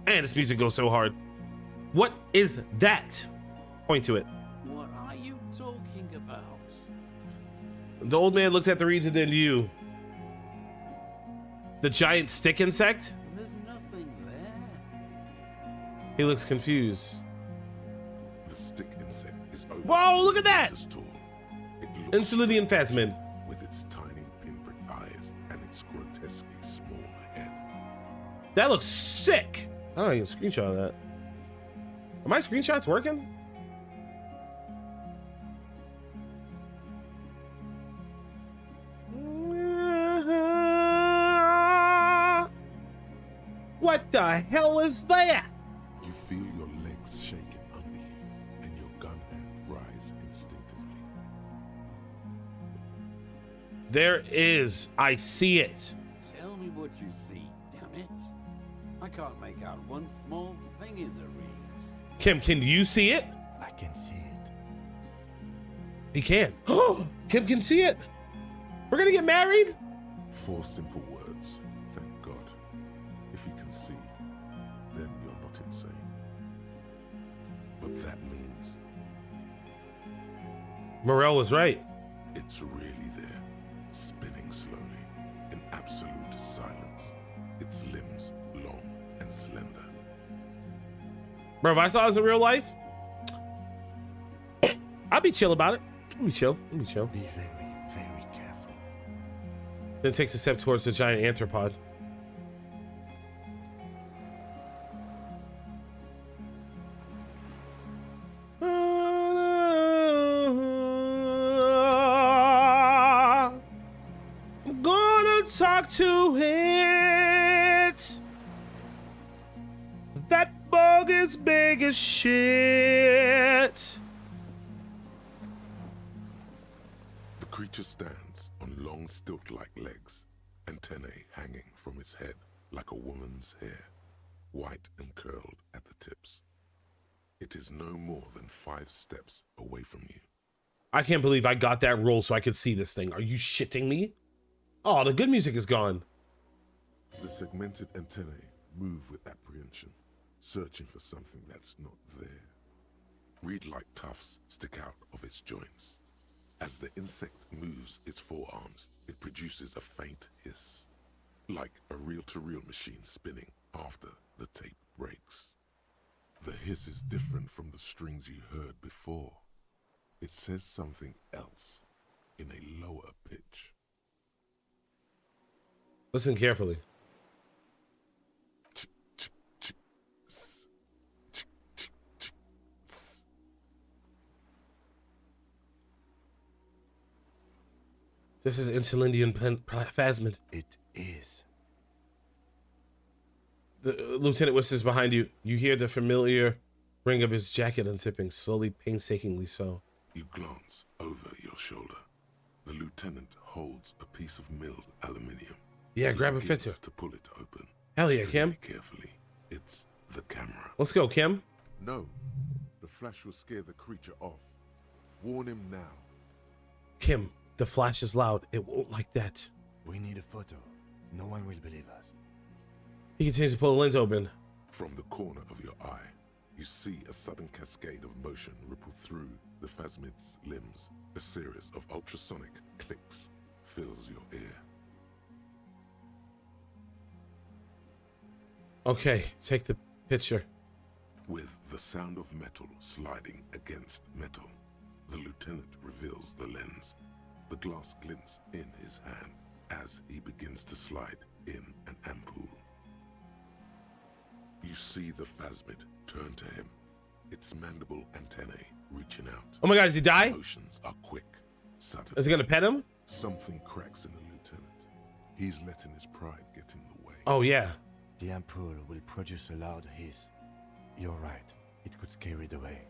Man, this music goes so hard. What is that? Point to it. What are you talking about? The old man looks at the reeds and then you. The giant stick insect? There's nothing there. He looks confused. The stick insect is over. Whoa, look at that! Insulidian phasmid. With its tiny pinprick eyes and its grotesquely small head. That looks sick. I don't even screenshot of that. Are my screenshots working? What the hell is that? You feel your legs shaking under you and your gun hand rise instinctively. There is. I see it. Tell me what you see, damn it. I can't make out one small thing in the reeds. Kim, can you see it? I can see it. He can. Oh, Kim can see it. We're gonna get married? 4 simple words. Thank God. If you can see, then you're not insane. But that means... Morel was right. It's really there, spinning slowly, in absolute silence. Its limbs long and slender. Bro, if I saw this in real life, I'll be chill about it. I'll be chill. I'll be chill. Be very, very careful. Then takes a step towards the giant arthropod. I'm gonna talk to it. That bug is big as shit. The creature stands on long stilt-like legs, antennae hanging from its head like a woman's hair, white and curled at the tips. It is no more than 5 steps away from you. I can't believe I got that roll so I could see this thing. Are you shitting me? Oh, the good music is gone. The segmented antennae move with apprehension, searching for something that's not there. Reed-like tufts stick out of its joints. As the insect moves its forearms, it produces a faint hiss, like a reel-to-reel machine spinning after the tape breaks. The hiss is different from the strings you heard before. It says something else in a lower pitch. Listen carefully. This is Insulindian phasmid. It is. The lieutenant whispers behind you. You hear the familiar ring of his jacket unzipping, slowly, painstakingly so. You glance over your shoulder. The lieutenant holds a piece of milled aluminium. Yeah, He grab a begins filter. to pull it open. Hell yeah, Extremely Kim. Carefully. It's the camera. Let's go, Kim. No. The flash will scare the creature off. Warn him now. Kim, the flash is loud. It won't like that. We need a photo. No one will believe us. He continues to pull the lens open. From the corner of your eye, you see a sudden cascade of motion ripple through the phasmid's limbs. A series of ultrasonic clicks fills your ear. Okay, take the picture. With the sound of metal sliding against metal, the lieutenant reveals the lens. The glass glints in his hand as he begins to slide in an ampoule. You see the phasmid turn to him, its mandible antennae reaching out. Oh my god, does he die? Motions are quick, sudden. Is he gonna pet him? Something cracks in the lieutenant. He's letting his pride get in the way. Oh yeah. The ampoule will produce a loud hiss. You're right. It could scare it away.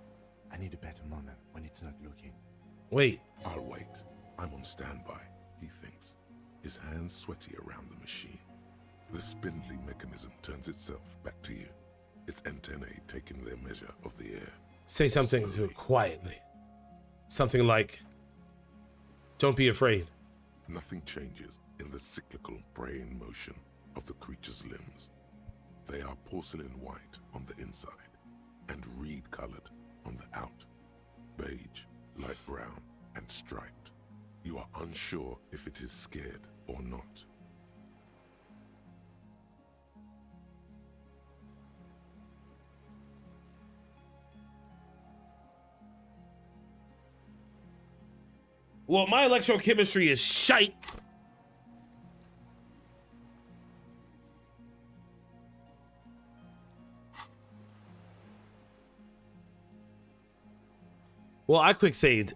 I need a better moment when it's not looking. Wait. I'll wait. I'm on standby, he thinks, his hands sweaty around the machine. The spindly mechanism turns itself back to you, its antennae taking their measure of the air. Say something to it quietly. Something like, don't be afraid. Nothing changes in the cyclical braying motion of the creature's limbs. They are porcelain white on the inside and reed-colored on the out, beige, light brown, and striped. You are unsure if it is scared or not. Well, my electrochemistry is shite. Well, I quick saved.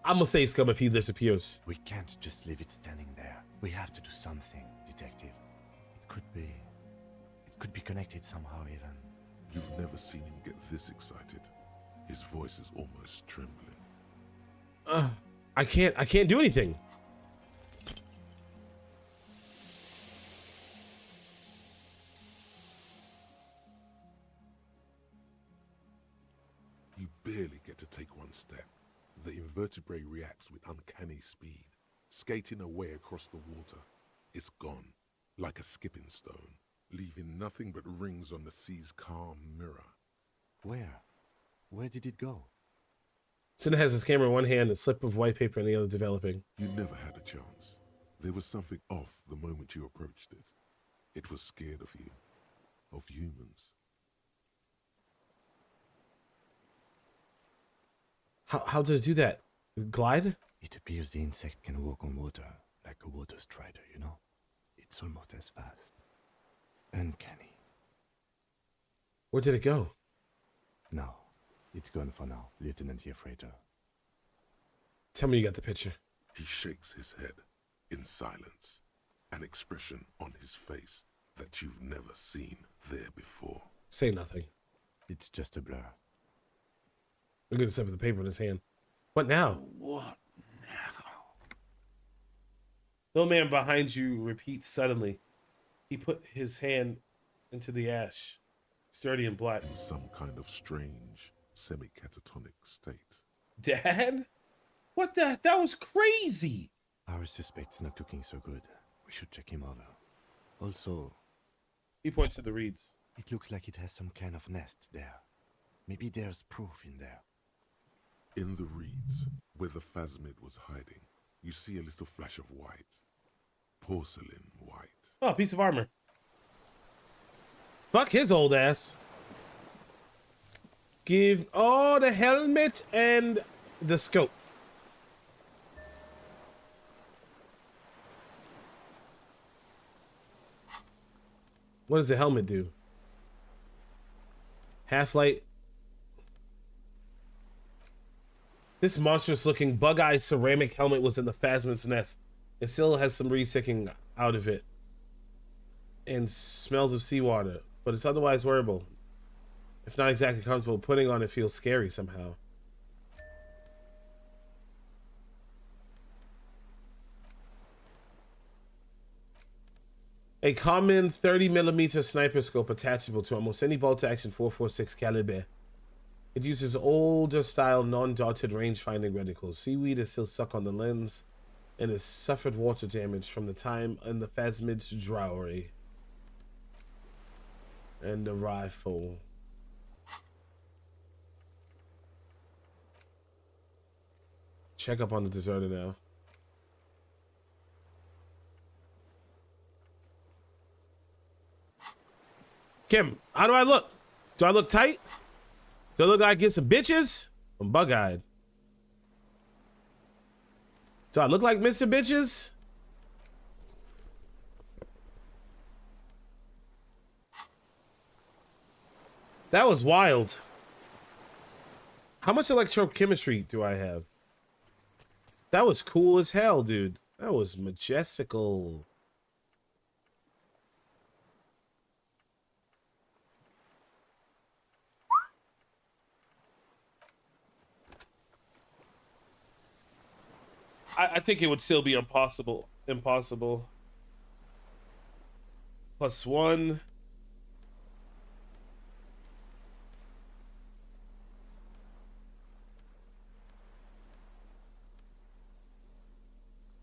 I'm gonna save Scum if he disappears. We can't just leave it standing there. We have to do something, detective. It could be connected somehow even. You've never seen him get this excited. His voice is almost trembling. I can't do anything. You barely get to take one step. The invertebrate reacts with uncanny speed, skating away across the water. It's gone, like a skipping stone, leaving nothing but rings on the sea's calm mirror. Where? Where did it go? Cinna has his camera in one hand and a slip of white paper in the other developing. You never had a chance. There was something off the moment you approached it. It was scared of you, of humans. How does it do that? Glide? It appears the insect can walk on water, like a water strider, you know? It's almost as fast. Uncanny. Where did it go? No, it's gone for now, Lieutenant Yefrater. Tell me you got the picture. He shakes his head in silence, an expression on his face that you've never seen there before. Say nothing. It's just a blur. Look at this up with the paper in his hand. What now? What? Little man behind you repeats suddenly. He put his hand into the ash, sturdy and black. In some kind of strange, semi-catatonic state. Dad? What the? That was crazy. Our suspect's not looking so good. We should check him over. Also, he points to the reeds. It looks like it has some kind of nest there. Maybe there's proof in there. In the reeds, where the phasmid was hiding, you see a little flash of white. Porcelain white. Oh, a piece of armor. Fuck his old ass. Give the helmet and the scope. What does the helmet do? Half-light. This monstrous looking bug-eyed ceramic helmet was in the phasmid's nest. It still has some reed sticking out of it. And smells of seawater. But it's otherwise wearable. If not exactly comfortable, putting on it feels scary somehow. A common 30mm sniper scope attachable to almost any bolt-action 4.46 caliber. It uses older style non-dotted range-finding reticles. Seaweed is still stuck on the lens and has suffered water damage from the time in the phasmid's drowry. And the rifle. Check up on the deserter now. Kim, how do I look? Do I look tight? Do I look like I get some bitches? I'm bug-eyed. Do I look like Mr. Bitches? That was wild. How much electrochemistry do I have? That was cool as hell, dude. That was majestical. I think it would still be impossible. Impossible. +1.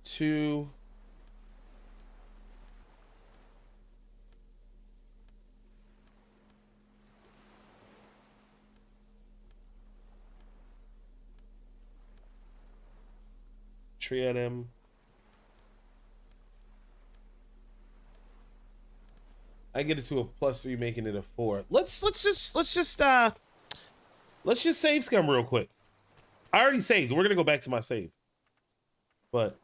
Two. Triadem. I get it to a +3, making it a 4. Let's just save scum real quick. I already saved. We're gonna go back to my save. But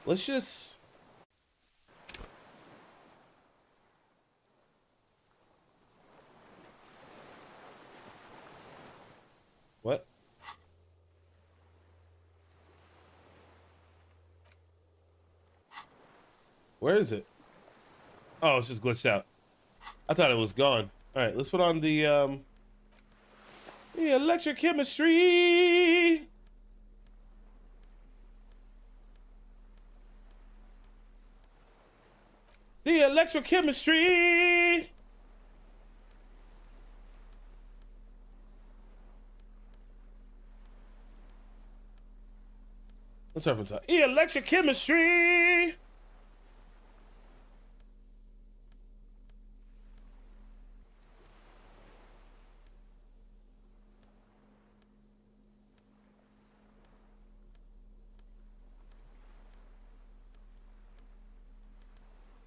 let's just what? Where is it? Oh, it's just glitched out. I thought it was gone. All right, let's put on the electrochemistry. The electrochemistry. Let's start from top. Electrochemistry.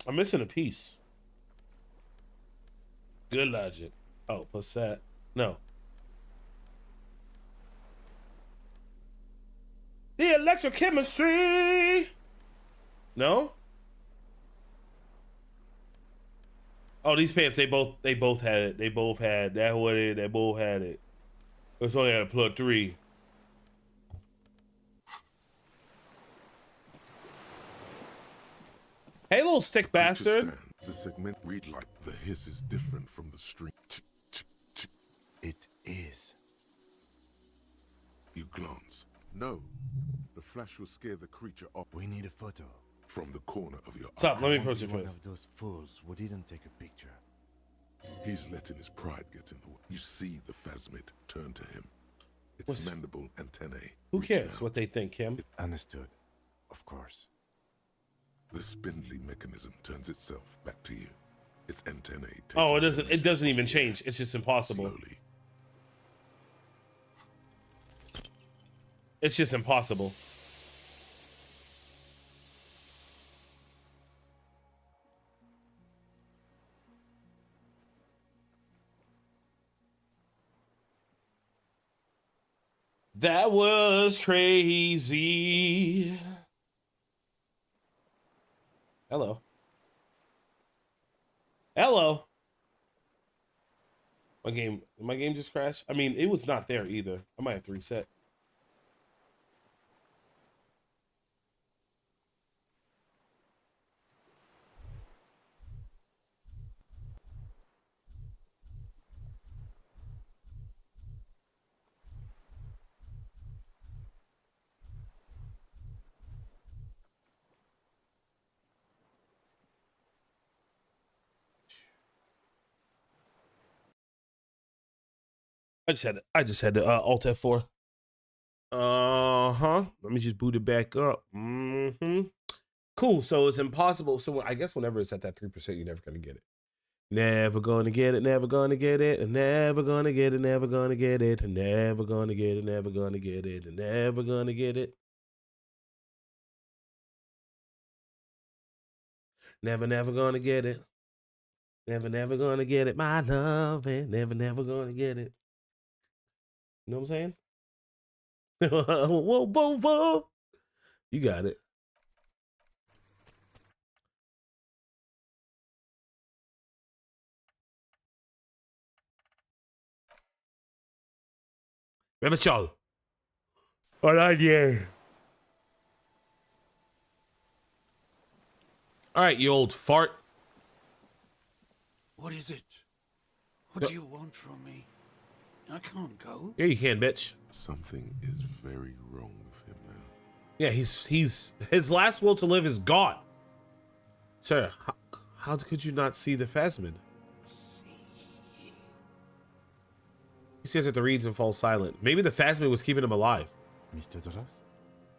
I'm missing a piece. Good logic. Oh, plus that. No. The electrochemistry. No. Oh, these pants, they both had it. They both had that way. They both had it. It's only at a +3. Hey, little stick bastard. The segment read like the hiss is different from the stream. It is. You glance. No. The flash will scare the creature off. We need a photo. From the corner of your Stop, eye. let me post it for One you. of those fools who didn't take a picture. He's letting his pride get in the way. You see the phasmid turn to him. Its What's- mandible antennae. Who reach cares out. what they think, Kim? Understood. Of course. The spindly mechanism turns itself back to you. Its antennae take Oh, you it doesn't. It doesn't even off the air. change. It's just impossible. Slowly. It's just impossible. That was crazy. Hello. Hello. My game just crashed. I mean, it was not there either. I might have to reset. I just had to Alt F4. Let me just boot it back up. Cool. So it's impossible. So I guess whenever it's at that 3%, you're never gonna get it. Never gonna get it. Never gonna get it. Never gonna get it. Never gonna get it. Never gonna get it. Never gonna get it. Never gonna get it. Never gonna get it. Never gonna get it. My love, and never gonna get it. You know what I'm saying? Whoa. You got it. Revachol. All right, yeah. All right, you old fart. What is it? What do you want from me? I can't go. Yeah, you can, bitch. Something is very wrong with him now. Yeah, he's his last will to live is gone. Sir, how could you not see the phasmid? He says that the reeds and falls silent. Maybe the phasmid was keeping him alive. Mr. Doras?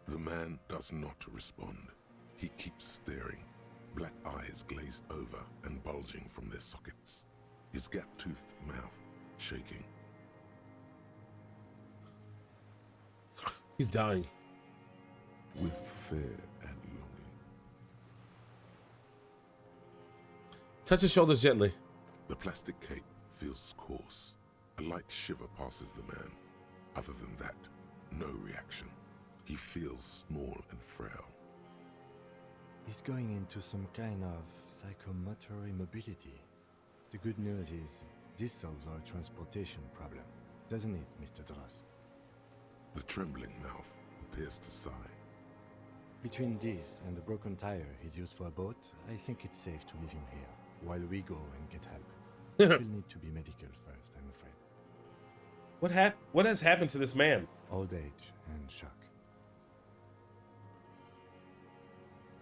The man does not respond. He keeps staring, black eyes glazed over and bulging from their sockets. His gap-toothed mouth shaking. He's dying. With fear and longing. Touch his shoulders gently. The plastic cape feels coarse. A light shiver passes the man. Other than that, no reaction. He feels small and frail. He's going into some kind of psychomotor immobility. The good news is, this solves our transportation problem, doesn't it, Mr. Doras? The trembling mouth appears to sigh. Between this and the broken tire he's used for a boat, I think it's safe to leave him here, while we go and get help. We'll need to be medical first, I'm afraid. What has happened to this man? Old age and shock.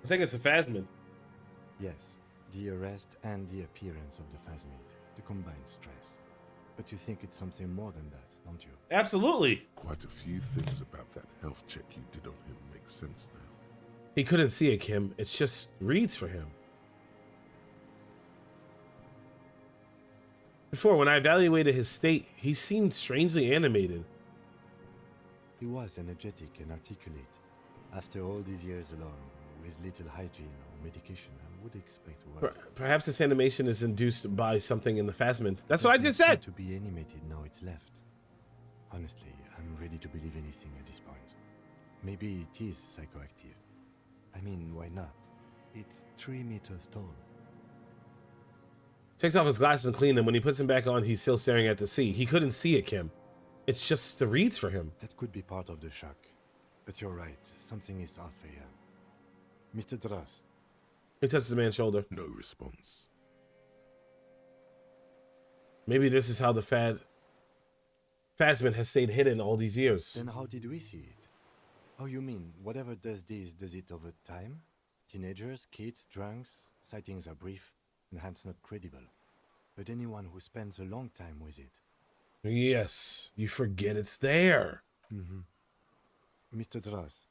I think it's a phasmid. Yes, the arrest and the appearance of the phasmid, the combined stress. But you think it's something more than that, don't you? Absolutely. Quite a few things about that health check you did on him make sense now. He couldn't see it, Kim. It's just reeds for him. Before, when I evaluated his state, he seemed strangely animated. He was energetic and articulate. After all these years alone, with little hygiene or medication, I would expect worse. Perhaps this animation is induced by something in the phasmid. That's what I just said. To be animated now it's left. Honestly, I'm ready to believe anything at this point. Maybe it is psychoactive. I mean, why not? It's 3 meters tall. Takes off his glasses and clean them. When he puts them back on, he's still staring at the sea. He couldn't see it, Kim. It's just the reeds for him. That could be part of the shock. But you're right, something is off here. Mr. Dross. He touches the man's shoulder. No response. Maybe this is how the Phasmin has stayed hidden all these years. Then how did we see it? Oh, you mean, whatever does this, does it over time? Teenagers, kids, drunks, sightings are brief, and hence not credible. But anyone who spends a long time with it. Yes, you forget it's there. Mr. Dross,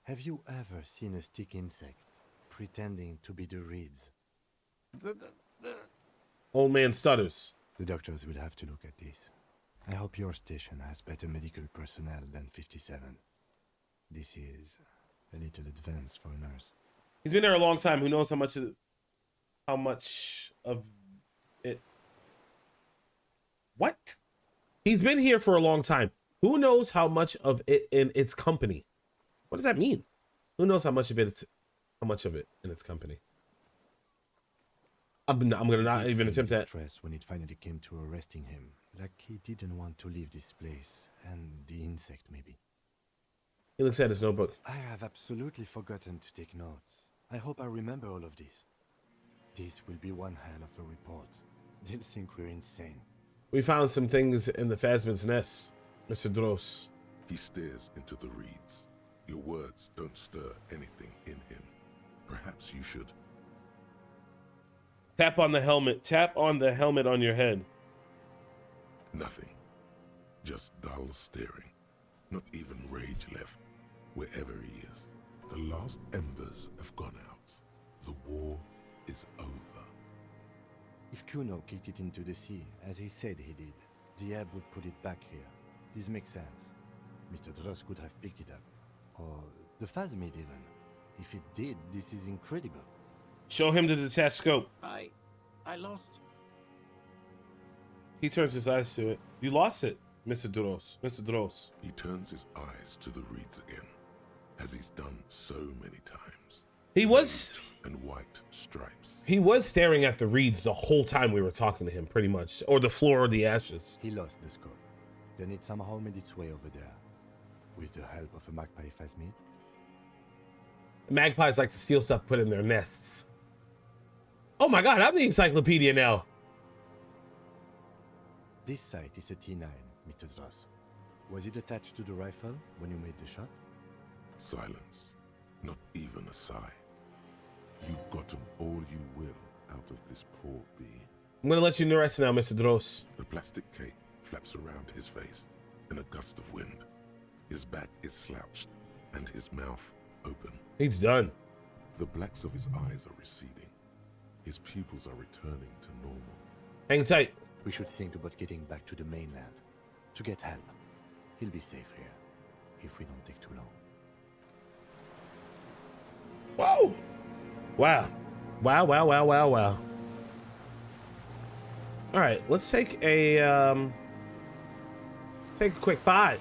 have you ever seen a stick insect pretending to be the reeds? Old man stutters. The doctors will have to look at this. I hope your station has better medical personnel than 57. This is a little advanced for a nurse. He's been there a long time. Who knows how much of it? What? He's been here for a long time. Who knows how much of it in its company? What does that mean? Who knows how much of it in its company? I'm gonna not even attempt that. Stress when it finally came to arresting him, like he didn't want to leave this place, and the insect maybe. He looks at his notebook. I have absolutely forgotten to take notes. I hope I remember all of this. This will be one hell of a report. They'll think we're insane. We found some things in the Phasmin's nest, Mr. Dross. He stares into the reeds. Your words don't stir anything in him. Perhaps you should. Tap on the helmet. Tap on the helmet on your head. Nothing. Just dull staring. Not even rage left, wherever he is. The last embers have gone out. The war is over. If Kuno kicked it into the sea, as he said he did, the ebb would put it back here. This makes sense. Mr. Dross could have picked it up. Or the Phasmid even. If it did, this is incredible. Show him the detached scope. I lost. He turns his eyes to it. You lost it, Mr. Dross. Mr. Dross. He turns his eyes to the reeds again, as he's done so many times. He was... And white stripes. He was staring at the reeds the whole time we were talking to him, pretty much. Or the floor or the ashes. He lost the scope. Then it somehow made its way over there. With the help of a magpie Phasmid. Magpies like to steal stuff put in their nests. Oh my god, I'm the encyclopedia now. This sight is a T9, Mr. Dross. Was it attached to the rifle when you made the shot? Silence. Not even a sigh. You've gotten all you will out of this poor bee. I'm gonna let you know rest now, Mr. Dross. The plastic cape flaps around his face in a gust of wind. His back is slouched and his mouth open. He's done. The blacks of his eyes are receding. His pupils are returning to normal. Hang tight. We should think about getting back to the mainland. To get help. He'll be safe here. If we don't take too long. Whoa! Wow. Wow, wow, wow, wow, wow. Alright, let's take a quick 5.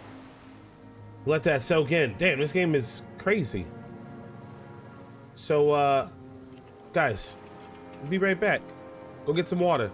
Let that soak in. Damn, this game is crazy. So, guys, we'll be right back. Go get some water.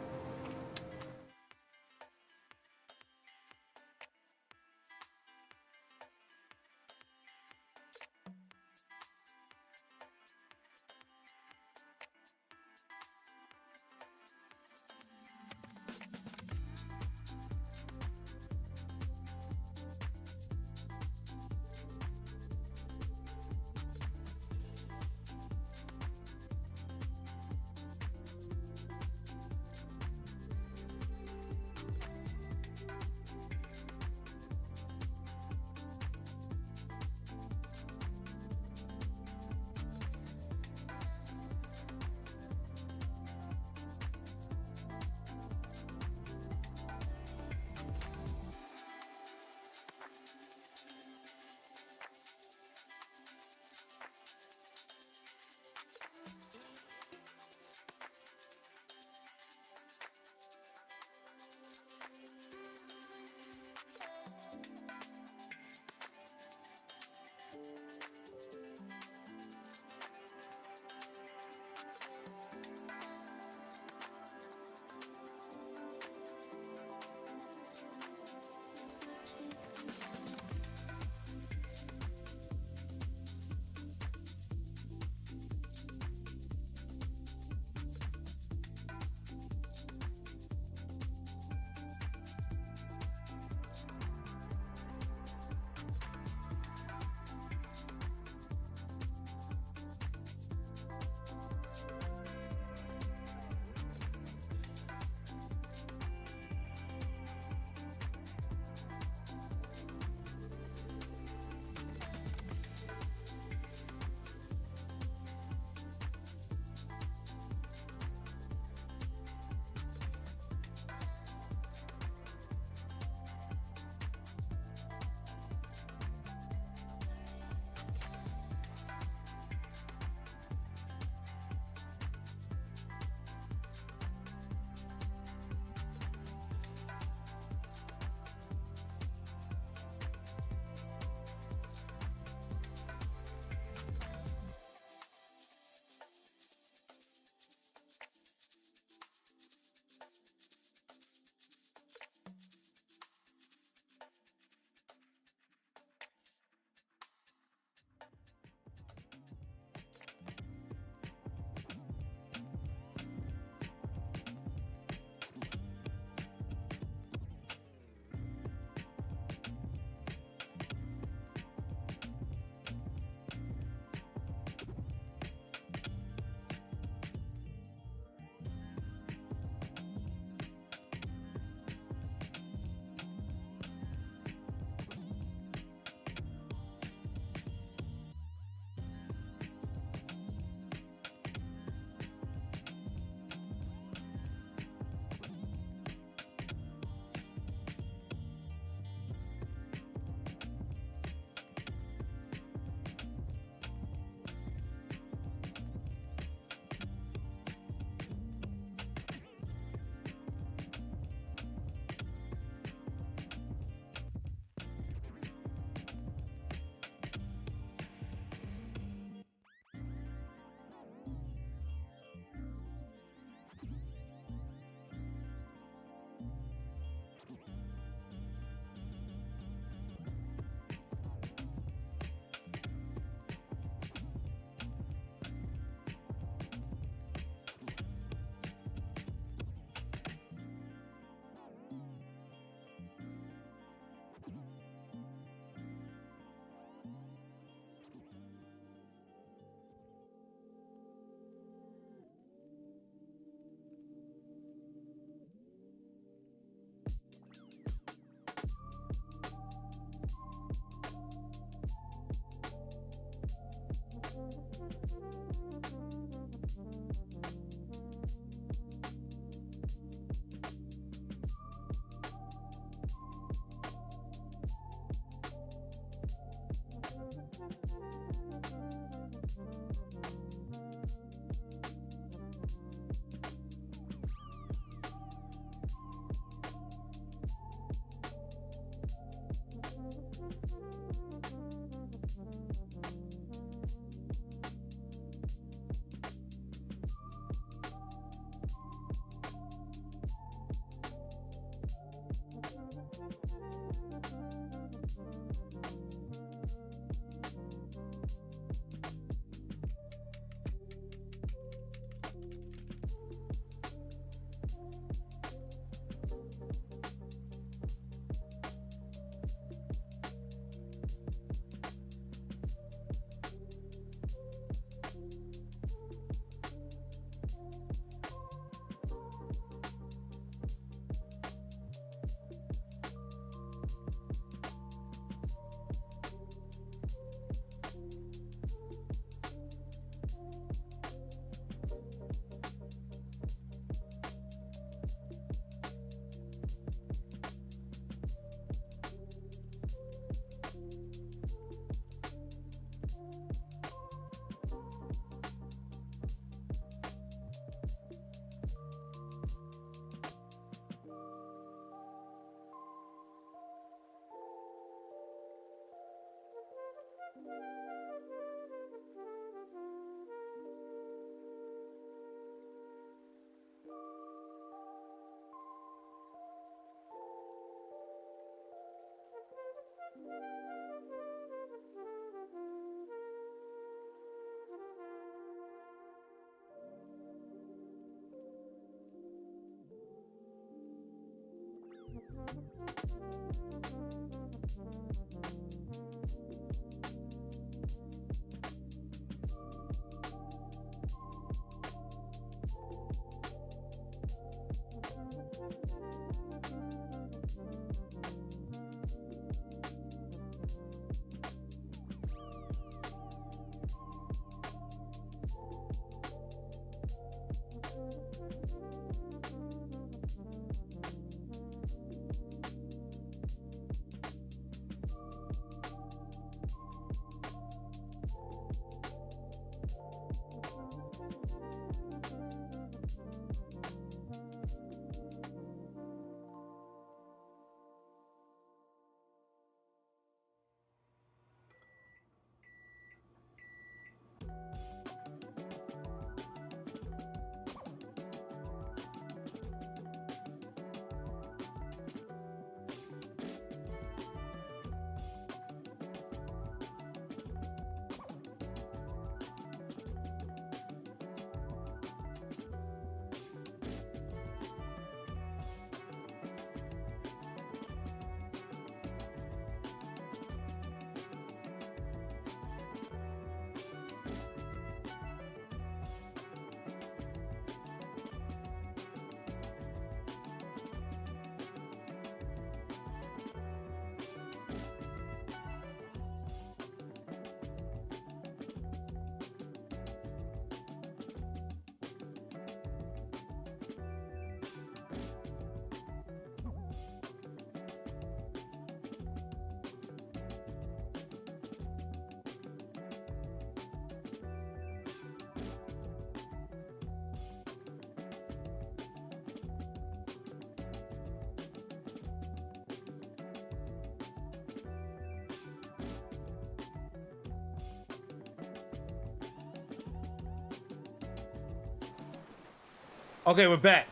Okay, we're back.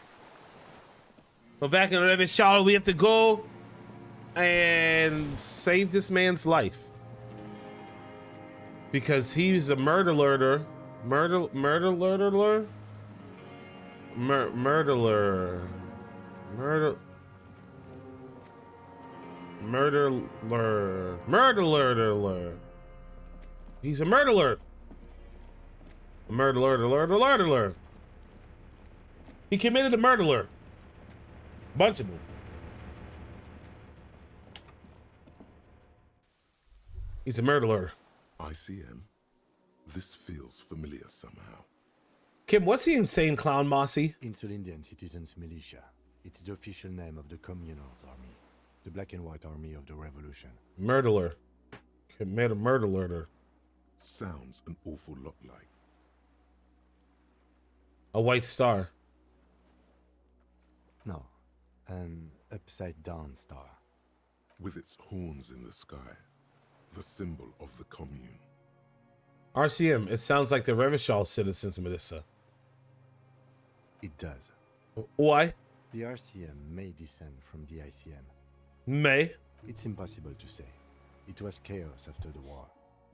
We're back in 11 Charlotte. We have to go and save this man's life because he's a murderer. Murderer. He's a murderer. Murderer. He committed a murder. Bunch of them. He's a murderer. ICM? This feels familiar somehow. Kim, what's the insane clown Mossy? Insulindian Citizens Militia. It's the official name of the Communals Army. The black and white army of the revolution. Murderer. Commit a murderer. Sounds an awful lot like a white star. No, an upside-down star. With its horns in the sky, the symbol of the commune. RCM, it sounds like the Revachol citizens, Melissa. It does. Why? The RCM may descend from the ICM. May? It's impossible to say. It was chaos after the war.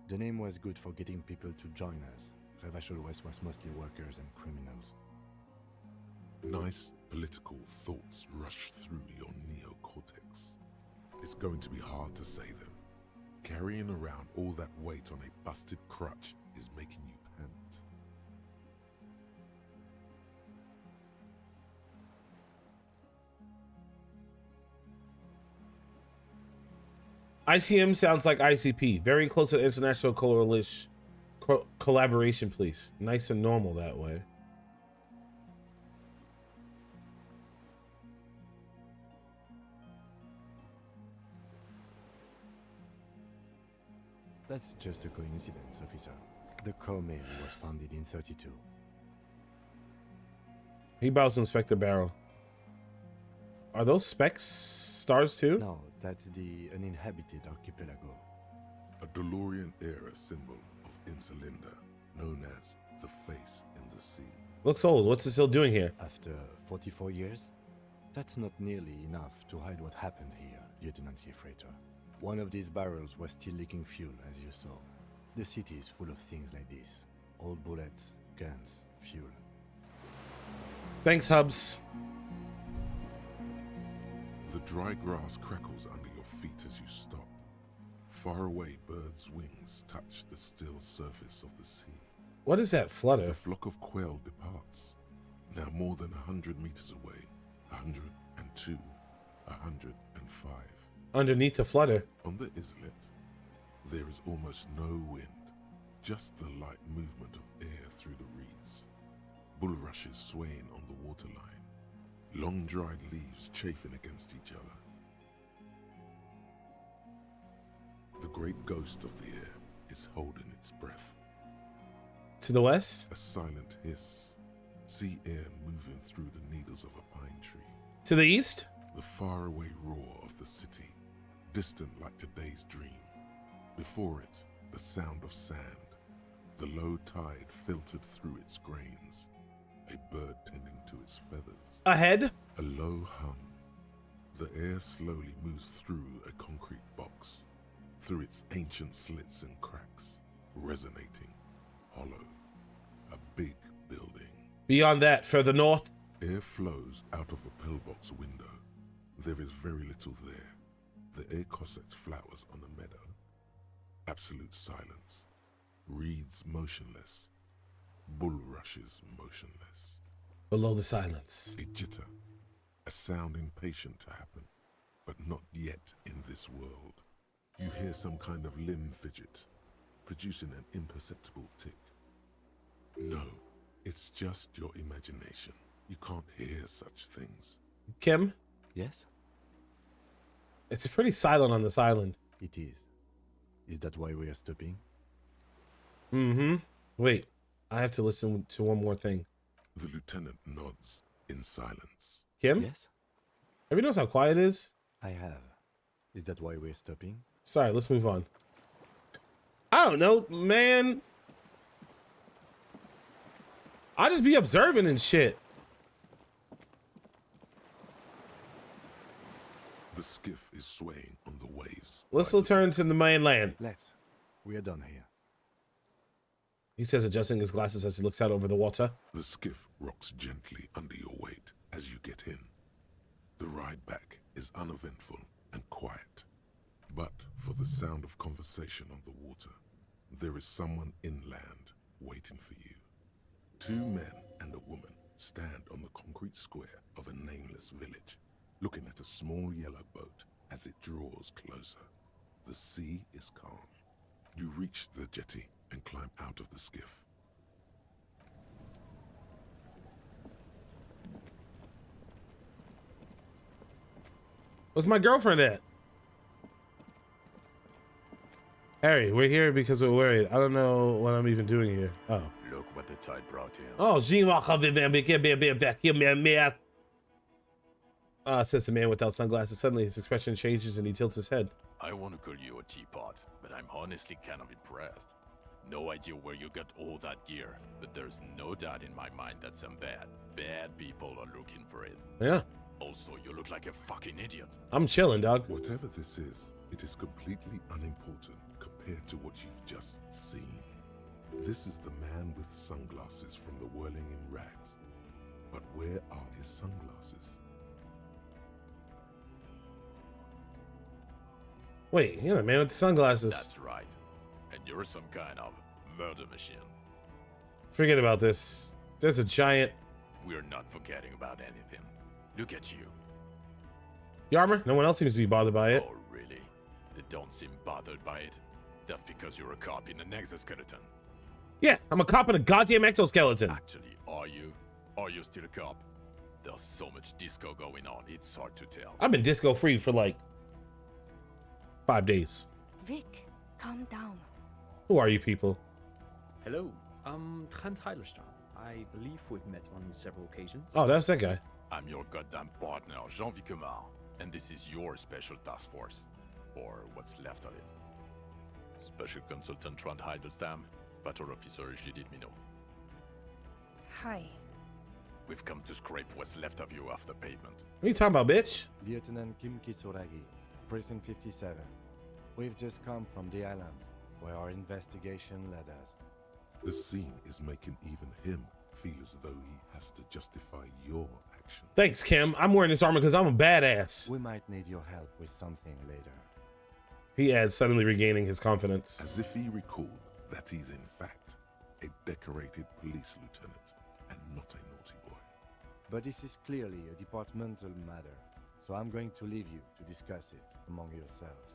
The name was good for getting people to join us. Revachol West was mostly workers and criminals. Nice political thoughts rush through your neocortex. It's going to be hard to say them. Carrying around all that weight on a busted crutch is making you pant. ICM sounds like ICP. Very close to international coalition collaboration, please. Nice and normal that way. That's just a coincidence, officer. The Comey was founded in 32. He bows to Inspector Barrow. Are those specks stars too? No, that's the uninhabited archipelago. A DeLorean-era symbol of Insulinda, known as the face in the sea. Looks old. What's it still doing here? After 44 years? That's not nearly enough to hide what happened here, Lieutenant Freighter. One of these barrels was still leaking fuel, as you saw. The city is full of things like this. Old bullets, guns, fuel. Thanks, Hubs. The dry grass crackles under your feet as you stop. Far away, birds' wings touch the still surface of the sea. What is that flutter? The flock of quail departs, now more than 100 meters away. 102, 105. Underneath the flutter. On the islet, there is almost no wind, just the light movement of air through the reeds. Bulrushes swaying on the waterline, long dried leaves chafing against each other. The great ghost of the air is holding its breath. To the west? A silent hiss, sea air moving through the needles of a pine tree. To the east? The faraway roar of the city, distant like today's dream. Before it, the sound of sand, the low tide filtered through its grains, a bird tending to its feathers. Ahead? A low hum. The air slowly moves through a concrete box, through its ancient slits and cracks, resonating, hollow. A big building. Beyond that, further north? Air flows out of a pillbox window. There is very little there. The air cossets flowers on a meadow. Absolute silence. Reeds motionless. Bulrushes motionless. Below the silence. A jitter. A sound impatient to happen, but not yet in this world. You hear some kind of limb fidget, producing an imperceptible tick. No, it's just your imagination. You can't hear such things. Kim? Yes? It's pretty silent on this island. It is. Is that why we are stopping? Mm-hmm. Wait, I have to listen to one more thing. The lieutenant nods in silence. Kim? Yes? Have you noticed how quiet it is? I have. Is that why we're stopping? Sorry, let's move on. I don't know, man. I just be observing and shit. The skiff is swaying on the waves. Let's return to the mainland. Let's. We are done here. He says, adjusting his glasses as he looks out over the water. The skiff rocks gently under your weight as you get in. The ride back is uneventful and quiet. But for the sound of conversation on the water, there is someone inland waiting for you. 2 men and a woman stand on the concrete square of a nameless village, looking at a small yellow boat as it draws closer. The sea is calm. You reach the jetty and climb out of the skiff. Where's my girlfriend at? Harry, we're here because we're worried. I don't know what I'm even doing here. Oh. Look what the tide brought in. Oh, says the man without sunglasses. Suddenly his expression changes and he tilts his head. I want to call you a teapot, but I'm honestly kind of impressed. No idea where you got all that gear, but there's no doubt in my mind that some bad people are looking for it. Yeah. Also, you look like a fucking idiot. I'm chilling, dog. Whatever this is, it is completely unimportant compared to what you've just seen. This is the man with sunglasses from the whirling in rags. But where are his sunglasses? Wait, you're the man with the sunglasses. That's right. And you're some kind of murder machine. Forget about this. There's a giant... We're not forgetting about anything. Look at you. The armor? No one else seems to be bothered by it. Oh, really? They don't seem bothered by it? That's because you're a cop in an exoskeleton. Yeah, I'm a cop in a goddamn exoskeleton. Actually, are you? Are you still a cop? There's so much disco going on, it's hard to tell. I've been disco free for like 5 days. Vic, calm down. Who are you people? Hello, I'm Trent Heilerstein. I believe we've met on several occasions. Oh, that's that guy. I'm your goddamn partner, Jean-Vic Comar, and this is your special task force. Or what's left of it. Special Consultant Trent Heilerstam, Patrol Officer Judith Minot. Hi. We've come to scrape what's left of you off the pavement. What are you talking about, bitch? Lieutenant Kim Kitsuragi, Precinct 57. We've just come from the island, where our investigation led us. The scene is making even him feel as though he has to justify your protection. Thanks, Kim. I'm wearing this armor because I'm a badass. We might need your help with something later. He adds, suddenly regaining his confidence. As if he recalled that he's in fact a decorated police lieutenant and not a naughty boy. But this is clearly a departmental matter, so I'm going to leave you to discuss it among yourselves.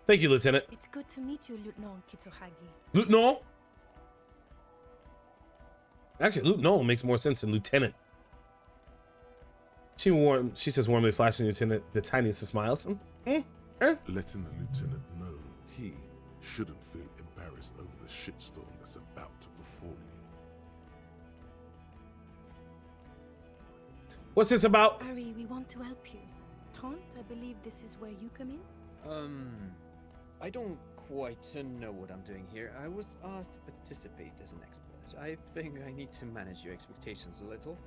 Thank you, Lieutenant. It's good to meet you, Lieutenant Kitsuhagi. Lieutenant? Actually, Lieutenant makes more sense than Lieutenant. She says warmly, flashing Lieutenant the tiniest of smiles. Letting the lieutenant know he shouldn't feel embarrassed over the shitstorm that's about to befall you. What's this about? Ari, we want to help you. Trant, I believe this is where you come in? I don't quite know what I'm doing here. I was asked to participate as an expert. I think I need to manage your expectations a little.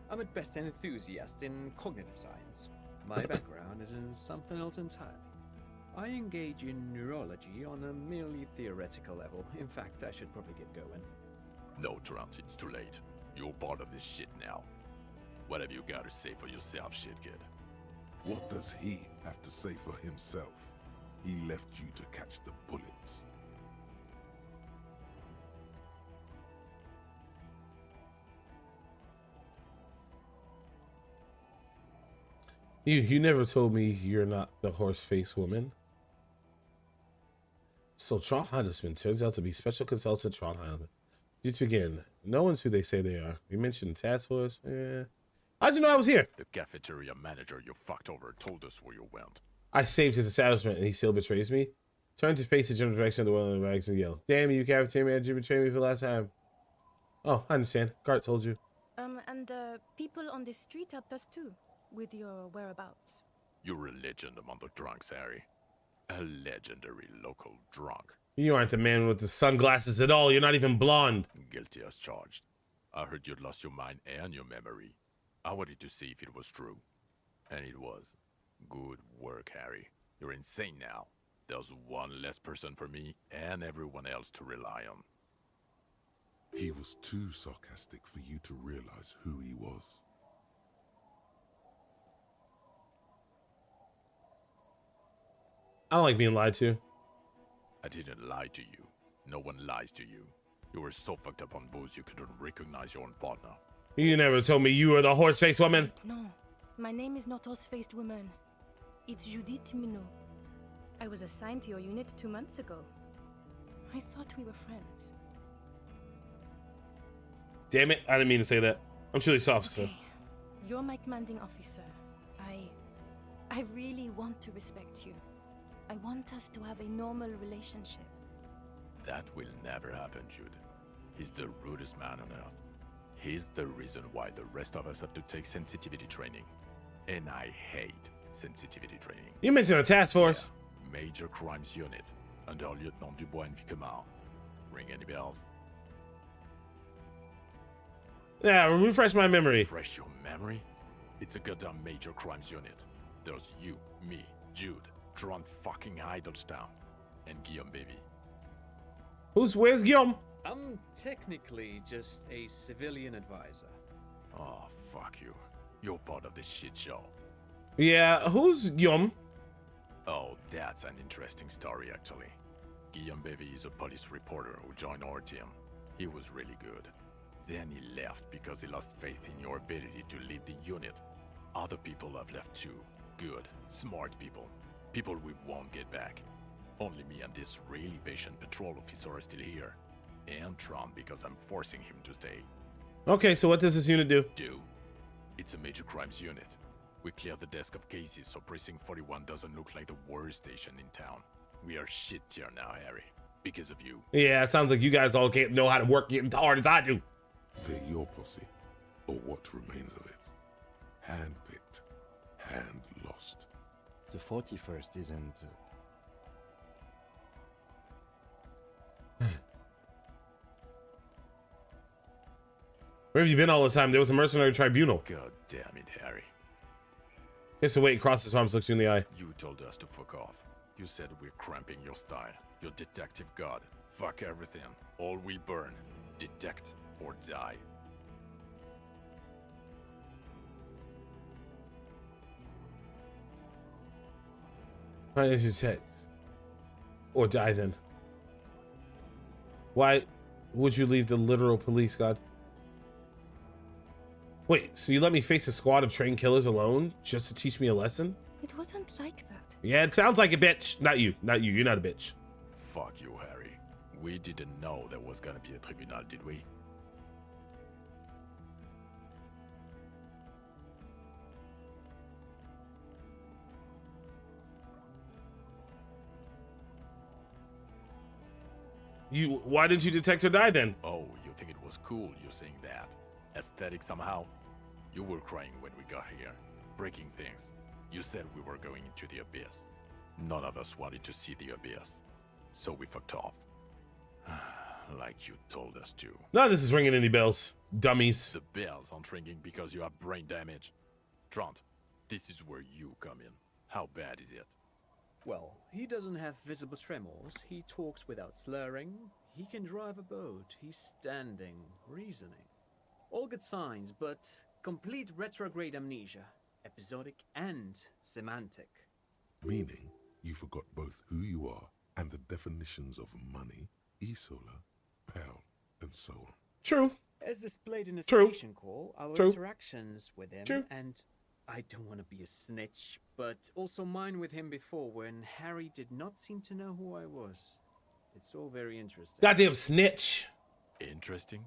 I'm at best an enthusiast in cognitive science. My background is in something else entirely. I engage in neurology on a merely theoretical level. In fact, I should probably get going. No, Trant, it's too late. You're part of this shit now. What have you got to say for yourself, shit kid? What does he have to say for himself? He left you to catch the bullets. You never told me you're not the horse-faced woman. So Trond Heidelman turns out to be special consultant Trond Heidelman. Did you begin? No one's who they say they are. You mentioned task force. How'd you know I was here? The cafeteria manager you fucked over told us where you went. I saved his establishment and he still betrays me. Turn to face the general direction of the world in the rags and yell, "Damn you, cafeteria manager, you betrayed me for the last time." Oh, I understand. Gart told you. And people on the street helped us too, with your whereabouts. You're a legend among the drunks, Harry. A legendary local drunk. You aren't the man with the sunglasses at all. You're not even blonde. Guilty as charged. I heard you'd lost your mind and your memory. I wanted to see if it was true. And it was. Good work, Harry. You're insane now. There's one less person for me and everyone else to rely on. He was too sarcastic for you to realize who he was. I don't like being lied to. I didn't lie to you. No one lies to you. You were so fucked up on booze you couldn't recognize your own partner. You never told me you were the horse-faced woman. No, my name is not horse-faced woman. It's Judith Minot. I was assigned to your unit 2 months ago. I thought we were friends. Damn it, I didn't mean to say that. I'm truly soft, sir. You're my commanding officer. I really want to respect you. I want us to have a normal relationship. That will never happen, Jude. He's the rudest man on earth. He's the reason why the rest of us have to take sensitivity training. And I hate sensitivity training. You mentioned a task force. Yeah, Major Crimes Unit, under Lieutenant Dubois and Vicomar. Ring any bells? Yeah, refresh my memory. Refresh your memory? It's a goddamn Major Crimes Unit. There's you, me, Jude, Trond fucking Heidelstown, and Guillaume baby. Where's Guillaume? I'm technically just a civilian advisor. Oh, fuck you. You're part of this shit show. Yeah, who's Guillaume? Oh, that's an interesting story, actually. Guillaume Bevy is a police reporter who joined our team. He was really good. Then he left because he lost faith in your ability to lead the unit. Other people have left too. Good, smart people. People we won't get back. Only me and this really patient patrol officer are still here. And Trond because I'm forcing him to stay. Okay, so what does this unit do? It's a major crimes unit. We clear the desk of cases so Precinct 41 doesn't look like the worst station in town. We are shit tier now, Harry. Because of you. Yeah, it sounds like you guys all can't know how to work as hard as I do. They're your posse, or what remains of it. Hand-picked, hand-lost. The 41st isn't... Where have you been all this time? There was a mercenary tribunal. God damn it, Harry. Guess the way he crosses his arms, looks you in the eye. You told us to fuck off. You said we're cramping your style. Your detective god. Fuck everything. All we burn. Detect or die. Why didn't you say? Or die then? Why would you leave the literal police, God? Wait, so you let me face a squad of trained killers alone just to teach me a lesson? It wasn't like that. Yeah, it sounds like a bitch. Not you. Not you. You're not a bitch. Fuck you, Harry. We didn't know there was gonna be a tribunal, did we? Why didn't you detect her die then? Oh, you think it was cool you saying that? Aesthetic somehow? You were crying when we got here, breaking things. You said we were going into the abyss. None of us wanted to see the abyss, so we fucked off. Like you told us to. None of this is ringing any bells, dummies. The bells aren't ringing because you have brain damage. Trant, this is where you come in. How bad is it? Well, he doesn't have visible tremors, he talks without slurring, he can drive a boat, he's standing, reasoning. All good signs, but complete retrograde amnesia, episodic and semantic. Meaning, you forgot both who you are and the definitions of money, Isola, pal, and so on. True. As displayed in the True. station call, our True. interactions with him, True. and I don't want to be a snitch, but also mine with him before when Harry did not seem to know who I was. It's all very interesting. Goddamn snitch. Interesting?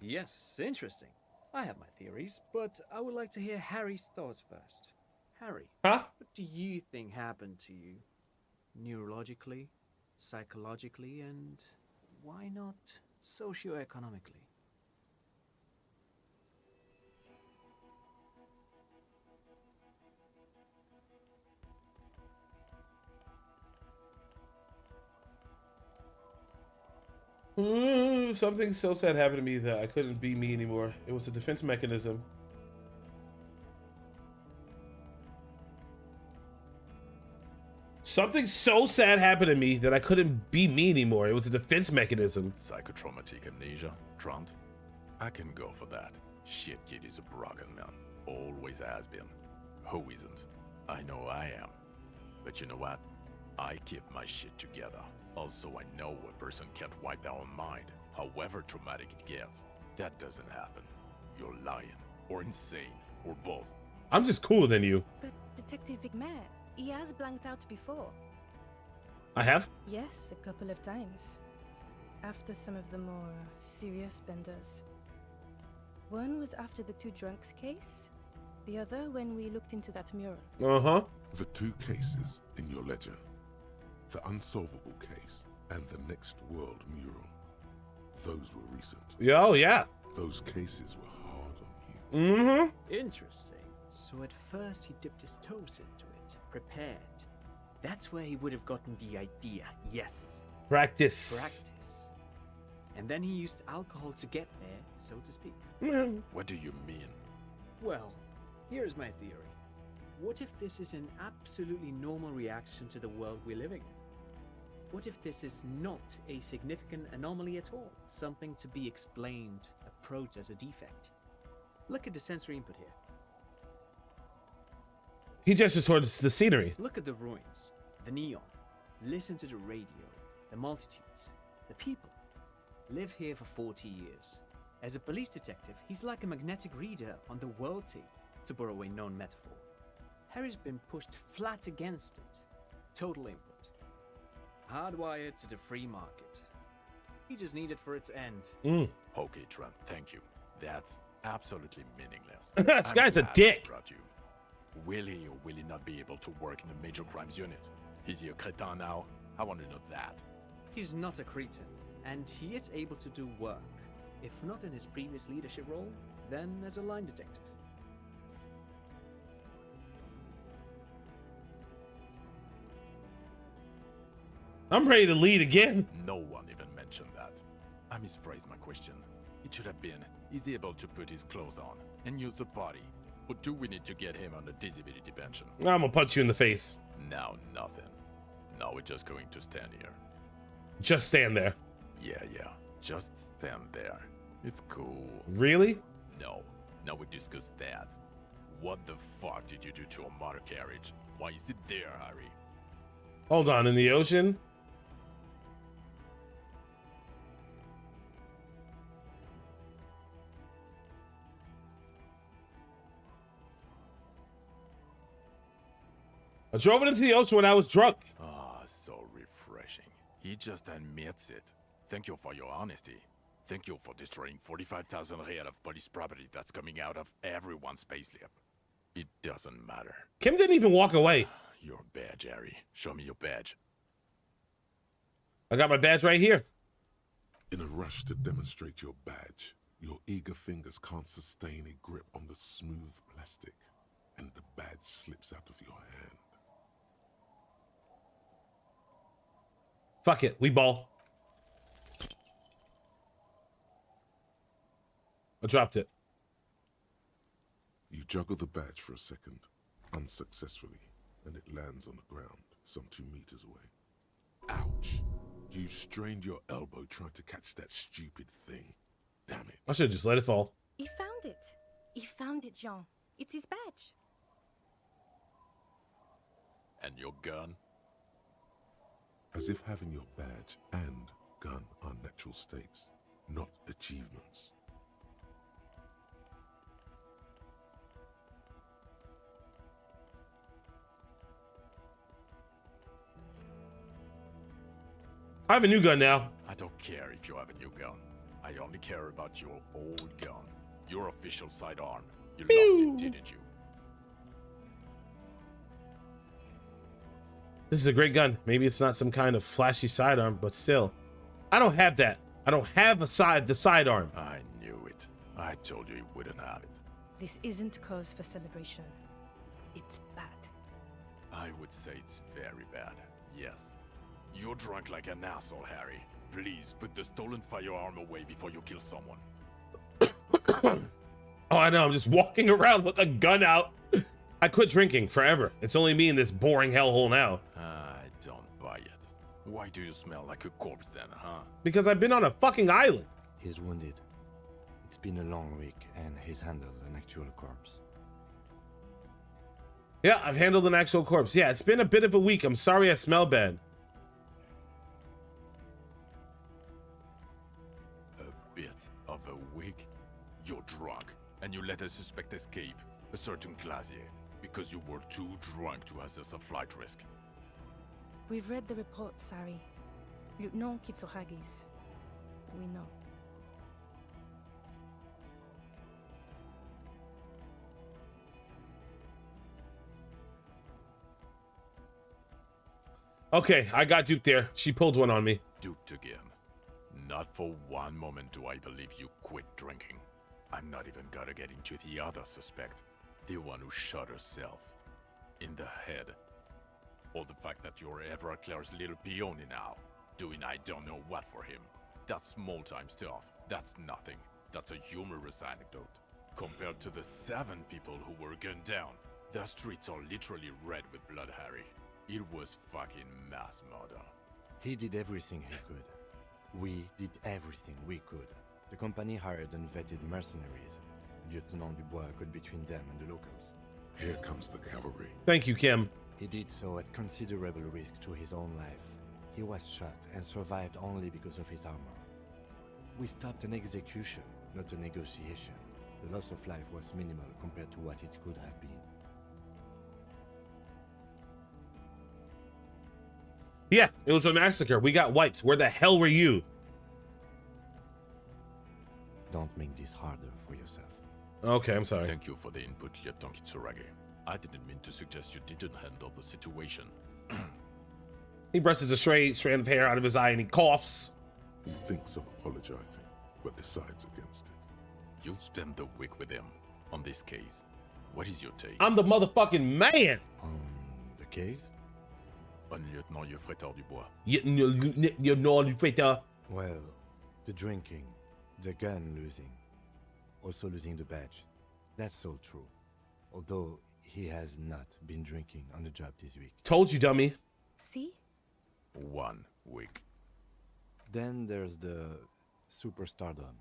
Yes, interesting. I have my theories, but I would like to hear Harry's thoughts first. Harry, huh? What do you think happened to you? Neurologically, psychologically, and why not socioeconomically? Something so sad happened to me that I couldn't be me anymore. It was a defense mechanism. Something so sad happened to me that I couldn't be me anymore. It was a defense mechanism. Psychotraumatic amnesia, Trant? I can go for that. Shit kid is a broken man. Always has been. Who isn't? I know I am. But you know what? I keep my shit together. Also, I know a person can't wipe their own mind, however traumatic it gets. That doesn't happen. You're lying, or insane, or both. I'm just cooler than you. But Detective Vigmer, he has blanked out before. I have? Yes, a couple of times. After some of the more serious benders. One was after the two drunks case. The other when we looked into that mural. Uh-huh. The two cases in your ledger. The unsolvable case and the Next World mural. Those were recent. Yeah, oh, yeah. Those cases were hard on you. Mm-hmm. Interesting. So at first he dipped his toes into it, prepared. That's where he would have gotten the idea, yes. Practice. Practice. And then he used alcohol to get there, so to speak. What do you mean? Well, here's my theory. What if this is an absolutely normal reaction to the world we're living in? What if this is not a significant anomaly at all? Something to be explained, approached as a defect? Look at the sensory input here. He gestures towards the scenery. Look at the ruins, the neon. Listen to the radio, the multitudes, the people. Live here for 40 years. As a police detective, he's like a magnetic reader on the world tape, to borrow a known metaphor. Harry's been pushed flat against it. Total input. Hardwired to the free market. He just needed for it to end. Okay, Trent, thank you. That's absolutely meaningless. This guy's a dick. You. Will he or will he not be able to work in the major crimes unit? Is he a cretin now? I want to know that. He's not a cretin, and he is able to do work. If not in his previous leadership role, then as a line detective. I'm ready to lead again. No one even mentioned that. I misphrased my question. It should have been, is he able to put his clothes on and use the body? Or do we need to get him on a disability pension? I'm gonna punch you in the face. Now nothing. Now we're just going to stand here. Just stand there. Yeah. Just stand there. It's cool. Really? No. Now we discuss that. What the fuck did you do to a motor carriage? Why is it there, Harry? Hold on, in the ocean? I drove it into the ocean when I was drunk. Ah, so refreshing. He just admits it. Thank you for your honesty. Thank you for destroying 45,000 real of police property that's coming out of everyone's payslip. It doesn't matter. Kim didn't even walk away. Your badge, Harry. Show me your badge. I got my badge right here. In a rush to demonstrate your badge, your eager fingers can't sustain a grip on the smooth plastic, and the badge slips out of your hand. Fuck it, we ball. I dropped it. You juggle the badge for a second, unsuccessfully, and it lands on the ground, some 2 meters away. Ouch! You strained your elbow trying to catch that stupid thing. Damn it. I should have just let it fall. He found it. He found it, Jean. It's his badge. And your gun? As if having your badge and gun are natural states, not achievements. I have a new gun now. I don't care if you have a new gun. I only care about your old gun. Your official sidearm. You lost it, didn't you? This is a great gun. Maybe it's not some kind of flashy sidearm, but still. I don't have that. I don't have the sidearm. I knew it. I told you you wouldn't have it. This isn't cause for celebration. It's bad. I would say it's very bad, yes. You're drunk like an asshole, Harry. Please put the stolen firearm away before you kill someone. Oh, I know. I'm just walking around with a gun out. I quit drinking forever. It's only me in this boring hellhole now. I don't buy it. Why do you smell like a corpse then, huh? Because I've been on a fucking island. He's wounded. It's been a long week, and he's handled an actual corpse. Yeah, I've handled an actual corpse. Yeah, it's been a bit of a week. I'm sorry I smell bad. Bit of a week? You're drunk, and you let a suspect escape, a certain Clasier, because you were too drunk to assess a flight risk. We've read the report, Sari. Lieutenant Kitsuragis. We know. Okay, I got duped there. She pulled one on me. Duped again. Not for one moment do I believe you quit drinking. I'm not even gonna get into the other suspect. The one who shot herself. In the head. Or the fact that you're Everclear's little peony now. Doing I don't know what for him. That's small-time stuff. That's nothing. That's a humorous anecdote. Compared to the 7 people who were gunned down. The streets are literally red with blood, Harry. It was fucking mass murder. He did everything he could. We did everything we could. The company hired and vetted mercenaries. Lieutenant Dubois got between them and the locals. Here comes the cavalry. Thank you, Kim. He did so at considerable risk to his own life. He was shot and survived only because of his armor. We stopped an execution, not a negotiation. The loss of life was minimal compared to what it could have been. Yeah, it was a massacre. We got wiped. Where the hell were you? Don't make this harder for yourself. Okay, I'm sorry. Thank you for the input, Lieutenant Kitsuragi. I didn't mean to suggest you didn't handle the situation. He brushes a strand of hair out of his eye and he coughs. He thinks of apologizing, but decides against it. You've spent the week with him on this case. What is your take? I'm the motherfucking man. The case? On Lieutenant Yefreter Dubois. Well, the drinking, the gun losing, also losing the badge. That's all true. Although he has not been drinking on the job this week. Told you, dummy. See? 1 week. Then there's the superstardom.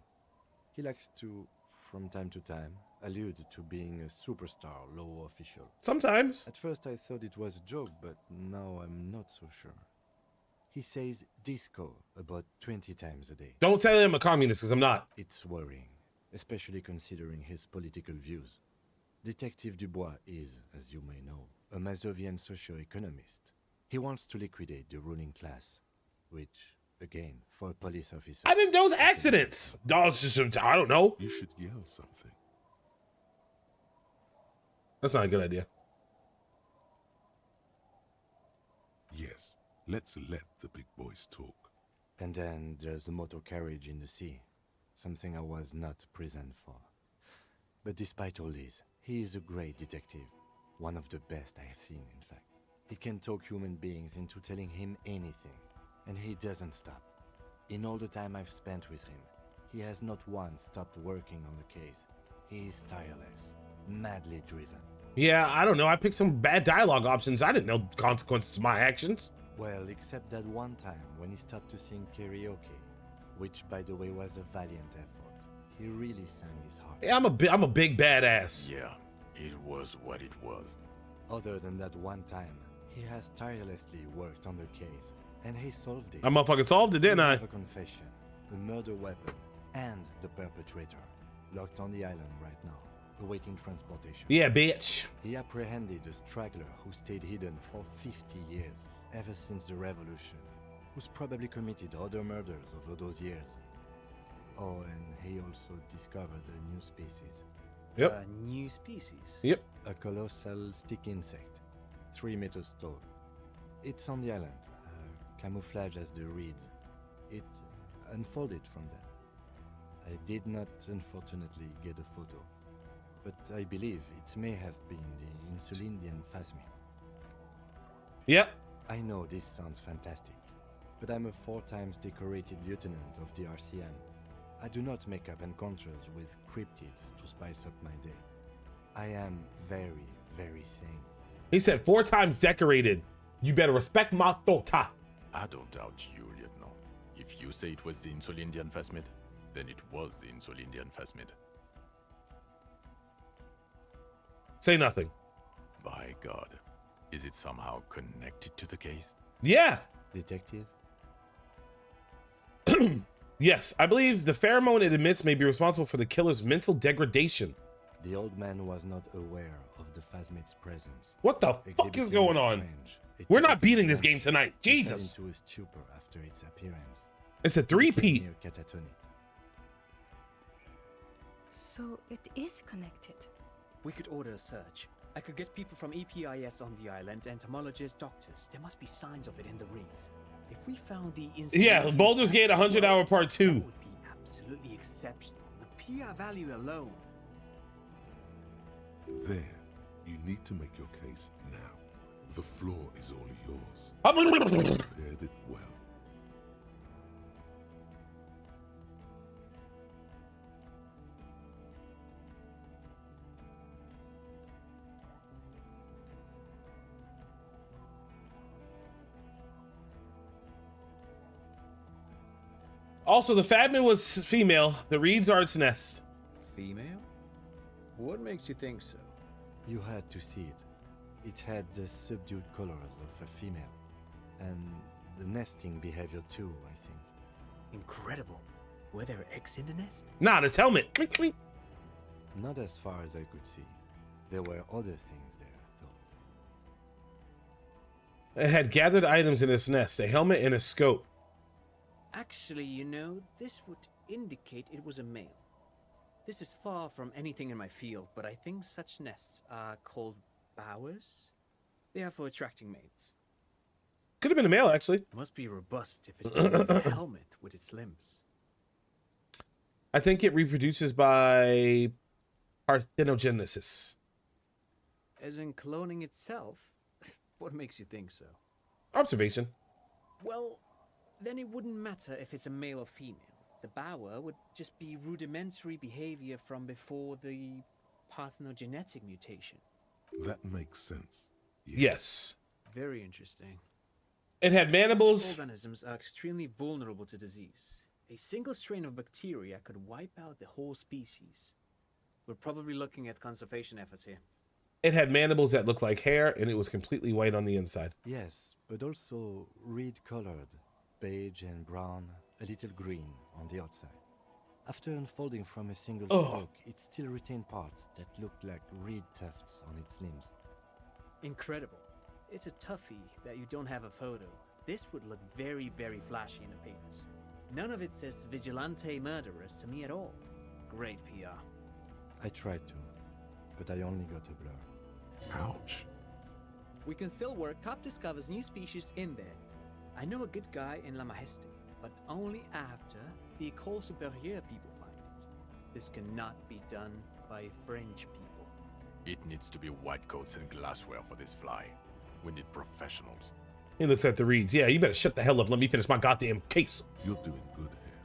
He likes to, from time to time, allude to being a superstar law official. Sometimes. At first I thought it was a joke, but now I'm not so sure. He says disco about 20 times a day. Don't tell him I'm a communist, because I'm not. It's worrying, especially considering his political views. Detective Dubois is, as you may know, a Mazovian socio-economist. He wants to liquidate the ruling class, which, again, for a police officer... I didn't know it was accidents. I don't know. You should yell something. That's not a good idea. Yes, let's let the big boys talk. And then there's the motor carriage in the sea, something I was not present for. But despite all this, he is a great detective, one of the best I have seen, in fact. He can talk human beings into telling him anything, and he doesn't stop. In all the time I've spent with him, he has not once stopped working on the case. He is tireless, madly driven. Yeah, I don't know. I picked some bad dialogue options. I didn't know the consequences of my actions. Well, except that one time when he stopped to sing karaoke, which, by the way, was a valiant effort. He really sang his heart. Yeah, I'm a big badass. Yeah, it was what it was. Other than that one time, he has tirelessly worked on the case, and he solved it. I motherfucking solved it, didn't I? We have a confession, a murder weapon, and the perpetrator, locked on the island right now, awaiting transportation. Yeah, bitch. He apprehended a straggler who stayed hidden for 50 years, ever since the revolution, who's probably committed other murders over those years. Oh, and he also discovered a new species. Yep. A new species? Yep. A colossal stick insect, 3 meters tall. It's on the island, camouflage as the reeds. It unfolded from there. I did not, unfortunately, get a photo, but I believe it may have been the Insulindian phasmid. Yep. I know this sounds fantastic, but I'm a 4 times decorated lieutenant of the RCM. I do not make up encounters with cryptids to spice up my day. I am very, very sane. He said 4 times decorated. You better respect my thought. I don't doubt you, Lieutenant. If you say it was the Insulindian phasmid, then it was the Insulindian phasmid. Say nothing. By God. Is it somehow connected to the case? Yeah. Detective? Yes, I believe the pheromone it emits may be responsible for the killer's mental degradation. The old man was not aware of the phasmid's presence. What the fuck is going on? We're not beating this game tonight. Jesus. Fell into a stupor after its appearance. It's a 3-peat. Near catatonic. So it is connected. We could order a search. I could get people from EPIS on the island, entomologists, doctors. There must be signs of it in the reeds. If we found the Yeah, Baldur's Gate 100-hour part 2. That would be absolutely exceptional. The PR value alone. There, you need to make your case now. The floor is all yours. You prepared it well. Also, the Fadman was female. The reeds are its nest. Female? What makes you think so? You had to see it. It had the subdued colors of a female. And the nesting behavior too, I think. Incredible. Were there eggs in the nest? Nah, this helmet. Not as far as I could see. There were other things there, though. It had gathered items in its nest, a helmet and a scope. Actually, you know, this would indicate it was a male. This is far from anything in my field, but I think such nests are called bowers. They are for attracting mates. Could have been a male, actually. It must be robust if it's a helmet with its limbs. I think it reproduces by parthenogenesis. As in cloning itself? What makes you think so? Observation. Well, then it wouldn't matter if it's a male or female. The bower would just be rudimentary behavior from before the parthenogenetic mutation. That makes sense. Yes. Very interesting. It had mandibles. Such organisms are extremely vulnerable to disease. A single strain of bacteria could wipe out the whole species. We're probably looking at conservation efforts here. It had mandibles that looked like hair, and it was completely white on the inside. Yes, but also reed-colored, beige and brown, a little green on the outside. After unfolding from a single stroke, it still retained parts that looked like reed tufts on its limbs. Incredible. It's a toughie that you don't have a photo. This would look very, very flashy in the papers. None of it says vigilante murderers to me at all. Great PR. I tried to, but I only got a blur. Ouch. We can still work. Cop discovers new species in there. I know a good guy in La Majesté, but only after the École Supérieure people find it. This cannot be done by French people. It needs to be white coats and glassware for this fly. We need professionals. He looks at the reeds. Yeah, you better shut the hell up. Let me finish my goddamn case. You're doing good here.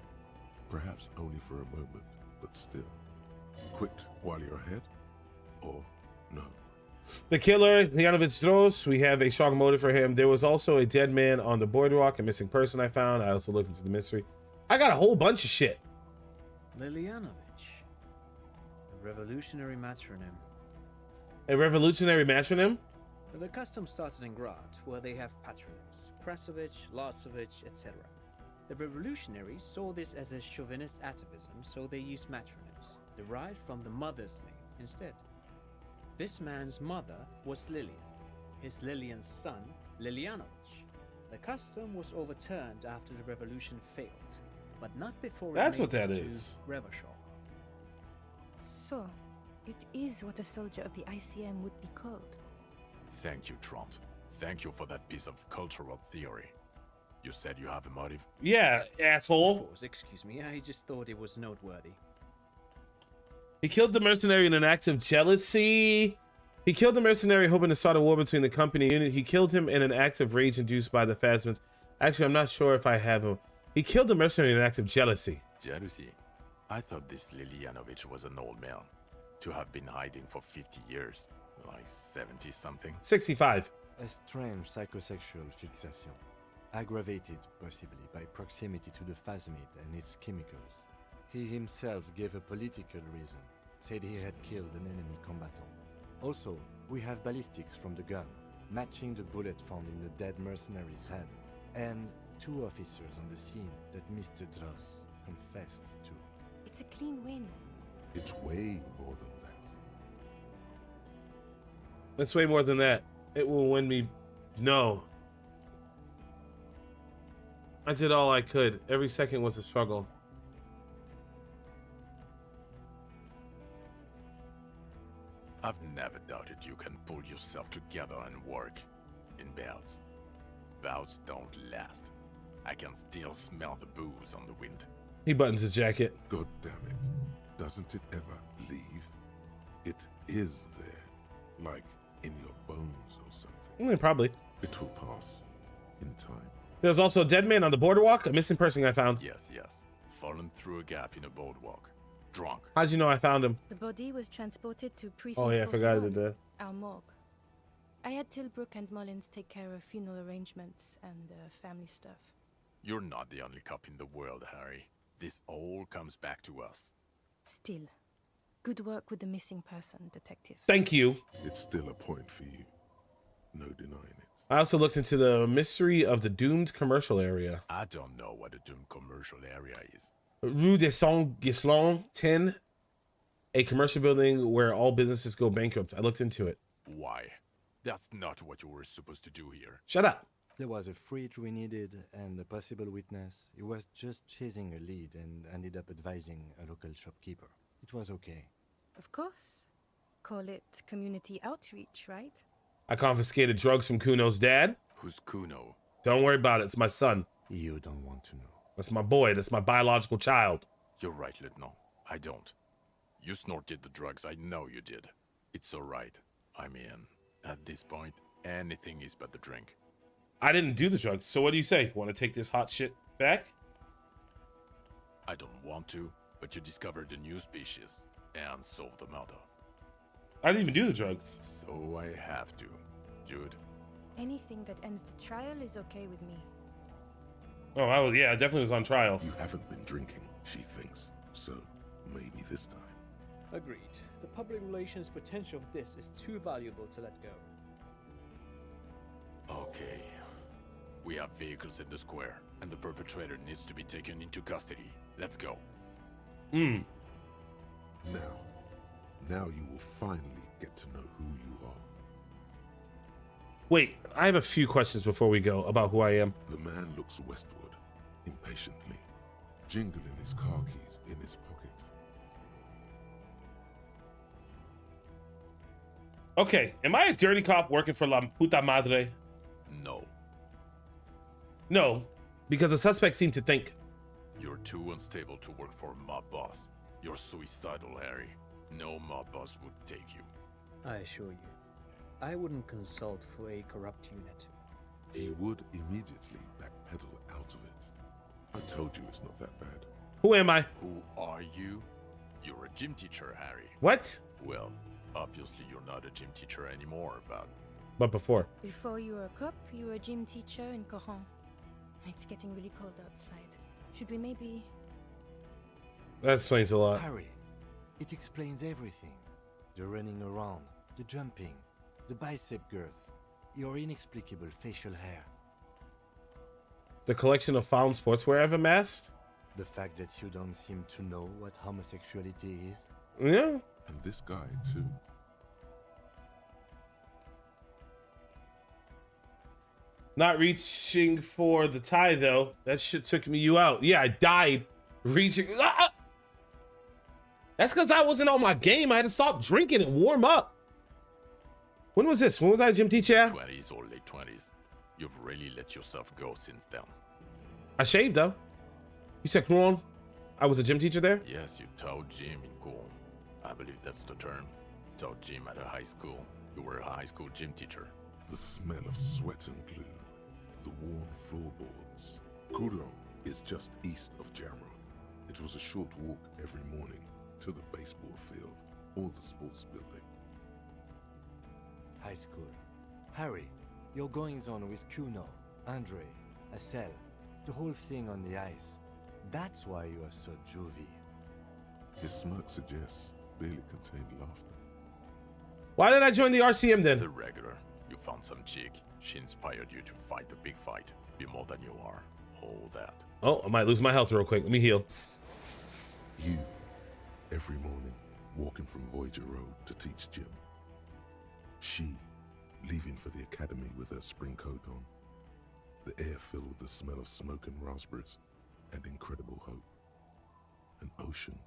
Perhaps only for a moment, but still. Quit while you're ahead, or no. The killer, Leonovich Dros, we have a strong motive for him. There was also a dead man on the boardwalk, a missing person I found. I also looked into the mystery. I got a whole bunch of shit. Lilianovich. A revolutionary matronym. A revolutionary matronym? The custom started in Grad, where they have patronyms. Krasovich, Lasovich, etc. The revolutionaries saw this as a chauvinist atavism, so they used matronyms, derived from the mother's name instead. This man's mother was Lilian. His Lilian's son, Lilianovich. The custom was overturned after the revolution failed, but not before That's it what that made it to is. Revachol. So, it is what a soldier of the ICM would be called. Thank you, Trant. Thank you for that piece of cultural theory. You said you have a motive? Yeah, asshole. Of course, excuse me. I just thought it was noteworthy. He killed the mercenary in an act of jealousy. He killed the mercenary hoping to start a war between the company unit. He killed him in an act of rage induced by the Phasmins. Actually, I'm not sure if I have him. He killed the mercenary in an act of jealousy. Jealousy? I thought this Lilianovich was an old man. To have been hiding for 50 years. Like 70-something? 65. A strange psychosexual fixation, aggravated possibly by proximity to the phasmid and its chemicals. He himself gave a political reason, said he had killed an enemy combatant. Also, we have ballistics from the gun, matching the bullet found in the dead mercenary's head, and 2 officers on the scene that Mr. Dross confessed to. It's a clean win. It's way more than that. That's way more than that. It will win me. No. I did all I could. Every second was a struggle. I've never doubted you can pull yourself together and work in bouts. Bouts don't last. I can still smell the booze on the wind. He buttons his jacket. God damn it. Doesn't it ever leave? It is there. Like in your bones or something. Probably. It will pass in time. There's also a dead man on the boardwalk, a missing person I found. Yes. Fallen through a gap in a boardwalk. Drunk. How'd you know I found him? The body was transported to Precinct Oh yeah, I forgot I 41, did that. our morgue. I had Tilbrook and Mullins take care of funeral arrangements and family stuff. You're not the only cop in the world, Harry. This all comes back to us. Still, good work with the missing person, detective. Thank you. It's still a point for you. No denying it. I also looked into the mystery of the doomed commercial area. I don't know what a doomed commercial area is. Rue des Saint-Ghislain 10, a commercial building where all businesses go bankrupt. I looked into it. Why? That's not what you were supposed to do here. Shut up. There was a fridge we needed and a possible witness. He was just chasing a lead and ended up advising a local shopkeeper. It was okay. Of course. Call it community outreach, right? I confiscated drugs from Kuno's dad. Who's Kuno? Don't worry about it. It's my son. You don't want to know. That's my boy. That's my biological child. You're right, Lieutenant. I don't. You snorted the drugs. I know you did. It's all right. I mean, at this point, anything is but the drink. I didn't do the drugs. So what do you say? Want to take this hot shit back? I don't want to, but you discovered a new species and solved the murder. I didn't even do the drugs. So I have to. Jude? Anything that ends the trial is okay with me. Oh, yeah, I definitely was on trial. You haven't been drinking, she thinks. So maybe this time. Agreed. The public relations potential of this is too valuable to let go. Okay. We have vehicles in the square, and the perpetrator needs to be taken into custody. Let's go. Hmm. Now you will finally get to know who you are. Wait, I have a few questions before we go about who I am. The man looks westward, impatiently, jingling his car keys in his pocket. Okay, am I a dirty cop working for La Puta Madre? No. No, because the suspect seemed to think. You're too unstable to work for a mob boss. You're suicidal, Harry. No mob boss would take you. I assure you, I wouldn't consult for a corrupt unit. He would immediately backpedal out of it. I told you it's not that bad. Who am I? Who are you? You're a gym teacher, Harry. What? Well, obviously you're not a gym teacher anymore, But before. Before you were a cop, you were a gym teacher in Coron. It's getting really cold outside. Should we maybe... That explains a lot. Harry, it explains everything. The running around, the jumping, the bicep girth, your inexplicable facial hair. The collection of found sportswear I've amassed? The fact that you don't seem to know what homosexuality is. Yeah. And this guy, too. Not reaching for the tie, though. That shit took you out. Yeah, I died reaching. Ah! That's because I wasn't on my game. I had to stop drinking and warm up. When was this? When was I a gym teacher? 20s or late 20s. You've really let yourself go since then. I shaved, though. You said Coron? I was a gym teacher there? Yes, you taught gym in Coron. I believe that's the term. Taught gym at a high school. You were a high school gym teacher. The smell of sweat and glue. The worn floorboards. Coron is just east of Jamroad. It was a short walk every morning to the baseball field or the sports building. High school. Harry, your goings-on with Kuno, Andre, Assel, the whole thing on the ice. That's why you are so juvie. His smirk suggests barely contained laughter. Why did I join the RCM then? The regular. You found some chick. She inspired you to fight the big fight. Be more than you are. All that. Oh, I might lose my health real quick. Let me heal. You, every morning, walking from Voyager Road to teach gym. She, leaving for the academy with her spring coat on. The air filled with the smell of smoke and raspberries and incredible hope. An ocean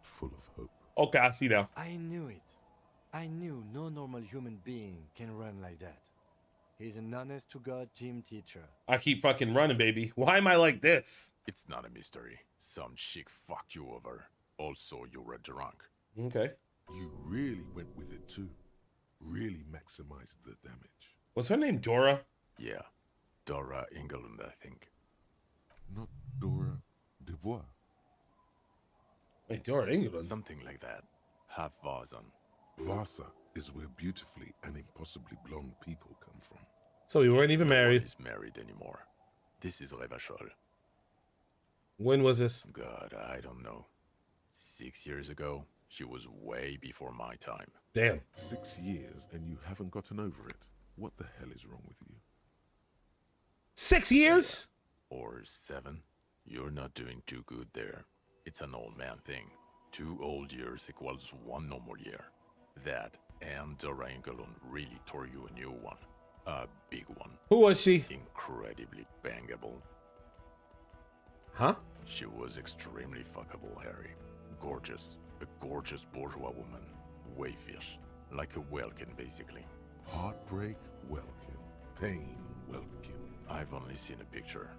full of hope. Okay, I see now. I knew it. I knew no normal human being can run like that. He's an honest-to-God gym teacher. I keep fucking running, baby. Why am I like this? It's not a mystery. Some chick fucked you over. Also, you were drunk. Okay. You really went with it too. Really maximized the damage. Was her name Dora? Yeah. Dora Engelund, I think. Not Dora Dubois. Wait, Dora Engelund? Something like that. Half Vazan. Vasa is where beautifully and impossibly blonde people come from. So we weren't even married. No one is married anymore. This is Revachol. When was this? God, I don't know. 6 years ago. She was way before my time. Damn. 6 years and you haven't gotten over it. What the hell is wrong with you? 6 years? Or 7. You're not doing too good there. It's an old man thing. 2 old years equals 1 normal year. That and Dora Engelund really tore you a new one. A big one. Who was she? Incredibly bangable. Huh? She was extremely fuckable, Harry. Gorgeous. A gorgeous bourgeois woman. Wayfish. Like a Welkin, basically. Heartbreak, Welkin. Pain, Welkin. I've only seen a picture,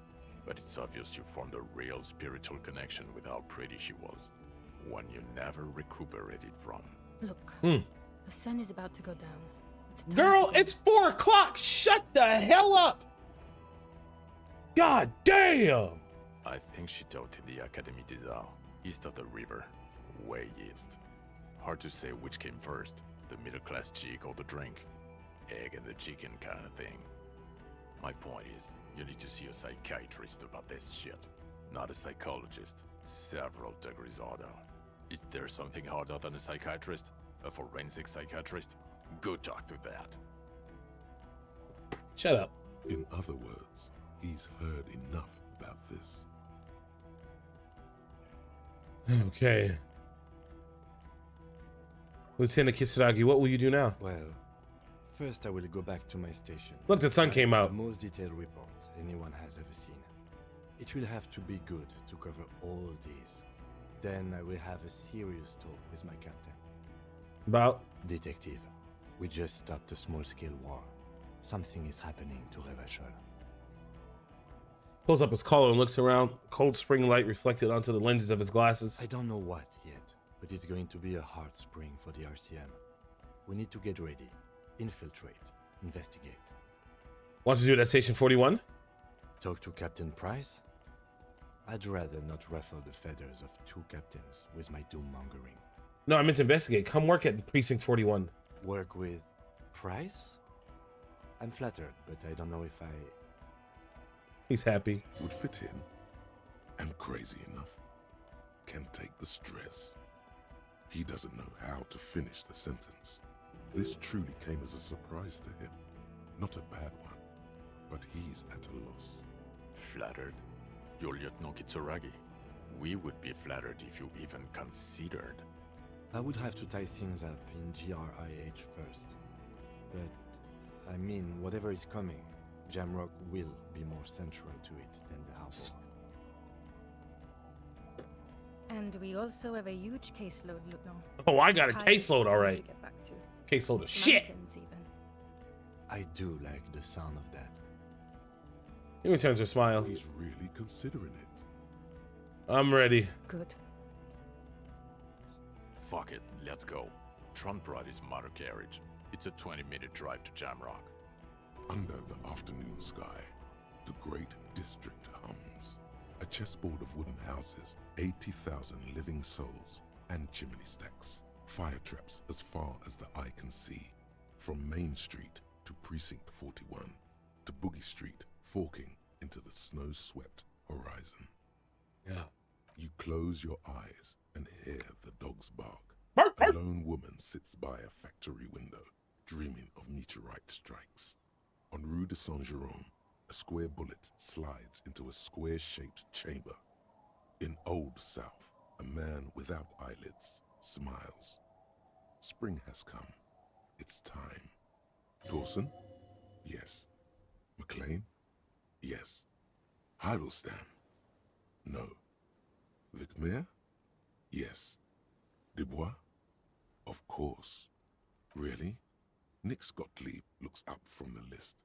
but it's obvious you formed a real spiritual connection with how pretty she was. One you never recuperated from. Look, the sun is about to go down. It's time Girl, to go. it's 4 o'clock. Shut the hell up. God damn. I think she taught in the Académie des Arts, east of the river. Way east. Hard to say which came first, the middle-class chick or the drink. Egg and the chicken kind of thing. My point is, you need to see a psychiatrist about this shit. Not a psychologist. Several degrees harder. Is there something harder than a psychiatrist? A forensic psychiatrist? Go talk to that. Shut up. In other words, he's heard enough about this. Okay. Lieutenant Kisaragi, what will you do now? Well, first I will go back to my station. Look, the sun came out. The most detailed report anyone has ever seen. It will have to be good to cover all these. Then I will have a serious talk with my captain. About? Detective, we just stopped a small-scale war. Something is happening to Revachol. Pulls up his collar and looks around. Cold spring light reflected onto the lenses of his glasses. I don't know what yet, but it's going to be a hard spring for the RCM. We need to get ready, infiltrate, investigate. Want to do it at Station 41? Talk to Captain Price? I'd rather not ruffle the feathers of two captains with my doom-mongering. No, I meant to investigate. Come work at Precinct 41. Work with Price? I'm flattered, but I don't know if I... He's happy. Would fit in. And crazy enough. Can take the stress. He doesn't know how to finish the sentence. This truly came as a surprise to him. Not a bad one, but he's at a loss. Flattered? You're Lieutenant Kitsuragi. We would be flattered if you even considered. I would have to tie things up in GRIH first. But, I mean, whatever is coming, Jamrock will be more central to it than the harbor. And we also have a huge caseload, Lieutenant. Oh, I got a Highest caseload, all one right. to get back to. Caseload of shit. Mountains, even. I do like the sound of that. He returns her smile. He's really considering it. I'm ready. Good. Fuck it, let's go. Tron brought his motor carriage. It's a 20-minute drive to Jamrock. Under the afternoon sky, the great district hums. A chessboard of wooden houses, 80,000 living souls, and chimney stacks. Fire traps as far as the eye can see. From Main Street to Precinct 41, to Boogie Street, forking into the snow-swept horizon. Yeah. You close your eyes and hear the dogs bark. A lone woman sits by a factory window, dreaming of meteorite strikes. On Rue de Saint-Jérôme, a square bullet slides into a square-shaped chamber. In Old South, a man without eyelids smiles. Spring has come. It's time. Dawson? Yes. McLean? Yes. Heidelstein? No. Vicmere? Yes. Dubois? Of course. Really? Nick Gottlieb looks up from the list.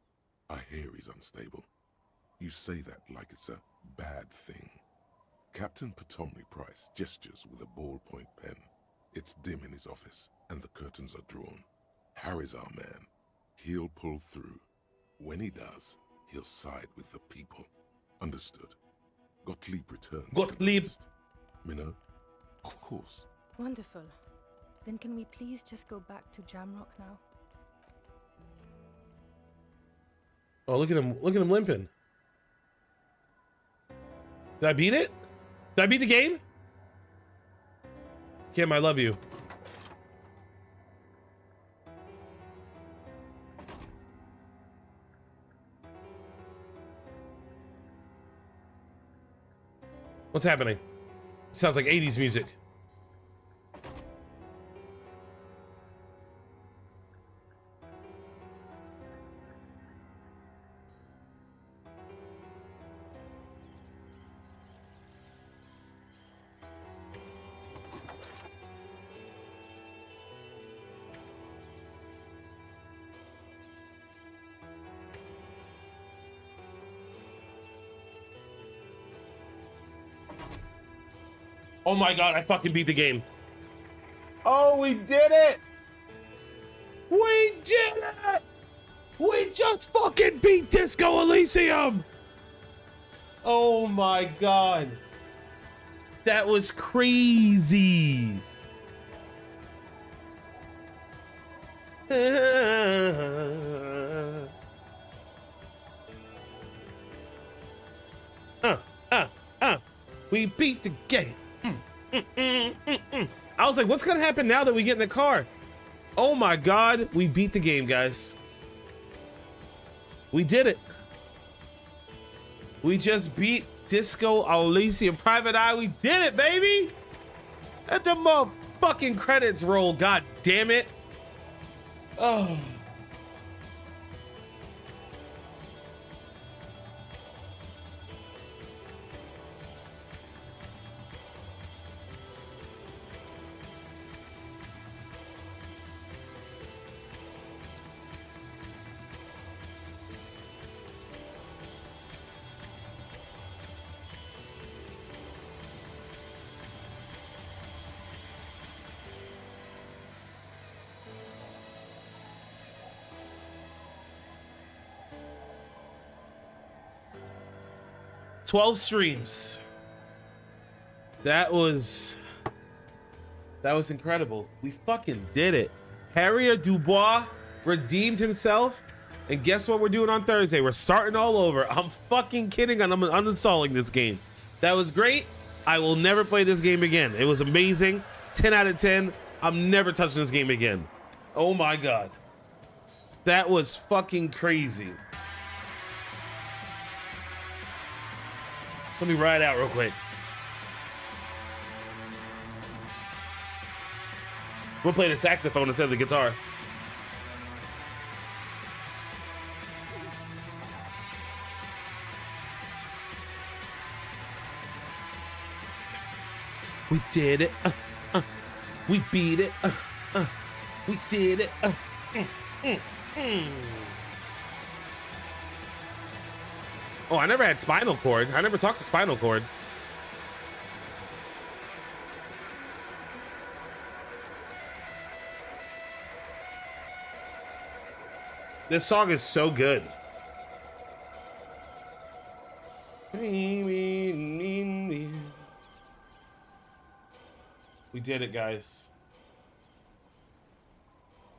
I hear he's unstable. You say that like it's a bad thing. Captain Potomny Price gestures with a ballpoint pen. It's dim in his office, and the curtains are drawn. Harry's our man. He'll pull through. When he does, he'll side with the people. Understood. Gottlieb returns. Gottlieb! Minnow? Of course. Wonderful. Then can we please just go back to Jamrock now? Oh, look at him. Look at him limping. Did I beat it? Did I beat the game? Kim, I love you. What's happening? Sounds like 80s music. Oh my god, I fucking beat the game. Oh, we did it! We did it! We just fucking beat Disco Elysium! Oh my god. That was crazy. We beat the game. I was like, what's gonna happen now that we get in the car? Oh my God, we beat the game, guys. We did it. We just beat Disco Elysium Private Eye. We did it, baby. Let the motherfucking credits roll, god damn it. Oh. $12 streams. That was incredible. We fucking did it. Harrier Dubois redeemed himself. And guess what we're doing on Thursday? We're starting all over. I'm fucking kidding, and I'm uninstalling this game. That was great. I will never play this game again. It was amazing. 10 out of 10. I'm never touching this game again. Oh my God. That was fucking crazy. Let me ride out real quick. We'll play the saxophone instead of the guitar. We did it. We beat it. We did it. Oh, I never had Spinal Cord. I never talked to Spinal Cord. This song is so good. We did it, guys.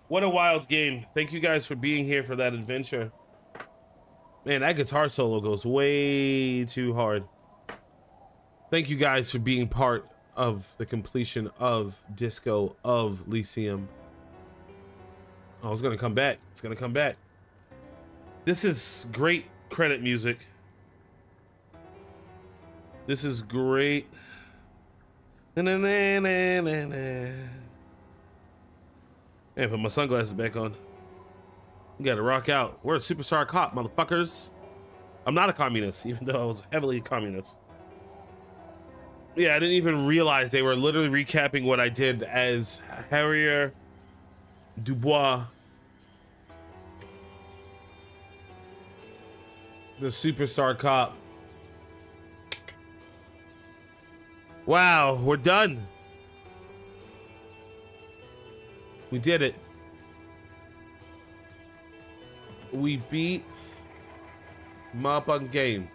What a wild game. Thank you guys for being here for that adventure. Man, that guitar solo goes way too hard. Thank you guys for being part of the completion of Disco of Elysium. Oh, it's gonna come back. It's gonna come back. This is great credit music. This is great. Hey, put my sunglasses back on. You gotta rock out. We're a superstar cop, motherfuckers. I'm not a communist, even though I was heavily communist. Yeah, I didn't even realize they were literally recapping what I did as Harrier Dubois, the superstar cop. Wow, we're done. We did it. We beat motherfucking game.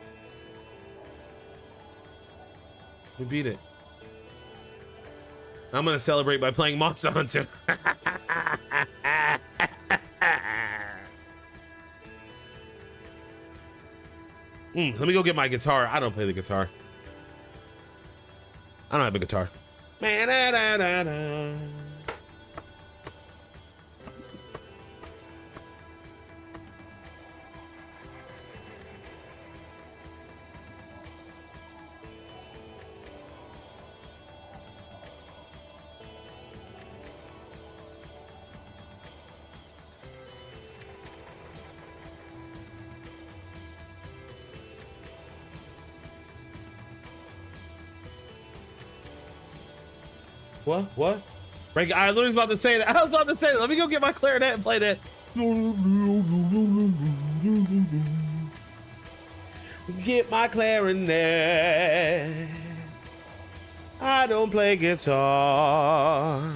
We beat it. I'm gonna celebrate by playing Monster Hunter. Let me go get my guitar. I don't play the guitar. I don't have a guitar. What? Frank, I literally was about to say that. I was about to say that. Let me go get my clarinet and play that. Get my clarinet. I don't play guitar.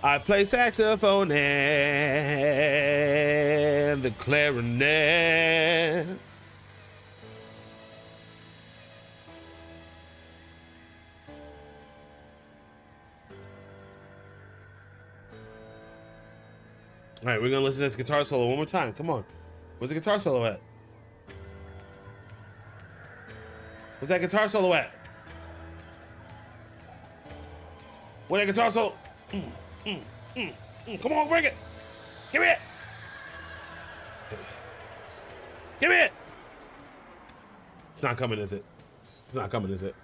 I play saxophone and the clarinet. All right, we're gonna listen to this guitar solo one more time. Come on. Where's the guitar solo at? Where's that guitar solo at? Where's that guitar solo? Come on, bring it. Give me it. Give me it. It's not coming, is it? It's not coming, is it?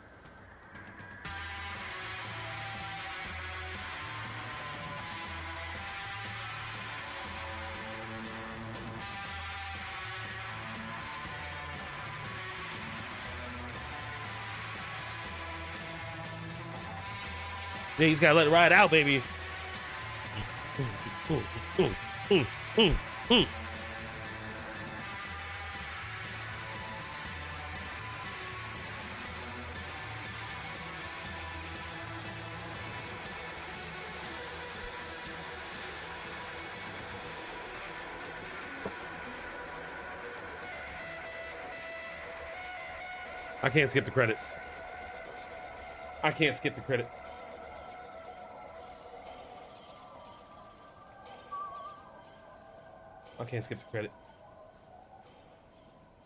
Yeah, he's gotta let it ride out, baby. I can't skip the credits. I can't skip the credit. I can't skip the credit.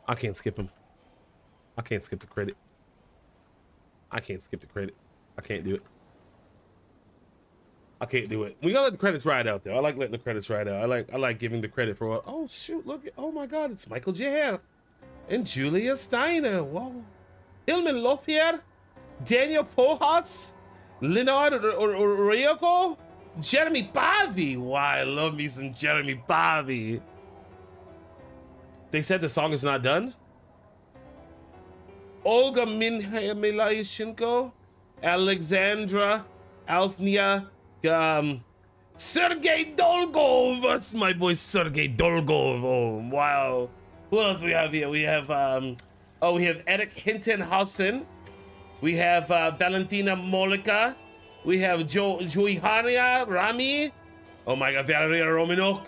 I can't skip them. I can't skip the credit. I can't skip the credit. I can't do it. I can't do it. We gotta let the credits ride out though. I like letting the credits ride out. I like giving the credit for what. Oh shoot, look at, oh my god, it's Michael J. and Julia Steiner. Whoa. Hilman Lopierre, Daniel Pojas, Leonard Rioko, Jeremy Pavi. Wow, I love me some Jeremy Pavi. They said the song is not done. Olga Milayshenko, Alexandra Alfnia, Sergey Dolgov. That's my boy Sergey Dolgov. Oh wow. Who else we have here? We have we have Eric Hintenhausen. We have Valentina Molika. We have Joihania Rami. Oh my god, Valeria Romanuk.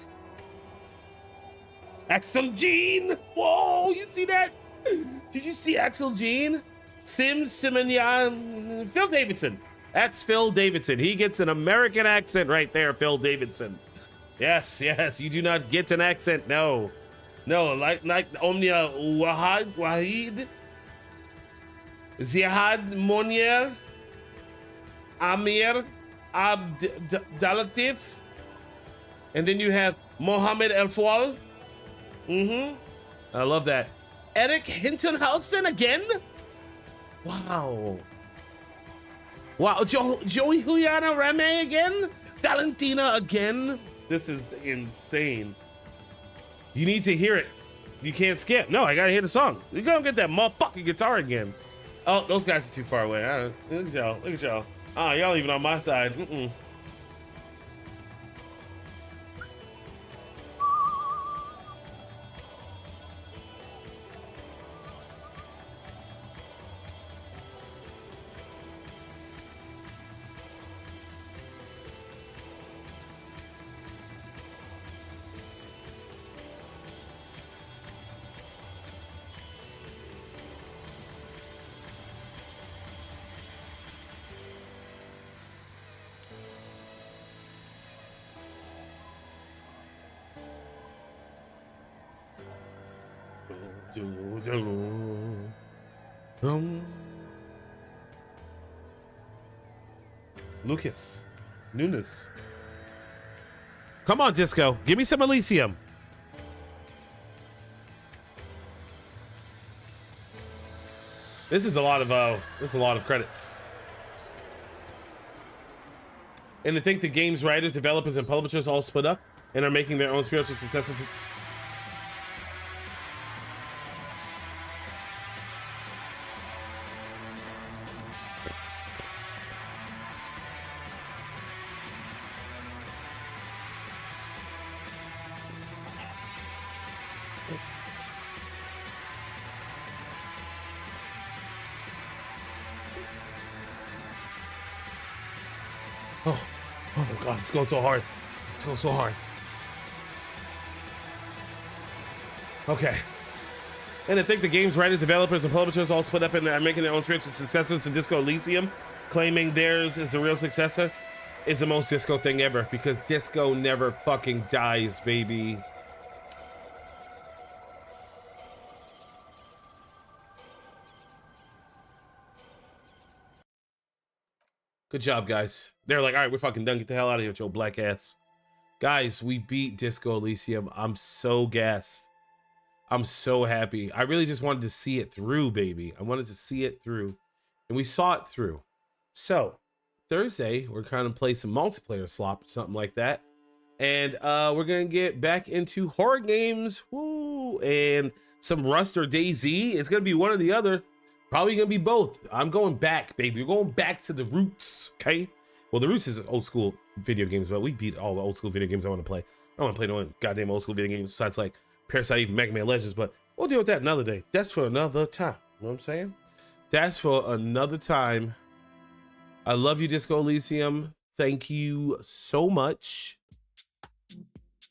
Axel Jean. Whoa, you see that? Did you see Axel Jean? Simonian. Phil Davidson. That's Phil Davidson. He gets an American accent right there, Phil Davidson. Yes, yes, you do not get an accent, no. No, like Omnia Wahid, Zihad Monier, Amir Abdalatif, and then you have Mohammed El Foual. I love that. Eric Hintenhausen again? Wow. Wow, Joey Huyana Rame again? Valentina again? This is insane. You need to hear it. You can't skip. No, I gotta hear the song. You're gonna get that motherfucking guitar again. Oh, those guys are too far away. Look at y'all. Look at y'all. Ah, y'all even on my side. Lucas Nunes. Come on, Disco. Give me some Elysium. This is a lot of credits. And to think the game's writers, developers, and publishers all split up and are making their own spiritual successors. Oh my god, it's going so hard. It's going so hard. Okay. And I think the game's writers, developers, and publishers all split up and are making their own spiritual successors to Disco Elysium, claiming theirs is the real successor, is the most Disco thing ever, because Disco never fucking dies, baby. Good job, guys. They're like, all right, we're fucking done. Get the hell out of here with your black ass. Guys, we beat Disco Elysium. I'm so gassed. I'm so happy. I really just wanted to see it through, baby. I wanted to see it through, and we saw it through. So Thursday, we're kind of play some multiplayer slop, something like that. And we're gonna get back into horror games, woo, and some Rust or DayZ. It's gonna be one or the other. Probably gonna be both. I'm going back, baby. We're going back to the roots, okay? Well, the roots is old school video games, but we beat all the old school video games I want to play. I don't want to play no goddamn old school video games besides like Parasite Eve, Mega Man Legends, but we'll deal with that another day. That's for another time. You know what I'm saying? That's for another time. I love you, Disco Elysium. Thank you so much.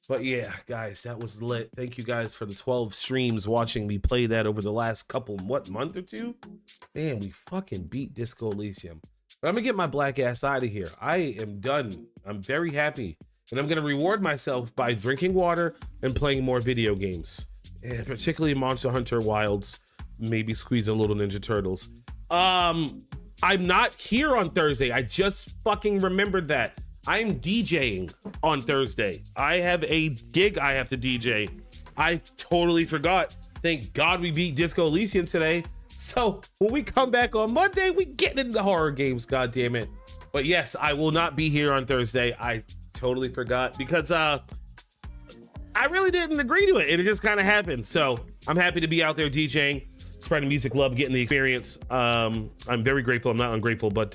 But yeah, guys, that was lit. Thank you guys for the 12 streams watching me play that over the last couple, month or two? Man, we fucking beat Disco Elysium. But I'm gonna get my black ass out of here. I am done. I'm very happy. And I'm gonna reward myself by drinking water and playing more video games. And particularly Monster Hunter Wilds, maybe squeeze a little Ninja Turtles. I'm not here on Thursday. I just fucking remembered that. I'm DJing on Thursday. I have a gig I have to DJ. I totally forgot. Thank God we beat Disco Elysium today. So when we come back on Monday, we get into horror games, God damn it. But yes, I will not be here on Thursday. I totally forgot because I really didn't agree to it. It just kind of happened. So I'm happy to be out there DJing, spreading music love, getting the experience. I'm very grateful. I'm not ungrateful, but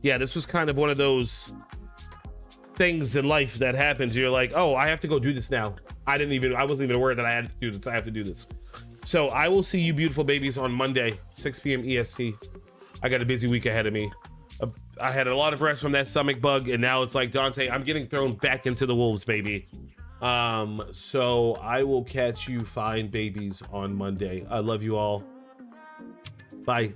yeah, this was kind of one of those things in life that happens. You're like, oh, I have to go do this now. I wasn't even aware that I had to do this. I have to do this. So I will see you beautiful babies on Monday, 6 p.m. EST. I got a busy week ahead of me. I had a lot of rest from that stomach bug, and now it's like, Dante, I'm getting thrown back into the wolves, baby. So I will catch you fine babies on Monday. I love you all. Bye.